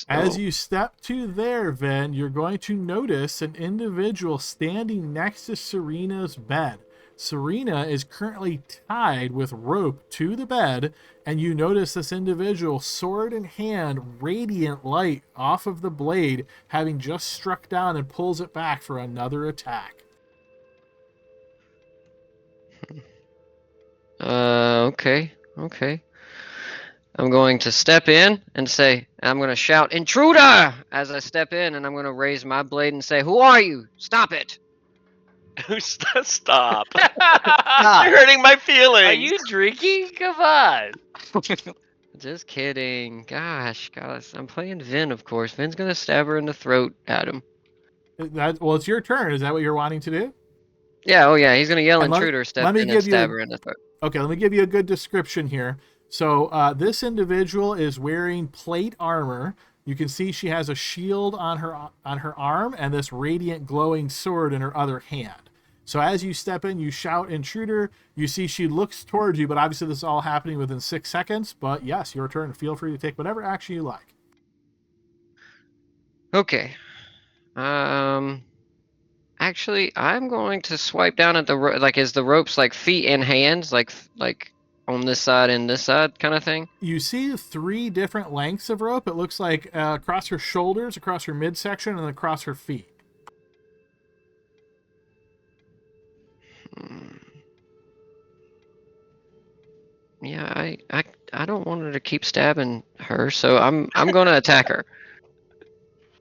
As you step to there, Ven, you're going to notice an individual standing next to Serena's bed. Serena is currently tied with rope to the bed, and you notice this individual, sword in hand, radiant light off of the blade, having just struck down and pulls it back for another attack. Okay. I'm going to step in and say, I'm going to shout, "Intruder!" as I step in, and I'm going to raise my blade and say, "Who are you? Stop it!" Stop. You're hurting my feelings. Are you drinking? Come on. Just kidding. Gosh, I'm playing Vin, of course. Vin's going to stab her in the throat at him. Well, it's your turn. Is that what you're wanting to do? Yeah, oh yeah, he's going to yell, And "Intruder," step let me in and give you stab a- her in the throat. Okay, let me give you a good description here. So this individual is wearing plate armor. You can see she has a shield on her arm and this radiant glowing sword in her other hand. So as you step in, you shout, "Intruder." You see she looks towards you, but obviously this is all happening within 6 seconds. But yes, your turn. Feel free to take whatever action you like. Okay. Actually, I'm going to swipe down at the like, is the ropes like feet and hands, like on this side and this side kind of thing? You see 3 different lengths of rope. It looks like across her shoulders, across her midsection, and across her feet. Yeah, I don't want her to keep stabbing her, so I'm going to attack her.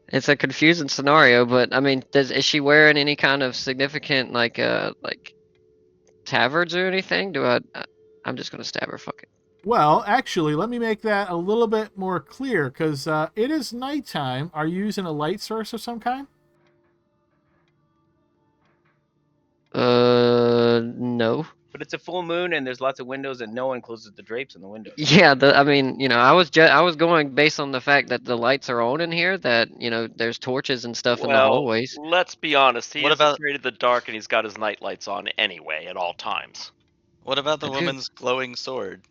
It's a confusing scenario, but I mean, is she wearing any kind of significant like tabards or anything? I'm just gonna stab her. Fuck it. Well, actually, let me make that a little bit more clear because it is nighttime. Are you using a light source of some kind? No. But it's a full moon and there's lots of windows and no one closes the drapes in the windows. Yeah, I mean, I was going based on the fact that the lights are on in here, that, there's torches and stuff in the Well, hallways. let's be honest. He What is about afraid of the dark, and he's got his night lights on anyway at all times. what about the I do. woman's glowing sword?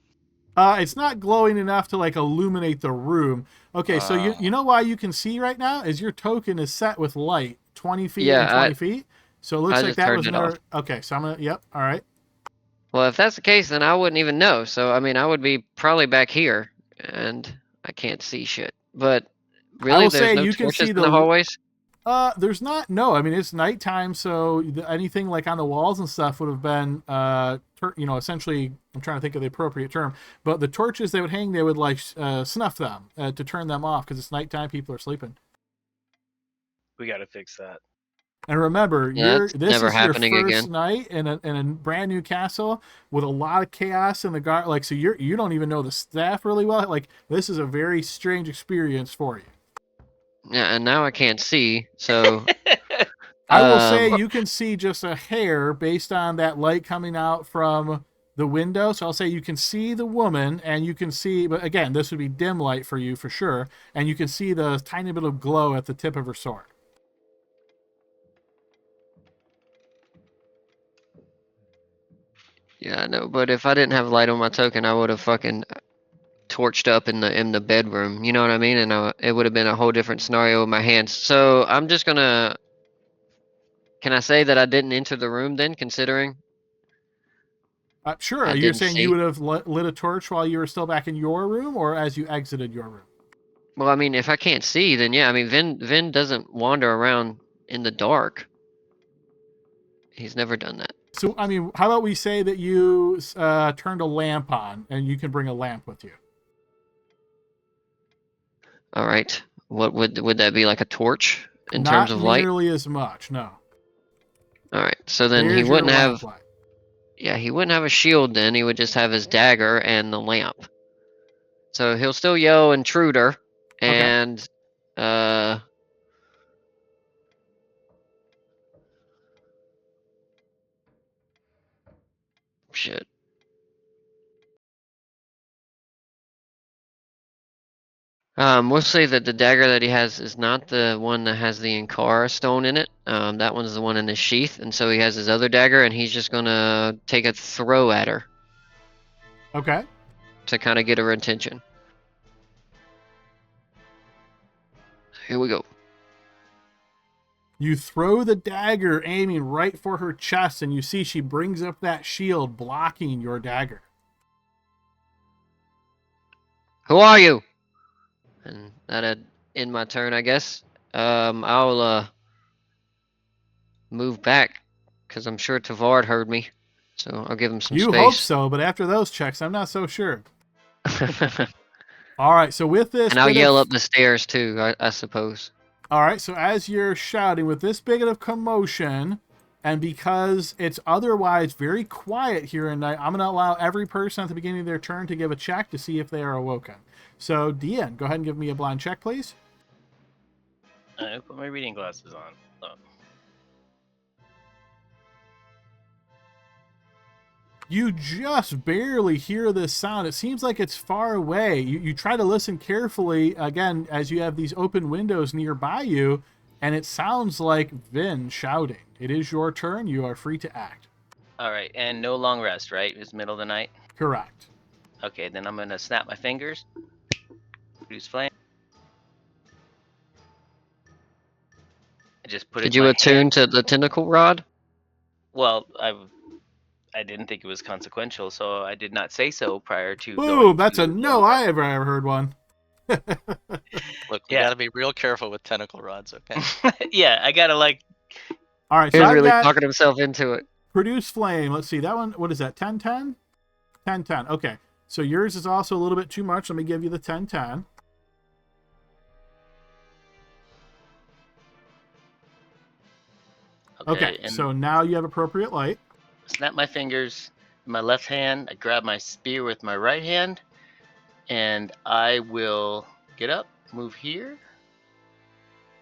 It's not glowing enough to like illuminate the room. Okay, so you know why you can see right now is your token is set with light 20 feet and Yeah, 20 feet. So it looks I like just that turned was it off. Okay, so I'm gonna. Yep. All right. Well, if that's the case, then I wouldn't even know. So, I mean, I would be probably back here, and I can't see shit. But I really, will there's say no you can torches see in the hallways? There's not. No, I mean it's nighttime, so anything like on the walls and stuff would have been, essentially. I'm trying to think of the appropriate term, but the torches they would hang, they would like snuff them to turn them off because it's nighttime. People are sleeping. We got to fix that. And remember, Yeah, that's this never is your happening first again. night in a brand new castle with a lot of chaos in the guard. Like, so you don't even know the staff really well. Like, this is a very strange experience for you. Yeah, and now I can't see, so I will say um, you can see just a hair based on that light coming out from the window. So I'll say you can see the woman, and you can see, but again, this would be dim light for you for sure, and you can see the tiny bit of glow at the tip of her sword. yeah, I know. But if I didn't have light on my token, I would have fucking torched up in the bedroom. You know what I mean? And it would have been a whole different scenario with my hands. So I'm just gonna. Can I say that I didn't enter the room then, considering Sure. I You're didn't saying you see? would have lit a torch while you were still back in your room, or as you exited your room? Well, I mean, if I can't see, then yeah. I mean, Vin doesn't wander around in the dark. He's never done that. So, I mean, how about we say that you turned a lamp on, and you can bring a lamp with you? All right. What would that be, like a torch in terms Not of light? nearly as much, no. All right. So then he There's your wouldn't have. lamplight. Yeah, he wouldn't have a shield then. He would just have his dagger and the lamp. So he'll still yell intruder, Okay. and uh shit. We'll say that the dagger that he has is not the one that has the Ankara stone in it. That one's the one in his sheath, and so he has his other dagger, and he's just gonna take a throw at her Okay. to kind of get her attention. Here we go. You throw the dagger, aiming right for her chest, and you see she brings up that shield, blocking your dagger. Who are you? And that'd end my turn, I guess. I'll move back because I'm sure Tavard heard me, so I'll give him some You hope space. so, but after those checks, I'm not so sure. All right, so with this And I'll bit yell of... up the stairs too, I suppose. All right, so as you're shouting with this big of commotion, and because it's otherwise very quiet here at night, I'm going to allow every person at the beginning of their turn to give a check to see if they are awoken. So, Deanne, go ahead and give me a blind check, please. I put my reading glasses on. Oh. You just barely hear this sound. It seems like it's far away. You try to listen carefully, again, as you have these open windows nearby you, and it sounds like Vin shouting. It is your turn. You are free to act. All right, and no long rest, right? It's middle of the night. Correct. Okay, then I'm gonna snap my fingers, produce flame. I just put it Did in you my attune hand. to the tentacle rod? Well, I didn't think it was consequential, so I did not say so prior to Boom! going That's a to no. I ever heard one. Look, we Yeah. gotta be real careful with tentacle rods, okay? Yeah, I gotta like. All right, He so was I've really got talking himself into it. produce flame. Let's see that one. What is that? 10-10? 10-10. Okay, so yours is also a little bit too much. Let me give you the 10-10. Okay, And so now you have appropriate light. snap my fingers, my left hand. I grab my spear with my right hand, and I will get up, move here.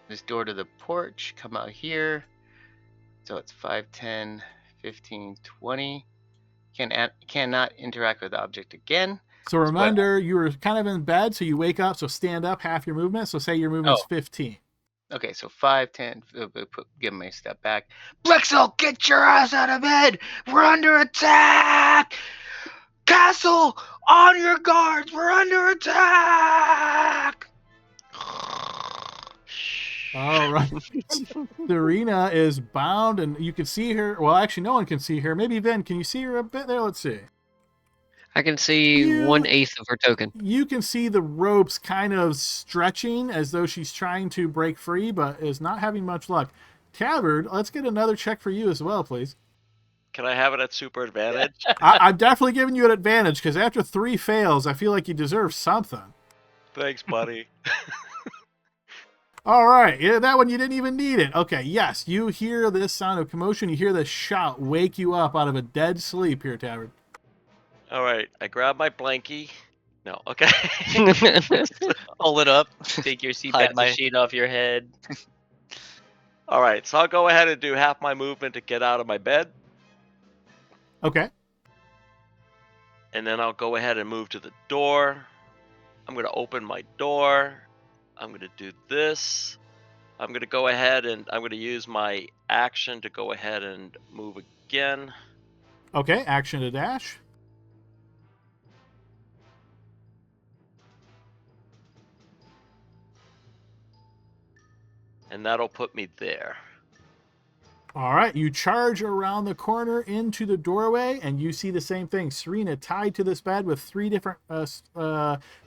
This door to the porch, come out here. So it's 5, 10, 15, 20. Cannot interact with the object again. So reminder, you were kind of in bed, so you wake up, so stand up half your movement. So say your movement's 15. Okay, so 5, 10, give me a step back. Blixel, get your ass out of bed! We're under attack! Castle, on your guards! We're under attack! All right. Serena is bound, and you can see her. Well, actually, no one can see her. Maybe Vin, can you see her a bit there? Let's see. I can see 1/8 of her token. You can see the ropes kind of stretching as though she's trying to break free, but is not having much luck. Tabard, let's get another check for you as well, please. Can I have it at super advantage? I'm definitely giving you an advantage because after 3 fails, I feel like you deserve something. Thanks, buddy. All right, yeah, that one you didn't even need it. Okay, yes, you hear this sound of commotion. You hear this shout wake you up out of a dead sleep here, Tabard. All right, I grab my blankie. No, okay. Pull it up. Take your Hide CPAP sheet off your head. All right, so I'll go ahead and do half my movement to get out of my bed. Okay. And then I'll go ahead and move to the door. I'm going to open my door. I'm going to do this. I'm going to go ahead and I'm going to use my action to go ahead and move again. Okay, action to dash. And that'll put me there. All right, you charge around the corner into the doorway, and you see the same thing. Serena tied to this bed with 3 different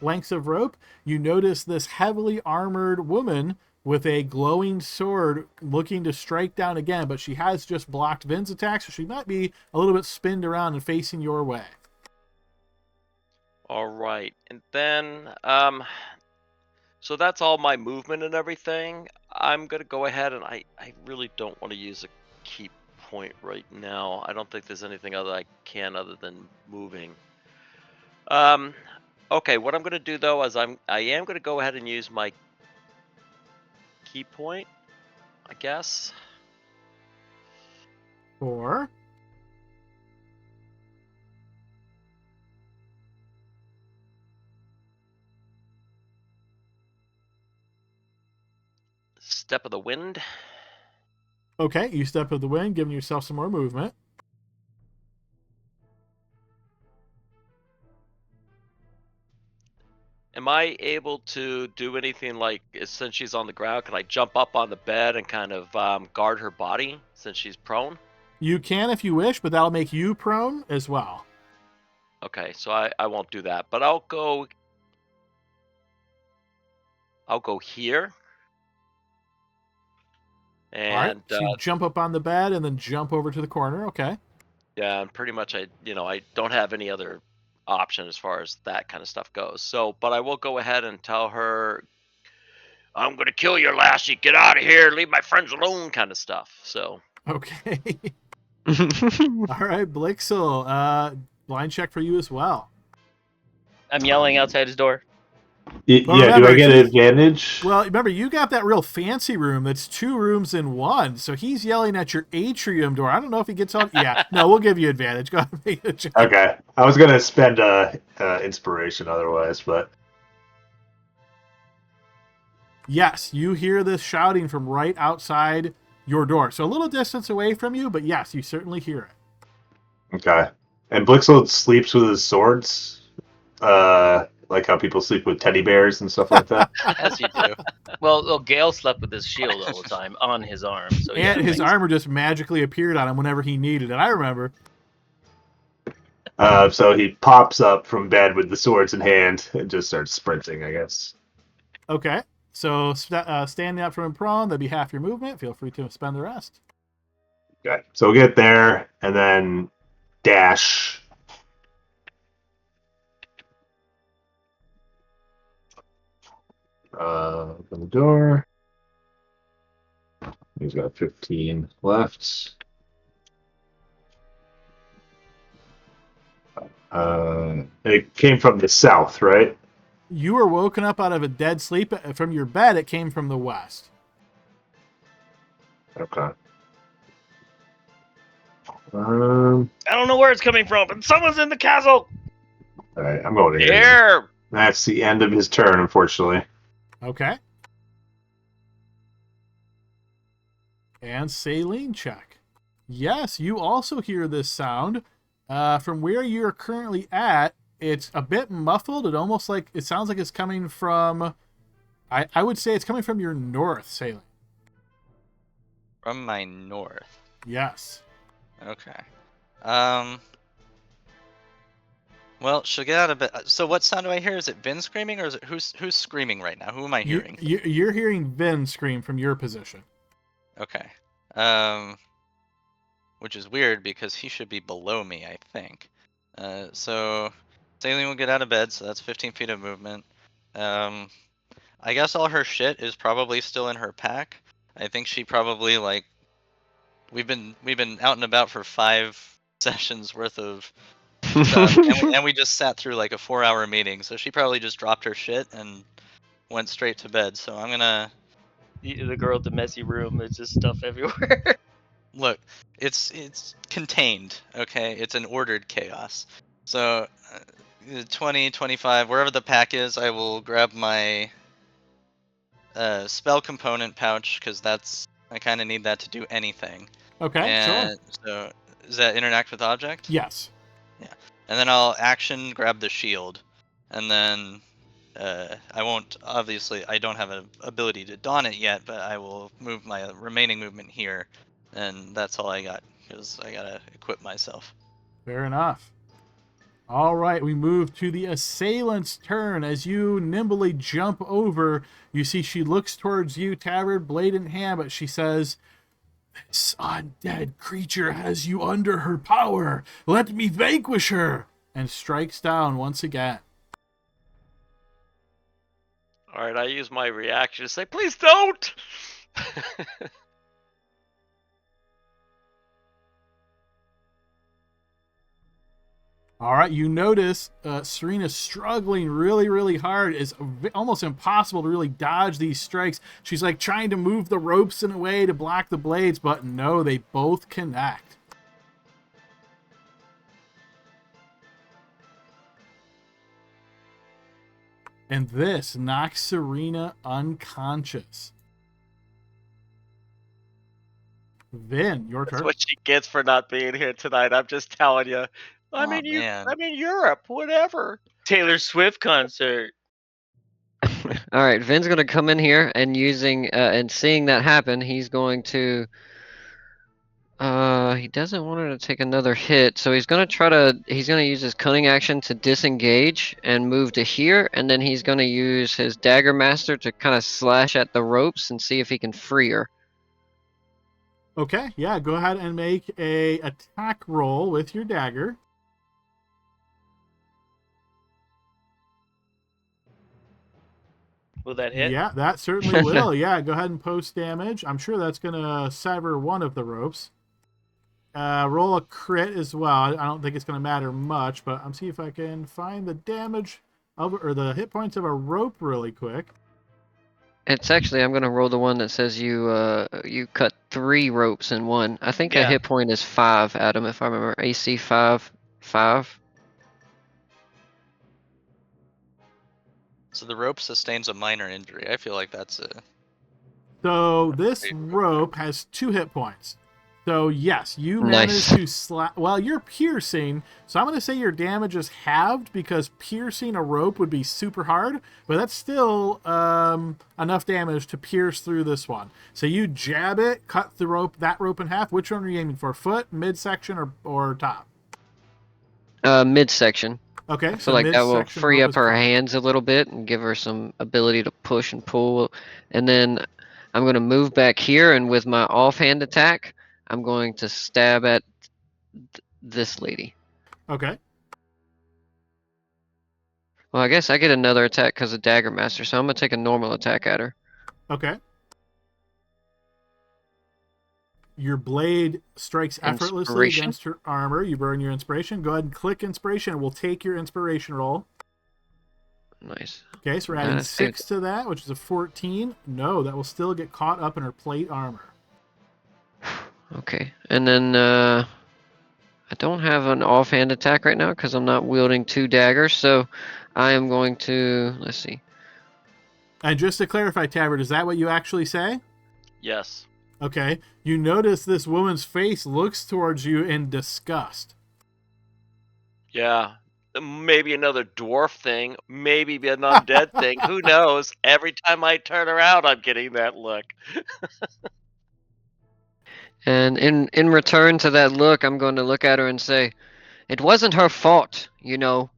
lengths of rope. You notice this heavily armored woman with a glowing sword looking to strike down again, but she has just blocked Vin's attack, so she might be a little bit spinned around and facing your way. All right, and then, so that's all my movement and everything. I'm going to go ahead and I really don't want to use a keep point right now. I don't think there's anything other I can other than moving. Okay, what I'm going to do though is I am going to go ahead and use my key point, I guess. 4. Step of the wind. Okay, you step of the wind, giving yourself some more movement. Am I able to do anything like, since she's on the ground, can I jump up on the bed and kind of guard her body since she's prone? You can if you wish, but that'll make you prone as well. Okay, so I won't do that, but I'll go here. And all right, so you jump up on the bed and then jump over to the corner. Okay. Yeah, and pretty much I don't have any other option as far as that kind of stuff goes. So, but I will go ahead and tell her, I'm going to kill your lassie. Get out of here. Leave my friends alone kind of stuff. So. Okay. All right, Blixel, blind check for you as well. I'm yelling outside his door. Yeah, do I get an advantage? Well, remember, you got that real fancy room that's 2 rooms in one, so he's yelling at your atrium door. I don't know if he gets on. Yeah, no, we'll give you advantage. Go ahead and make a check. Okay. I was going to spend inspiration otherwise, but... Yes, you hear this shouting from right outside your door. So a little distance away from you, but yes, you certainly hear it. Okay. And Blixel sleeps with his swords? Like how people sleep with teddy bears and stuff like that? As you do. Well, Gale slept with his shield all the time on his arm. So and his armor just magically appeared on him whenever he needed it. I remember. So he pops up from bed with the swords in hand and just starts sprinting, I guess. Okay. So standing up from him prone, that'd be half your movement. Feel free to spend the rest. Okay. So we'll get there and then dash. Open the door. He's got 15 left. It came from the south, right? You were woken up out of a dead sleep from your bed. It came from the west. Okay. I don't know where it's coming from, but someone's in the castle. All right, I'm going to hear them. Here. That's the end of his turn, unfortunately. Okay. And saline check. Yes, you also hear this sound. From where you're currently at, it's a bit muffled. It sounds like it's coming from, I would say it's coming from your north, saline. From my north. Yes. Okay. Well, she'll get out of bed. So what sound do I hear? Is it Vin screaming, or is it who's screaming right now? Who am I hearing? You're hearing Vin scream from your position. Okay. Which is weird because he should be below me, I think. So Saline will get out of bed, so that's 15 feet of movement. I guess all her shit is probably still in her pack. I think she probably we've been out and about for 5 sessions worth of stuff, and we just sat through like a 4-hour meeting, so she probably just dropped her shit and went straight to bed. So I'm gonna The girl at the messy room. There's just stuff everywhere. look. It's contained, okay? It's an ordered chaos. So 20, 25, wherever the pack is, I will grab my spell component pouch because I kind of need that to do anything. Okay, And sure. so is that interact with object? Yes. Yeah. And then I'll action grab the shield, and then I won't, obviously I don't have an ability to don it yet, but I will move my remaining movement here, and that's all I got because I gotta equip myself. Fair enough. All right, we move to the assailant's turn. As you nimbly jump over, you see she looks towards you, tabard, blade in hand, but she says, "This undead creature has you under her power. Let me vanquish her," and strikes down once again. All right, I use my reaction to say, please don't. All right, you notice Serena's struggling really, really hard. It's almost impossible to really dodge these strikes. She's like trying to move the ropes in a way to block the blades, but no, they both connect. And this knocks Serena unconscious. Vin, your That's turn. what she gets for not being here tonight. I'm just telling you. Aw, man. I'm in Europe, whatever. Taylor Swift concert. All right, Vin's gonna come in here and and seeing that happen, he's going to. He doesn't want her to take another hit, so he's gonna use his cunning action to disengage and move to here, and then he's gonna use his dagger master to kind of slash at the ropes and see if he can free her. Okay, yeah, go ahead and make a attack roll with your dagger. Will that hit? Yeah, that certainly will. Yeah, go ahead and post damage. I'm sure that's going to sever one of the ropes. Roll a crit as well. I don't think it's going to matter much, but I'm see if I can find the damage or the hit points of a rope really quick. It's actually, I'm gonna roll the one that says you cut 3 ropes in one. I think a hit point is 5, Adam, if I remember. AC 5. So the rope sustains a minor injury. I feel like that's a. So this rope has 2 hit points. So yes, you managed to slap. Well, you're piercing, so I'm going to say your damage is halved because piercing a rope would be super hard, but that's still enough damage to pierce through this one. So you jab it, cut that rope in half. Which one are you aiming for? Foot, midsection, or top? Midsection. Okay, I feel like that will free up her hands a little bit and give her some ability to push and pull. And then I'm going to move back here, and with my offhand attack, I'm going to stab at this lady. Okay. Well, I guess I get another attack because of Dagger Master, so I'm going to take a normal attack at her. Okay. Your blade strikes effortlessly Inspiration? against her armor. You burn your inspiration. Go ahead and click inspiration. We'll take your inspiration roll. Nice. Okay, so we're adding Let's see. 6 to that, which is a 14. No, that will still get caught up in her plate armor. Okay, and then I don't have an offhand attack right now because I'm not wielding 2 daggers, so I am going to, let's see. And just to clarify, Tabard, is that what you actually say? Yes. Okay. You notice this woman's face looks towards you in disgust. Yeah. Maybe another dwarf thing. Maybe an undead thing. Who knows? Every time I turn around, I'm getting that look. And in return to that look, I'm going to look at her and say, it wasn't her fault, you know.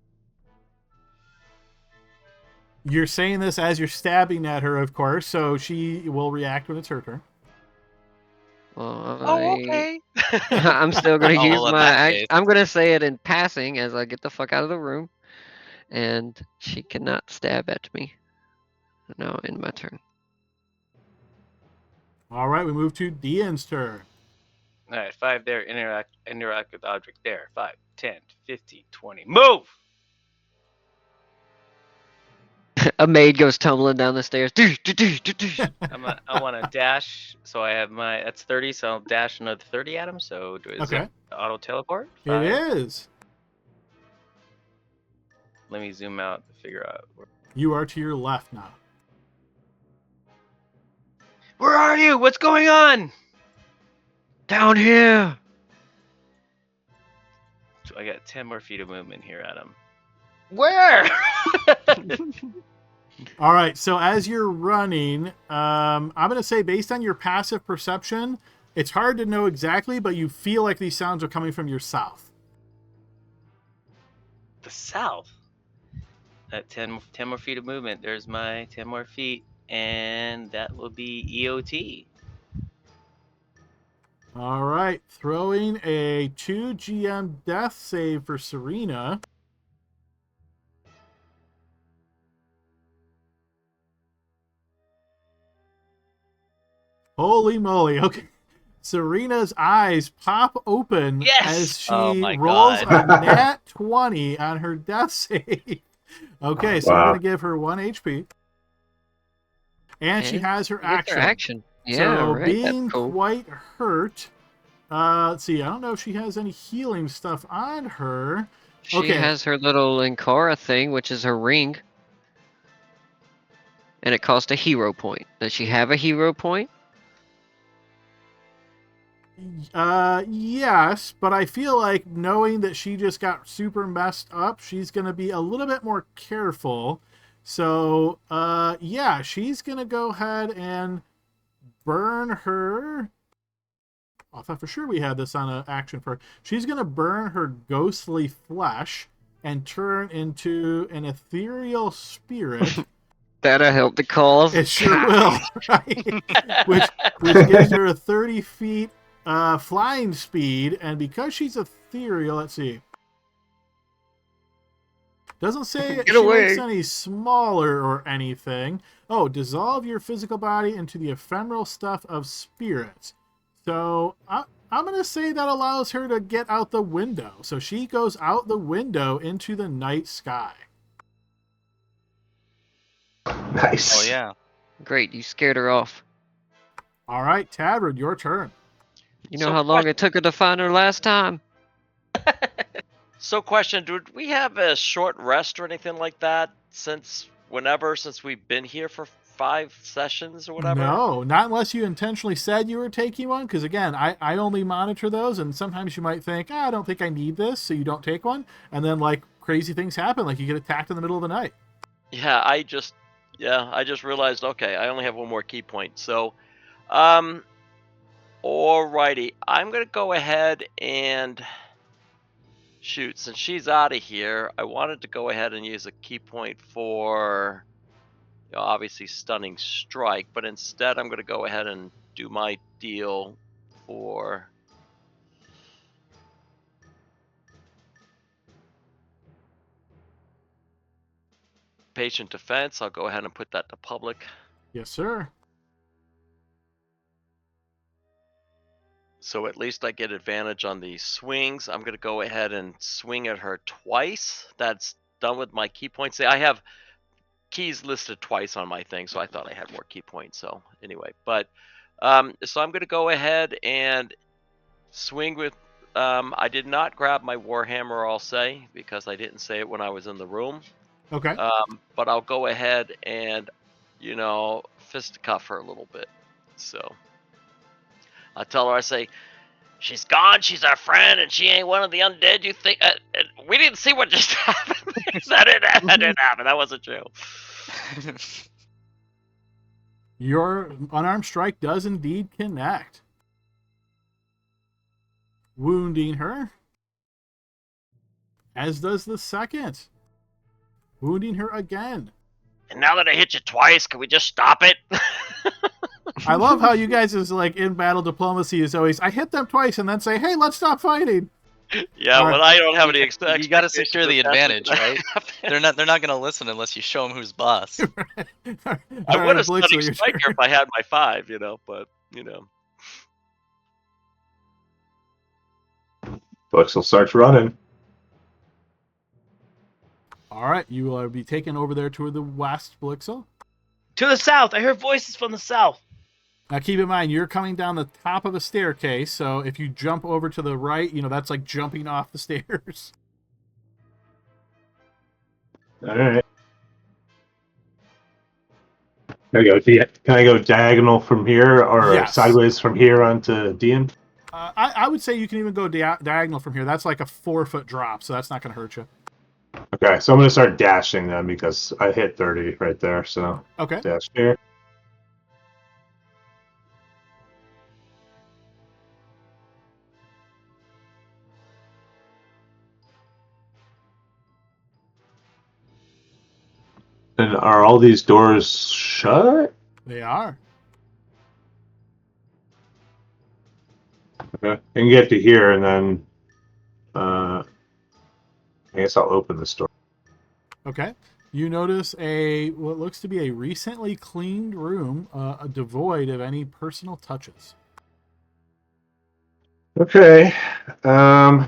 You're saying this as you're stabbing at her, of course, so she will react when it's her turn. Well, Oh, okay. I'm still going to Oh, use well, in my that action. case. I'm going to say it in passing as I get the fuck out of the room. And she cannot stab at me. Now in my turn. All right, we move to Dian's turn. All right, 5 there. Interact with object there. 5, 10, 15, 20. Move! A maid goes tumbling down the stairs. I want to dash, so I have my, that's 30, so I'll dash another 30 at him. So is Okay. it auto teleport? It is. Let me zoom out to figure out. You are to your left now. Where are you? What's going on? Down here. So I got 10 more feet of movement here, Adam. Where? All right, so as you're running, I'm going to say based on your passive perception, it's hard to know exactly, but you feel like these sounds are coming from your south. The south. At 10 more feet of movement. There's my 10 more feet, and that will be EOT. All right, throwing a 2 GM death save for Serena. Holy moly. Okay. Serena's eyes pop open Yes! as she Oh my rolls God. a nat 20 on her death save. Okay, so we're Wow. going to give her 1 HP. And she has her She gets action. her action. Yeah, So right. being That's cool. quite hurt. Let's see. I don't know if she has any healing stuff on her. She Okay. has her little Ankara thing, which is her ring. And it costs a hero point. Does she have a hero point? Yes, but I feel like knowing that she just got super messed up, she's going to be a little bit more careful. So, yeah, she's going to go ahead and burn her. I thought for sure we had this on an action for her. She's going to burn her ghostly flesh and turn into an ethereal spirit. That'll help the cause. It sure will, right? which gives her a 30 feet flying speed, and because she's ethereal, let's see. Doesn't say Get she away. makes any smaller or anything. Oh, dissolve your physical body into the ephemeral stuff of spirits. So I'm going to say that allows her to get out the window. So she goes out the window into the night sky. Nice. Oh yeah. Great, you scared her off. All right, Tavard, your turn. You know So how long it took her to find her last time? So question, did we have a short rest or anything like that since we've been here for 5 sessions or whatever? No, not unless you intentionally said you were taking one. Because again, I only monitor those, and sometimes you might think, I don't think I need this, so you don't take one. And then like crazy things happen, like you get attacked in the middle of the night. Yeah, I just realized, okay, I only have one more key point. So, alrighty, I'm gonna go ahead and shoot. Since she's out of here, I wanted to go ahead and use a key point for, obviously stunning strike, but instead I'm gonna go ahead and do my deal for. Patient defense. I'll go ahead and put that to public. Yes, sir. So at least I get advantage on the swings. I'm going to go ahead and swing at her twice. That's done with my key points. I have keys listed twice on my thing, so I thought I had more key points. So anyway, but so I'm going to go ahead and swing with. I did not grab my Warhammer, I'll say, because I didn't say it when I was in the room. Okay. But I'll go ahead and, fisticuff her a little bit. So I tell her, I say, she's gone, she's our friend, and she ain't one of the undead you think. We didn't see what just happened. that didn't happen. That wasn't true. Your unarmed strike does indeed connect, wounding her, as does the second, wounding her again. And now that I hit you twice, can we just stop it? I love how you guys is like in battle diplomacy is always, I hit them twice and then say, hey, let's stop fighting. Yeah, All well, right. I don't have any You got to secure the advantage, right? They're not going to listen unless you show them who's boss. I would have studied Striker if I had my 5, but. Blixel starts running. All right, you will be taken over there to the west, Blixel. To the south. I heard voices from the south. Now, keep in mind, you're coming down the top of a staircase, so if you jump over to the right, that's like jumping off the stairs. All right. Can I go diagonal from here or Yes. sideways from here onto Dean? I would say you can even go diagonal from here. That's like a 4-foot drop, so that's not going to hurt you. Okay, so I'm going to start dashing then because I hit 30 right there. So Okay. dash here. And are all these doors shut? They are. Okay. I can get to here and then I guess I'll open this door. Okay. You notice what looks to be a recently cleaned room, devoid of any personal touches. Okay. I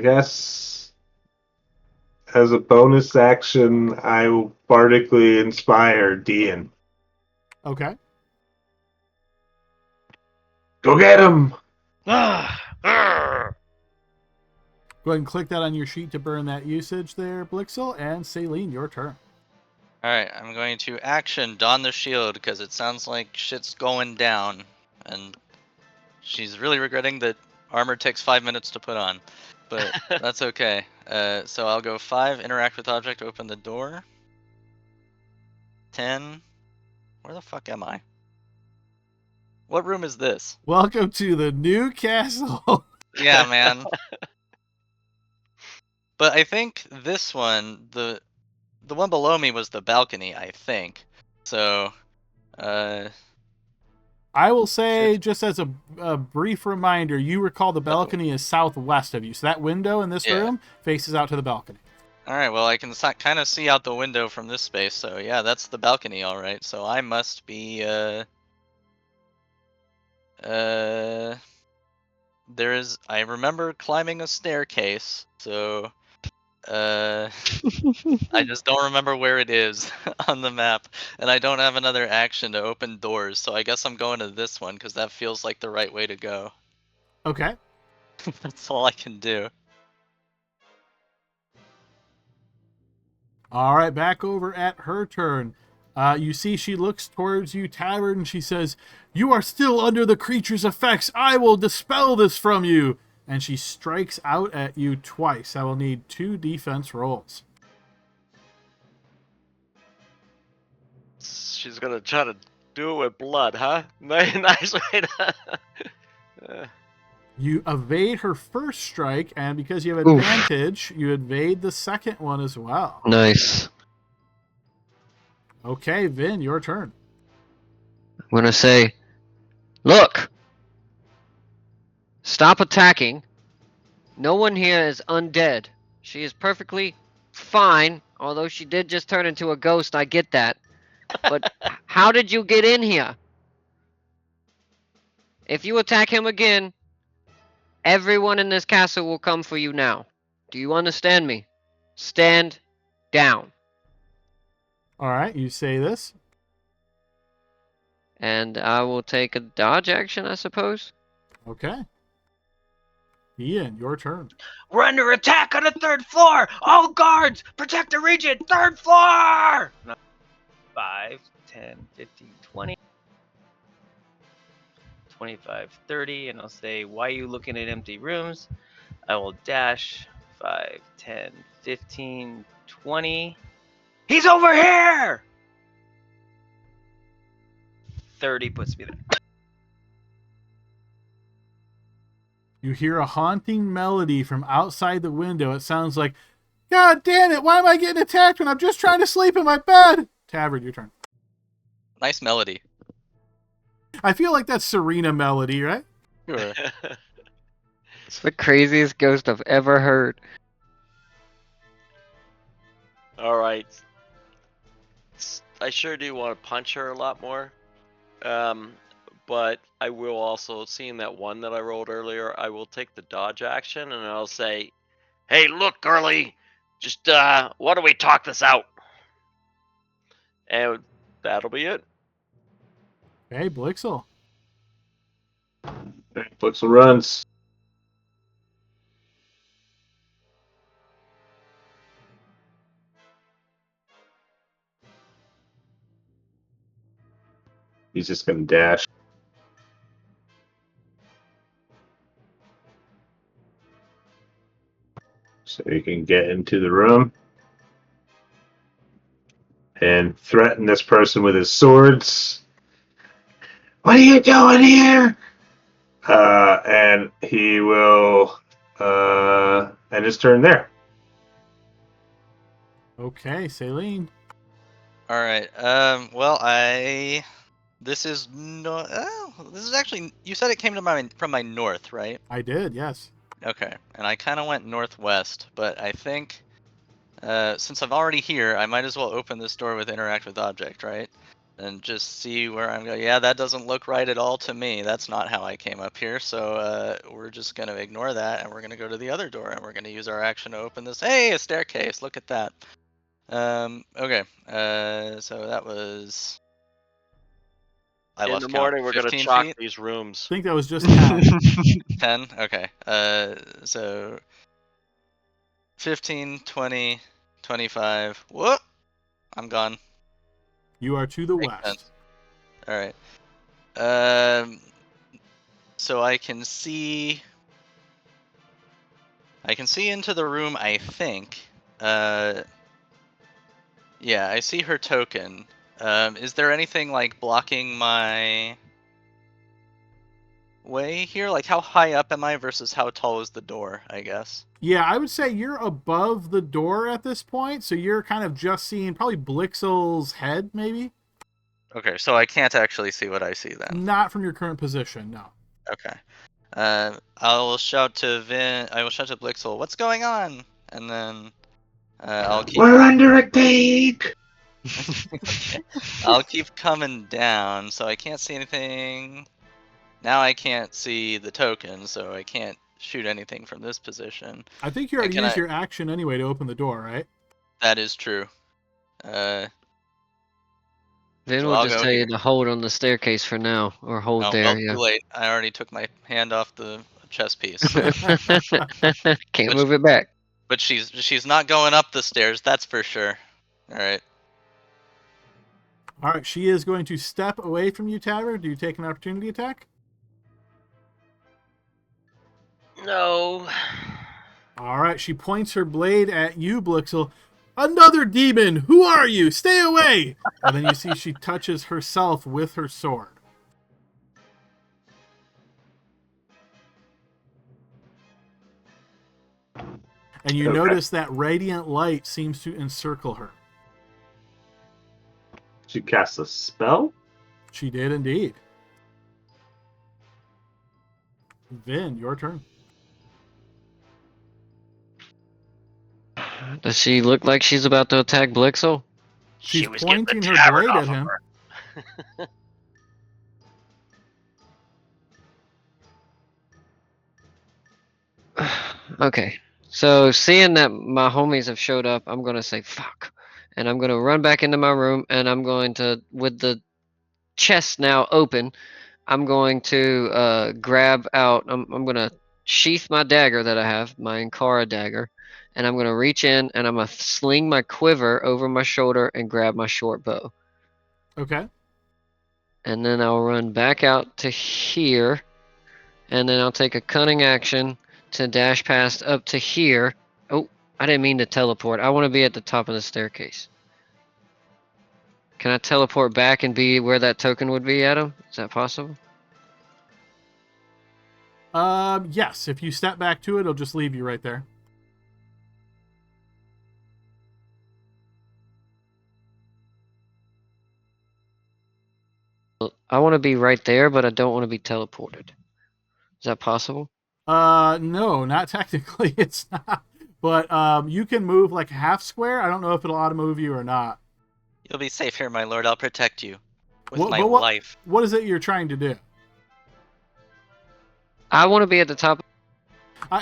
guess as a bonus action, I will bardically inspire Dean. Okay. Go get him! Go ahead and click that on your sheet to burn that usage there, Blixel. And Celine, your turn. Alright, I'm going to action Don the Shield because it sounds like shit's going down. And she's really regretting that armor takes 5 minutes to put on. But that's okay. So I'll go 5, interact with object, open the door. 10. Where the fuck am I? What room is this? Welcome to the new castle. Yeah, man. But I think this one, the one below me was the balcony, I think. So, I will say, just as a brief reminder, you recall the balcony is southwest of you. So that window in this room faces out to the balcony. Alright, well, I can kind of see out the window from this space. So, yeah, that's the balcony, alright. So I must be, I remember climbing a staircase, so I just don't remember where it is on the map, and I don't have another action to open doors, so I guess I'm going to this one because that feels like the right way to go. Okay. That's all I can do. All right, back over at her turn. You see she looks towards you, Tavern, and she says, "You are still under the creature's effects. I will dispel this from you." And she strikes out at you twice. I will need 2 defense rolls. She's going to try to do it with blood, huh? Nice way to... You evade her first strike, and because you have advantage, you evade the second one as well. Nice. Okay, Vin, your turn. I'm gonna say, look! Stop attacking. No one here is undead. She is perfectly fine, although she did just turn into a ghost, I get that. But how did you get in here? If you attack him again, everyone in this castle will come for you now. Do you understand me? Stand down. All right, you say this. And I will take a dodge action, I suppose. Okay. Ian, your turn. We're under attack on the 3rd floor! All guards, protect the region! 3rd floor! 5, 10, 15, 20, 25, 30, and I'll say, why are you looking at empty rooms? I will dash 5, 10, 15, 20, He's over here! 30 puts me there. You hear a haunting melody from outside the window. It sounds like, God damn it, why am I getting attacked when I'm just trying to sleep in my bed? Tavern, your turn. Nice melody. I feel like that's Serena melody, right? Sure. It's the craziest ghost I've ever heard. All right. I sure do want to punch her a lot more. But I will also, seeing that one that I rolled earlier, I will take the dodge action and I'll say, Hey, look, girlie. Just, why don't we talk this out? and that'll be it. Hey, Blixel. Blixel runs. He's just gonna dash. So he can get into the room and threaten this person with his swords. What are you doing here? And he will end his turn there. Okay, Saline. All right. Well, this is no. Oh, this is actually. You said it came to from my north, right? I did, yes. Okay. And I kind of went northwest, but I think, since I'm already here, I might as well open this door with interact with object, right? And just see where I'm going. Yeah, that doesn't look right at all to me. That's not how I came up here. So we're just gonna ignore that, and we're gonna go to the other door, and we're gonna use our action to open this. Hey, a staircase! Look at that. Okay. So that was. I In lost the count. morning, we're gonna 15 chalk feet? these I rooms. think that was just 10. 10? Okay. So 15, 20, 25. Whoop! I'm gone. You are to the Makes west. sense. All right. So I can see. I can see into the room, I think. Yeah, I see her token. Is there anything like blocking my way here? Like how high up am I versus how tall is the door, I guess? Yeah, I would say you're above the door at this point, so you're kind of just seeing probably Blixel's head, maybe? Okay, so I can't actually see what I see then. Not from your current position, no. Okay. I will shout to Blixel, what's going on? And then I'll keep. We're under attack. I'll keep coming down, so I can't see anything. Now I can't see the token, so I can't shoot anything from this position. I think you already used your action anyway to open the door, right? That is true. Then So we'll I'll just go tell you here. to hold on the staircase for now, or hold Oh, there. well, Yeah. too late. I already took my hand off the chess piece. Can't move it back. But she's not going up the stairs, that's for sure. All right. All right, she is going to step away from you, Tavern. Do you take an opportunity attack? No. All right, she points her blade at you, Blixel. Another demon! Who are you? Stay away! And then you see she touches herself with her sword. And you notice that radiant light seems to encircle her. She casts a spell? She did indeed. Vin, your turn. Does she look like she's about to attack Blixel? She's She was getting the pointing her tavern blade off at of him. her. Okay. So seeing that my homies have showed up, I'm gonna say fuck, and I'm gonna run back into my room, and I'm going to, with the chest now open, I'm going to grab out. I'm gonna sheath my dagger that I have, my Ankara dagger, and I'm gonna reach in and I'm gonna sling my quiver over my shoulder and grab my short bow, Okay. and then I'll run back out to here, and then I'll take a cunning action to dash past up to here. Oh, I didn't mean to teleport. I want to be at the top of the staircase. Can I teleport back and be where that token would be, Adam? Is that possible? Yes. If you step back to it, it'll just leave you right there. I want to be right there, but I don't want to be teleported. Is that possible? No, not technically. It's not. But you can move like half square. I don't know if it'll auto move you or not. You'll be safe here, my lord. I'll protect you with my But life. what is it you're trying to do? I want to be at the top.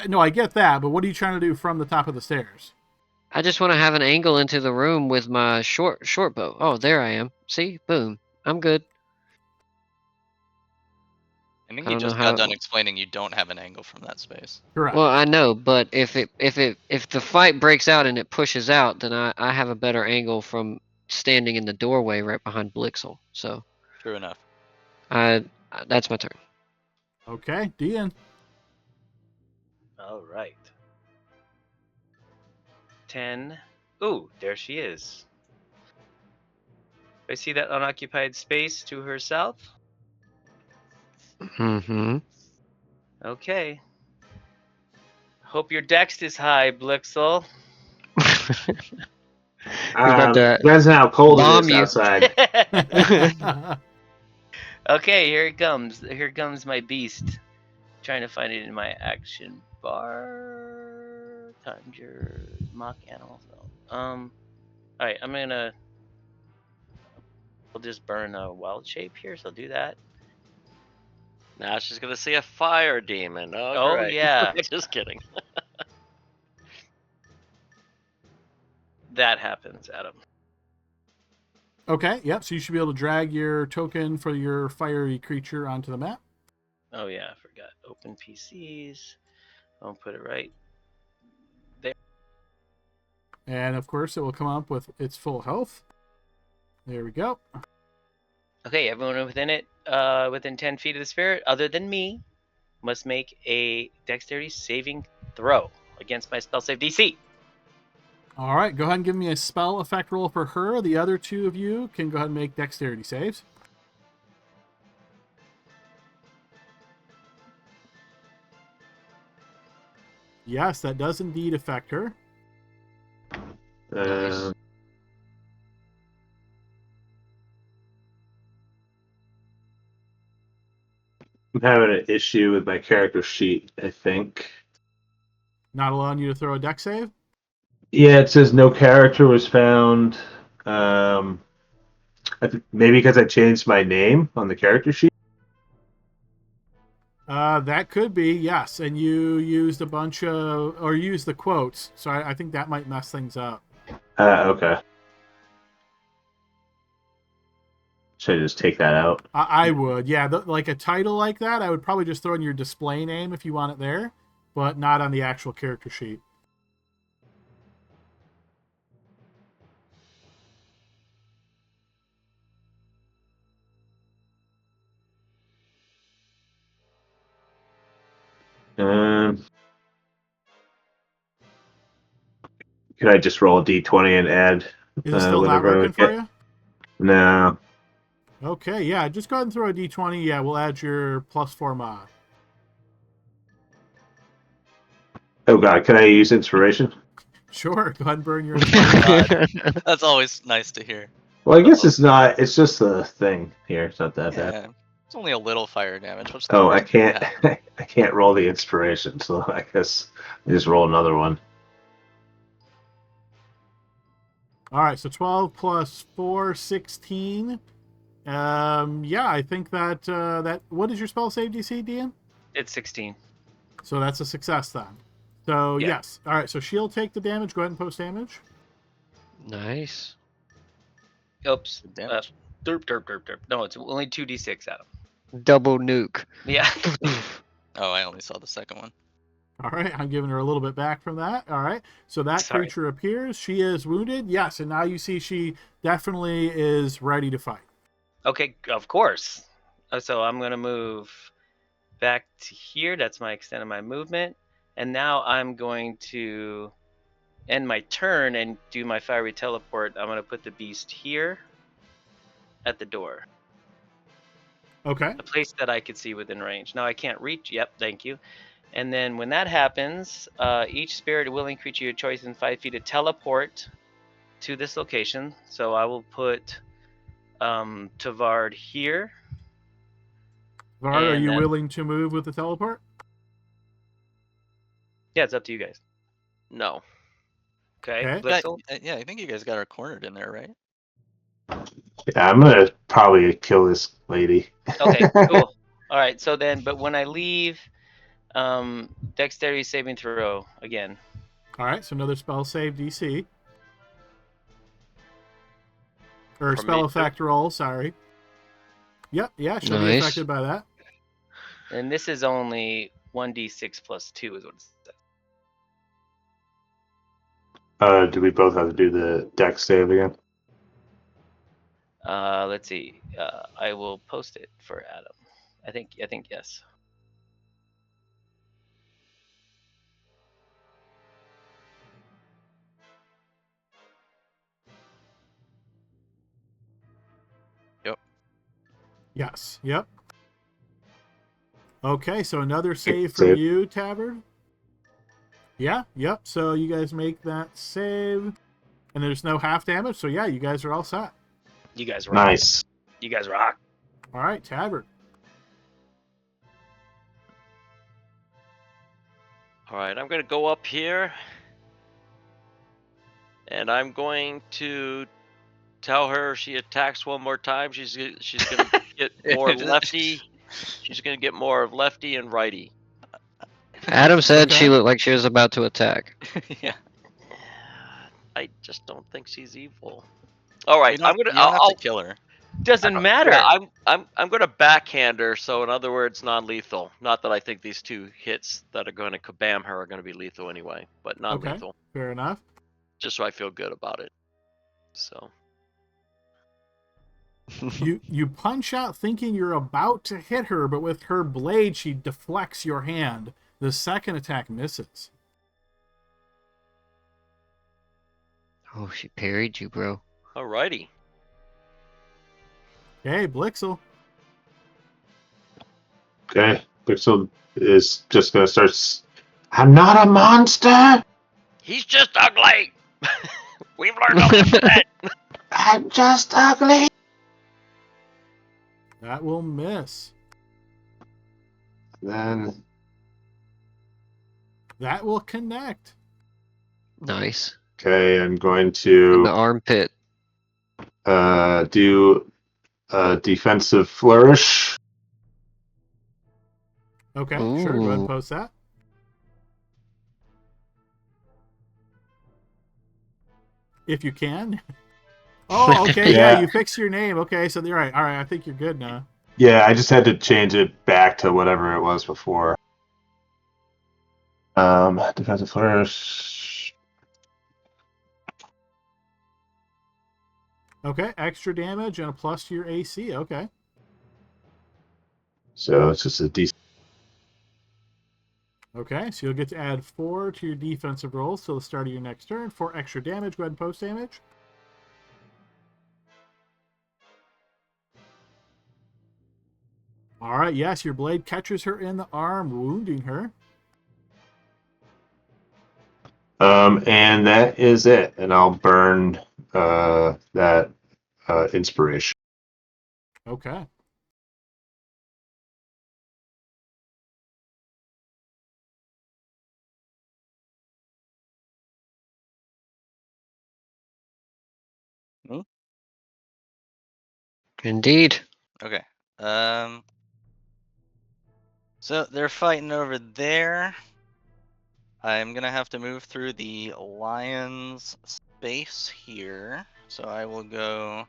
No, I get that, but what are you trying to do from the top of the stairs? I just want to have an angle into the room with my short bow. Oh, there I am. See? Boom. I'm good. I think I you don't know just how got done it- explaining you don't have an angle from that space. Correct. Well, I know, but if the fight breaks out and it pushes out, then I have a better angle from standing in the doorway right behind Blixel. So True enough. that's my turn. Okay, Dean. All right. 10. Ooh, there she is. I see that unoccupied space to her south. Mm-hmm. Okay. Hope your dex is high, Blixel. about to Depends on how cold it bomb is you. outside. Okay, here it comes. Here comes my beast. Trying to find it in my action bar. Conjure mock animal. Alright, we'll just burn a wild shape here, so I'll do that. Now she's gonna see a fire demon. Oh, Oh, great. yeah. Just kidding. That happens, Adam. Okay, yep. So you should be able to drag your token for your fiery creature onto the map. Oh yeah, I forgot. Open PCs. I'll put it right there. And of course, it will come up with its full health. There we go. Okay, everyone within it, within 10 feet of the sphere, other than me, must make a dexterity saving throw against my spell save DC. All right, go ahead and give me a spell effect roll for her. The other two of you can go ahead and make dexterity saves. Yes, that does indeed affect her. Nice. I'm having an issue with my character sheet, I think. Not allowing you to throw a dex save? Yeah, it says no character was found. I think maybe because I changed my name on the character sheet. That could be, yes. And you used a bunch of, or used the quotes. So I think that might mess things up. Okay. Should I just take that out? I would, yeah. Like a title like that, I would probably just throw in your display name if you want it there, but not on the actual character sheet. Could I just roll a d20 and add Is it still not whatever I working would for get? you? No. Okay, yeah. Just go ahead and throw a d20. Yeah, we'll add your +4 mod. Oh god, can I use inspiration? Sure, go ahead and burn your inspiration. That's always nice to hear. Well, I guess it's not. It's just a thing here. It's not that bad. Yeah. It's only a little fire damage. What's the Oh, I worst that can't. could happen? I can't roll the inspiration, so I guess I just roll another one. All right, so 12 plus 4, 16. Yeah, I think that what is your spell save DC, Dean? It's 16. So that's a success then. So Yeah. yes. All right. So she'll take the damage. Go ahead and post damage. Nice. Oops. Good damage. Derp, derp, derp, derp. No, it's only 2d6, Adam. Double nuke. Yeah. Oh, I only saw the second one. All right. I'm giving her a little bit back from that. All right. So that Sorry. creature appears. She is wounded. Yes. And now you see she definitely is ready to fight. Okay, of course. So I'm going to move back to here. That's my extent of my movement. And now I'm going to end my turn and do my fiery teleport. I'm going to put the beast here at the door. Okay. A place that I could see within range. Now I can't reach. Yep, thank you. And then when that happens, each spirit willing creature your choice in 5 feet to teleport to this location. So I will put Tavard here. Vard, are And you that- willing to move with the teleport? Yeah, it's up to you guys. No. Okay. Okay. Blitzel? Yeah, I think you guys got her cornered in there, right? Yeah, I'm gonna probably kill this lady. Okay, cool. All right, so then, but when I leave, dexterity saving throw again. All right. So another spell save DC. Or For spell me, too? effect roll. Sorry. Yep. Yeah. She'll be Nice. affected by that. And this is only 1d6 plus 2 is what it says. Do we both have to do the dex save again? Let's see. I will post it for Adam. I think yes. Yes. Yep. Okay. So another save for Save. you, Tavern. Yeah. Yep. So you guys make that save, and there's no half damage. So yeah, you guys are all set. You guys rock. Nice. You guys rock. All right, Tavern. All right, I'm going to go up here. And I'm going to tell her she attacks one more time. She's going to get more lefty. She's going to get more lefty and righty. Adam said she Okay. looked like she was about to attack. Yeah. I just don't think she's evil. All right, You don't, I'm gonna. you don't have I'll, to kill her. Doesn't matter. Yeah, I'm gonna backhand her. So in other words, non-lethal. Not that I think these 2 hits that are going to kabam her are going to be lethal anyway, but non-lethal. Fair enough. Just so I feel good about it. So You punch out thinking you're about to hit her, but with her blade, she deflects your hand. The second attack misses. Oh, she parried you, bro. alrighty. Okay, Blixel. Okay. Pixel is just gonna start. I'm not a monster. He's just ugly. We've learned all that. I'm just ugly. That will miss. Then That will connect. Nice. okay, I'm going In to the armpit. do a defensive flourish. Okay, sure. Go ahead and Ooh. post that. If you can. Oh, okay. Yeah, Yeah. you fixed your name. Okay, so you're right. All right, I think you're good now. Yeah, I just had to change it back to whatever it was before. Defensive flourish. Okay, extra damage and a plus to your AC. Okay. So it's just a decent. Okay, so you'll get to add 4 to your defensive rolls till the start of your next turn. 4 extra damage. Go ahead and post damage. All right, yes, your blade catches her in the arm, wounding her. And that is it. And I'll burn that inspiration. Okay. Indeed. Okay. So they're fighting over there. I'm gonna have to move through the lion's space here. So I will go.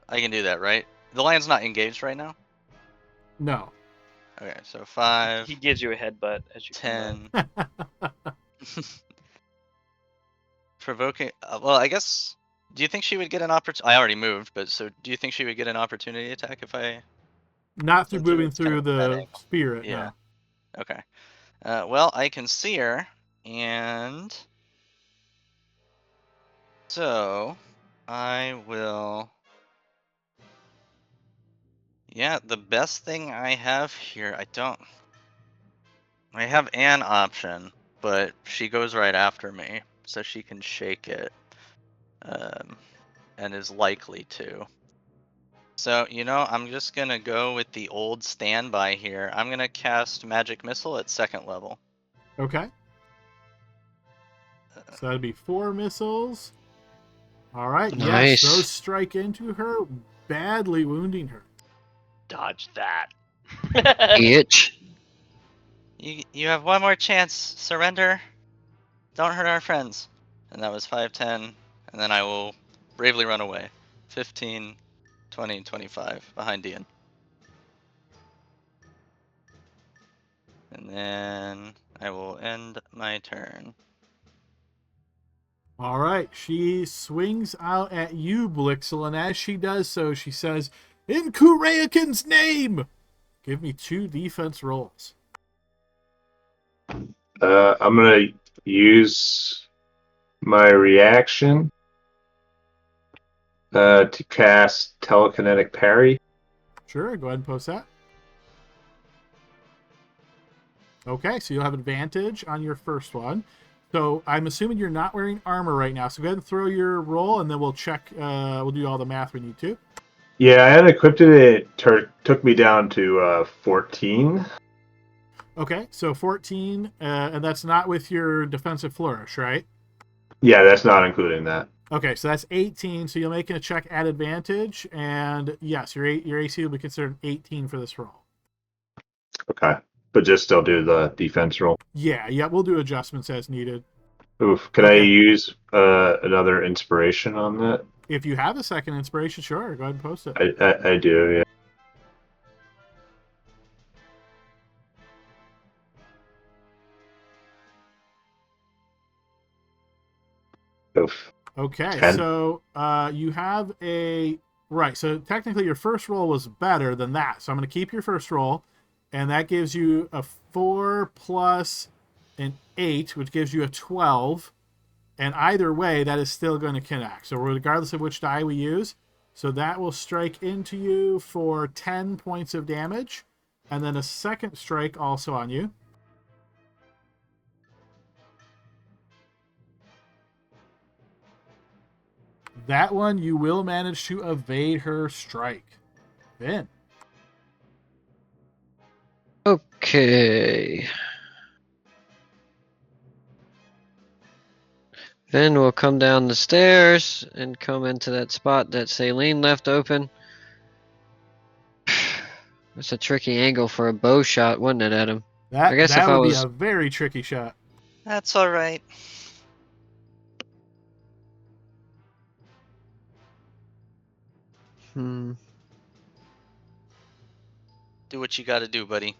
I can do that, right? The lion's not engaged right now? No. Okay, so 5, He gives you a headbutt as you come by. 10. Provoking. Well, I guess. Do you think she would get an opportunity? I already moved, but so do you think she would get an opportunity attack if I? Not through Since moving it's kind through of that the angle. spirit, Yeah. no. Okay. Well, I can see her, and so I will. Yeah, the best thing I have here, I have an option, but she goes right after me, so she can shake it, and is likely to. So, I'm just gonna go with the old standby here. I'm gonna cast Magic Missile at 2nd level. Okay. So that'd be 4 missiles. All right. Yes, Nice. those strike into her, badly wounding her. Dodge that. Itch. You have one more chance. Surrender. Don't hurt our friends. And that was 5, 10, and then I will bravely run away. 15, 20, 25 behind Ian. And then I will end my turn. All right. She swings out at you, Blixel, and as she does so, she says, "In Kureakin's name!" Give me 2 defense rolls. I'm gonna use my reaction to cast telekinetic parry. Sure, go ahead and post that. Okay, so you'll have advantage on your first one. So I'm assuming you're not wearing armor right now. So go ahead and throw your roll, and then we'll check. We'll do all the math we need to. Yeah, I had equipped it. It took me down to 14. Okay, so 14, and that's not with your defensive flourish, right? Yeah, that's not including that. Okay, so that's 18. So you're making a check at advantage, and yes, your AC will be considered 18 for this roll. Okay, but just still do the defense roll. Yeah, we'll do adjustments as needed. Oof, can I Okay. use another inspiration on that? If you have a second inspiration, sure, go ahead and post it. I do, yeah. Oof. Okay, 10. so you have a right. So technically, your first roll was better than that. So I'm going to keep your first roll, and that gives you a 4 plus an 8, which gives you a 12. And either way, that is still going to connect. So regardless of which die we use, so that will strike into you for 10 points of damage, and then a second strike also on you. That one, you will manage to evade her strike. Then. Okay. Then we'll come down the stairs and come into that spot that Saline left open. That's a tricky angle for a bow shot, wasn't it, Adam? I guess That if I would be was a very tricky shot. That's all right. Do what you gotta do, buddy.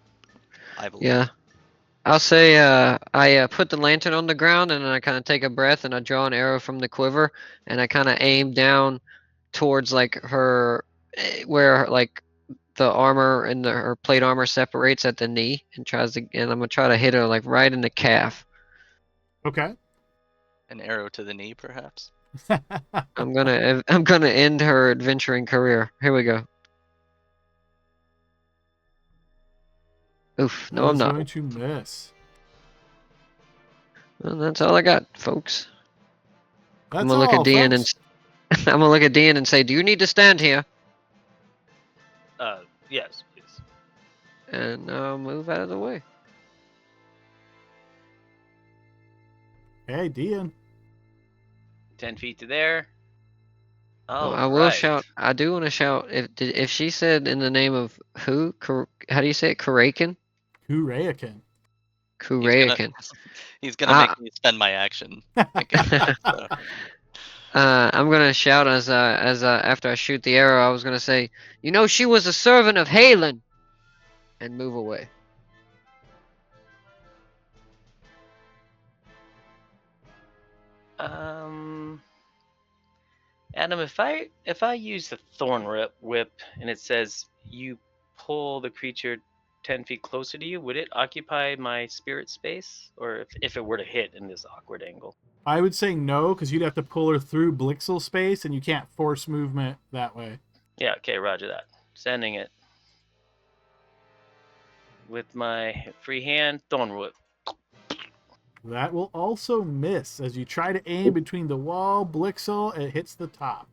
I believe. Yeah. I'll say I put the lantern on the ground and then I kind of take a breath and I draw an arrow from the quiver and I kind of aim down towards like her where like the armor and her plate armor separates at the knee and I'm gonna try to hit her like right in the calf. Okay. An arrow to the knee, perhaps. I'm gonna end her adventuring career. Here we go. Oof, no, I'm not. Going to miss. Well, that's all I got, folks. That's I'm gonna look at Dean and I'm gonna look at Dean and say, "Do you need to stand here?" Yes, please. And I'll move out of the way. Hey, Dean. 10 feet to there. Well, Oh, I will shout. I do want to shout. If she said in the name of who? How do you say it? Karakin? Kureakin. Kurayakin. He's gonna make me spend my action. So. I'm gonna shout as after I shoot the arrow, I was gonna say, you know, she was a servant of Halen, and move away. Adam, if I use the thorn whip and it says you pull the creature 10 feet closer to you, would it occupy my spirit space, or if it were to hit in this awkward angle? I would say no, because you'd have to pull her through Blixel space, and you can't force movement that way. Yeah, okay, roger that. Sending it. With my free hand, thorn whip. That will also miss. As you try to aim between the wall, Blixel, it hits the top.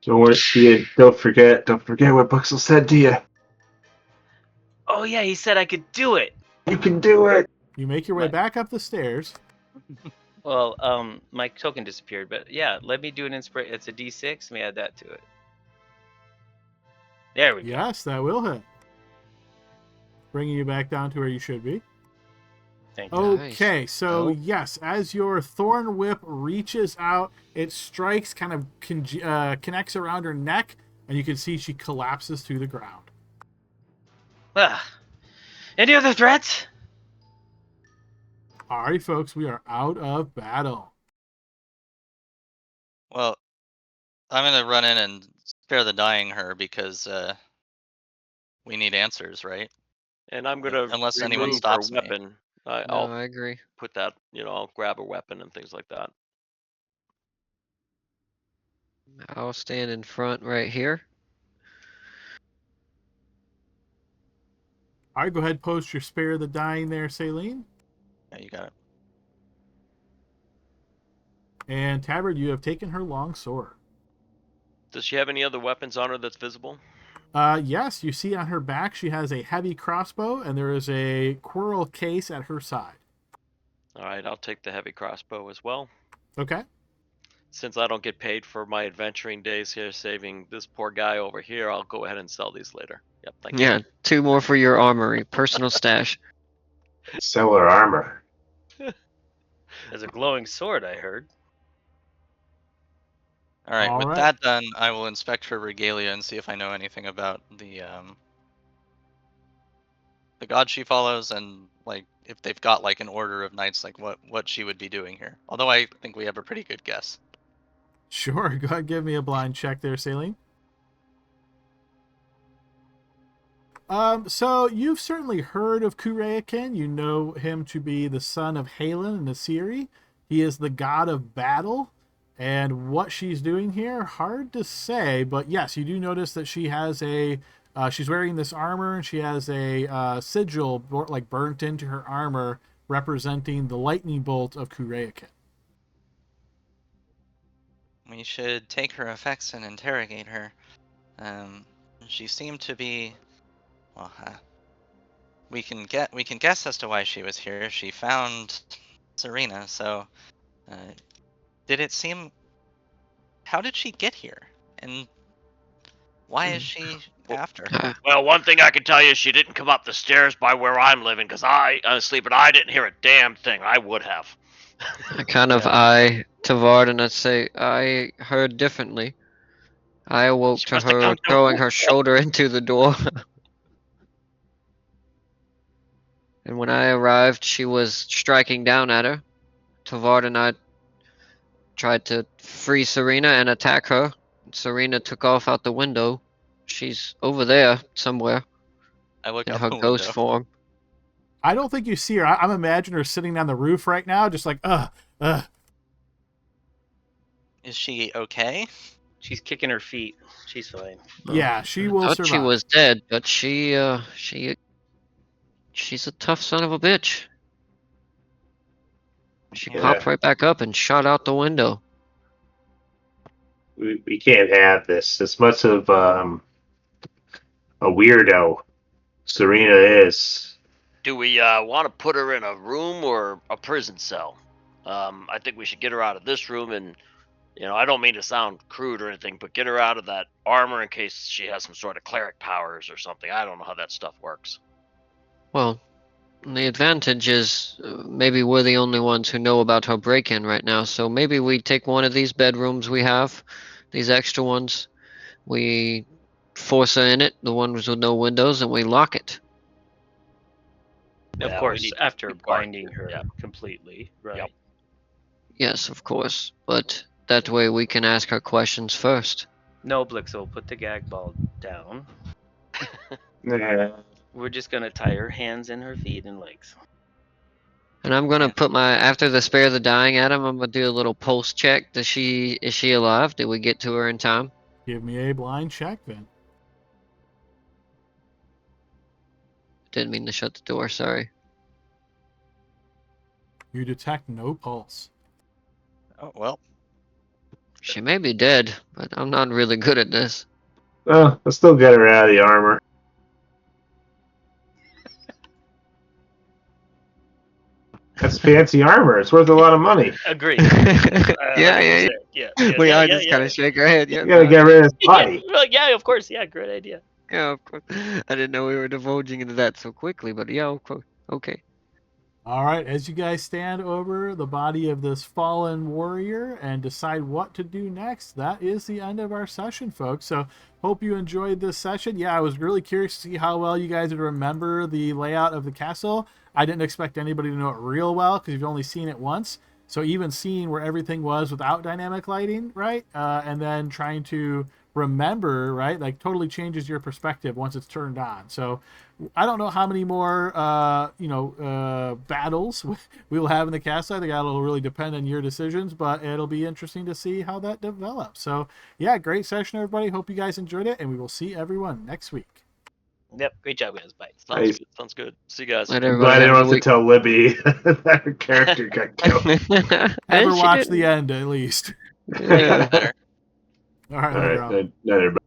Don't worry, Ian. Don't forget what Buxel said to you. Oh yeah, he said I could do it. You can do it. You make your way back up the stairs. Well, my token disappeared, but yeah, let me do an inspiration. It's a D6. Let me add that to it. There we go. Yes, that will hit. Bringing you back down to where you should be. Thank you. Okay, Nice. so yes, as your thorn whip reaches out, it strikes, kind of connects around her neck, and you can see she collapses to the ground. Any other threats? All right, folks, we are out of battle. Well, I'm gonna run in and spare the dying her because we need answers, right? And I'm gonna Unless anyone remove stops her me. weapon. No, I'll I agree. put that. I'll grab a weapon and things like that. I'll stand in front right here. All right, go ahead, post your spare the dying there, Saline. Yeah, you got it. And Tabard, you have taken her long sword. Does she have any other weapons on her that's visible? Yes, you see on her back she has a heavy crossbow, and there is a quarrel case at her side. All right, I'll take the heavy crossbow as well. Okay. Since I don't get paid for my adventuring days here, saving this poor guy over here, I'll go ahead and sell these later. Yep, thank you. Yeah, 2 more for your armory, personal stash. Sell her armor. There's a glowing sword, I heard. All right. All With right. that done, I will inspect her regalia and see if I know anything about the god she follows, and like if they've got like an order of knights, like what she would be doing here. Although I think we have a pretty good guess. Sure, go ahead, give me a blind check there, Saline. So you've certainly heard of Kurayakin. You know him to be the son of Halen and Asiri. He is the god of battle. And what she's doing here, hard to say, but yes, you do notice that she has she's wearing this armor, and she has a sigil like burnt into her armor representing the lightning bolt of Kurayakin. We should take her effects and interrogate her. She seemed to be, well, we can guess as to why she was here. She found Serena, so did it seem? How did she get here? And why is she after her? Well, one thing I can tell you, she didn't come up the stairs by where I'm living, because I sleep, and I didn't hear a damn thing. I would have. I kind of eye Tavard and I say, I heard differently. I awoke She to must have her come to- throwing her shoulder into the door. And when I arrived, she was striking down at her. Tavard and I tried to free Serena and attack her. Serena took off out the window. She's over there somewhere I look in out her the ghost window. form. I don't think you see her. I'm imagining her sitting on the roof right now, just like, Is she okay? She's kicking her feet. She's fine. Yeah, she will Thought survive. she was dead, but she's a tough son of a bitch. She Yeah. popped right back up and shot out the window. We can't have this. As much of a weirdo Serena is. Do we want to put her in a room or a prison cell? I think we should get her out of this room, and I don't mean to sound crude or anything, but get her out of that armor in case she has some sort of cleric powers or something. I don't know how that stuff works. Well, The advantage is maybe we're the only ones who know about her break-in right now, so maybe we take one of these bedrooms we have, these extra ones, we force her in it, the ones with no windows, and we lock it. Of Yeah, we course, need after to guard binding here. her Yeah. completely, right? Yep. Yes, of course, but that way we can ask her questions first. No, Blixel, put the gag ball down. Yeah. We're just gonna tie her hands and her feet and legs. And I'm gonna Yeah. put after the spare the dying Adam, I'm gonna do a little pulse check. Is she alive? Did we get to her in time? Give me a blind check then. Didn't mean to shut the door, sorry. You detect no pulse. Oh well. She may be dead, but I'm not really good at this. Well, let's still get her out of the armor. That's fancy armor. It's worth a lot of money. Agreed. Yeah. 100%. Yeah. We all just kind of shake our head. Yeah, You gotta get rid of his body. Yeah, of course. Yeah, great idea. yeah, of course. I didn't know we were divulging into that so quickly, but yeah, of course. Okay. All right, as you guys stand over the body of this fallen warrior and decide what to do next, that is the end of our session, folks. So, hope you enjoyed this session. Yeah, I was really curious to see how well you guys would remember the layout of the castle. I didn't expect anybody to know it real well because you've only seen it once. So, even seeing where everything was without dynamic lighting, right? And then trying to remember, right? Like, totally changes your perspective once it's turned on. So, I don't know how many more, battles we will have in the castle. I think that'll really depend on your decisions, but it'll be interesting to see how that develops. So, yeah, great session, everybody. Hope you guys enjoyed it, and we will see everyone next week. Yep. Great job, guys. Bye. Nice. Sounds good. See you guys. Let I'm everybody glad I have don't a have to week. tell Libby that her character got killed. Have And her she watch didn't. the end at least. Better. All right, All later right, on. night, everybody.